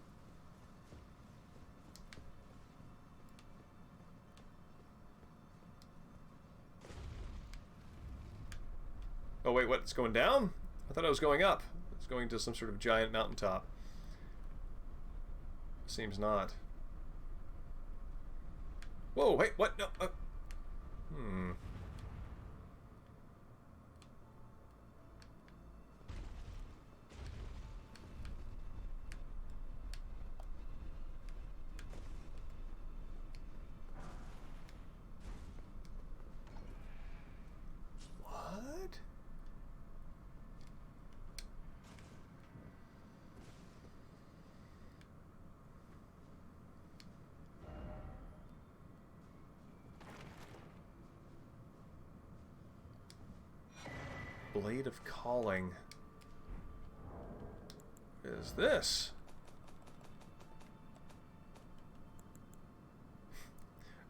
Oh wait, what? It's going down? I thought I was going up. It's going to some sort of giant mountaintop. Seems not. Whoa, wait, what? No. What? Blade of Calling. What is this?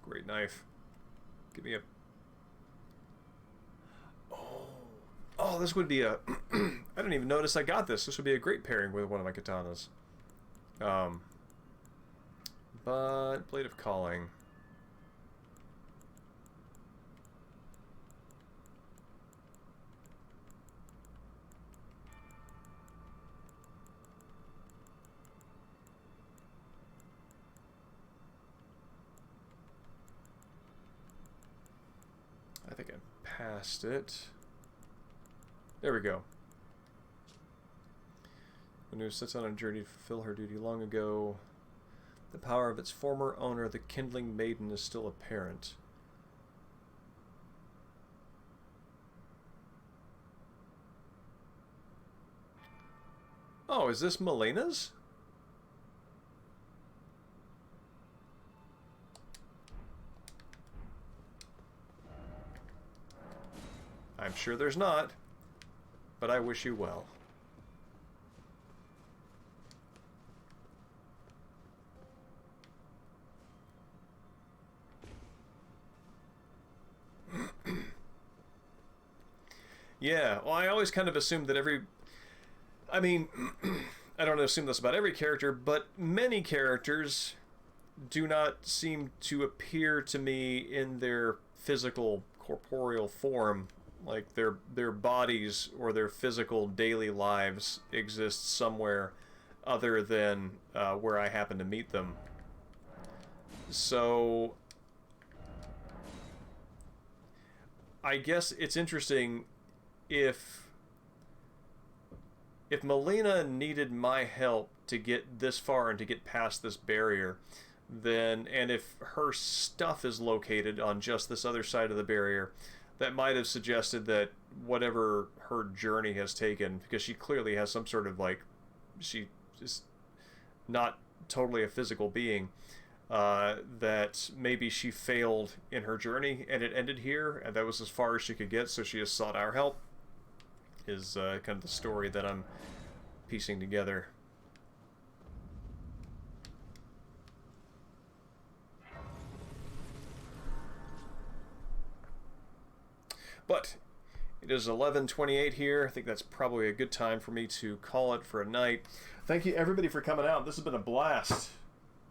Great knife. Give me a... Oh, this would be a... I didn't even notice I got this. This would be a great pairing with one of my katanas. But Blade of Calling. I think I passed it. There we go. When Anu sets out on a journey to fulfill her duty long ago, the power of its former owner, the Kindling Maiden, is still apparent. Oh, is this Melena's? I'm sure there's not, but I wish you well. Yeah, well, I always kind of assumed that I mean, I don't assume this about every character, but many characters do not seem to appear to me in their physical, corporeal form. Like their bodies or their physical daily lives exist somewhere other than where I happen to meet them. So I guess it's interesting if Melina needed my help to get this far and to get past this barrier, then, and if her stuff is located on just this other side of the barrier, that might have suggested that whatever her journey has taken, because she clearly has some sort of, like, she is not totally a physical being, that maybe she failed in her journey and it ended here, and that was as far as she could get, so she has sought our help, is kind of the story that I'm piecing together. But it is 11:28 here. I think that's probably a good time for me to call it for a night. Thank you everybody for coming out. This has been a blast.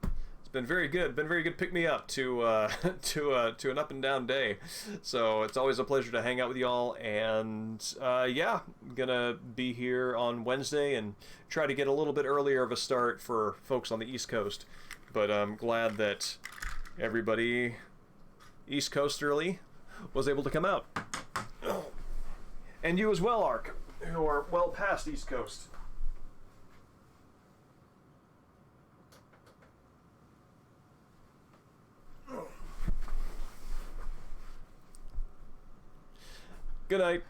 It's been very good. Been very good pick me up to to an up and down day. So it's always a pleasure to hang out with y'all. And yeah, I'm gonna be here on Wednesday and try to get a little bit earlier of a start for folks on the East Coast. But I'm glad that everybody East Coasterly was able to come out. And you as well, Ark, who are well past East Coast. Good night.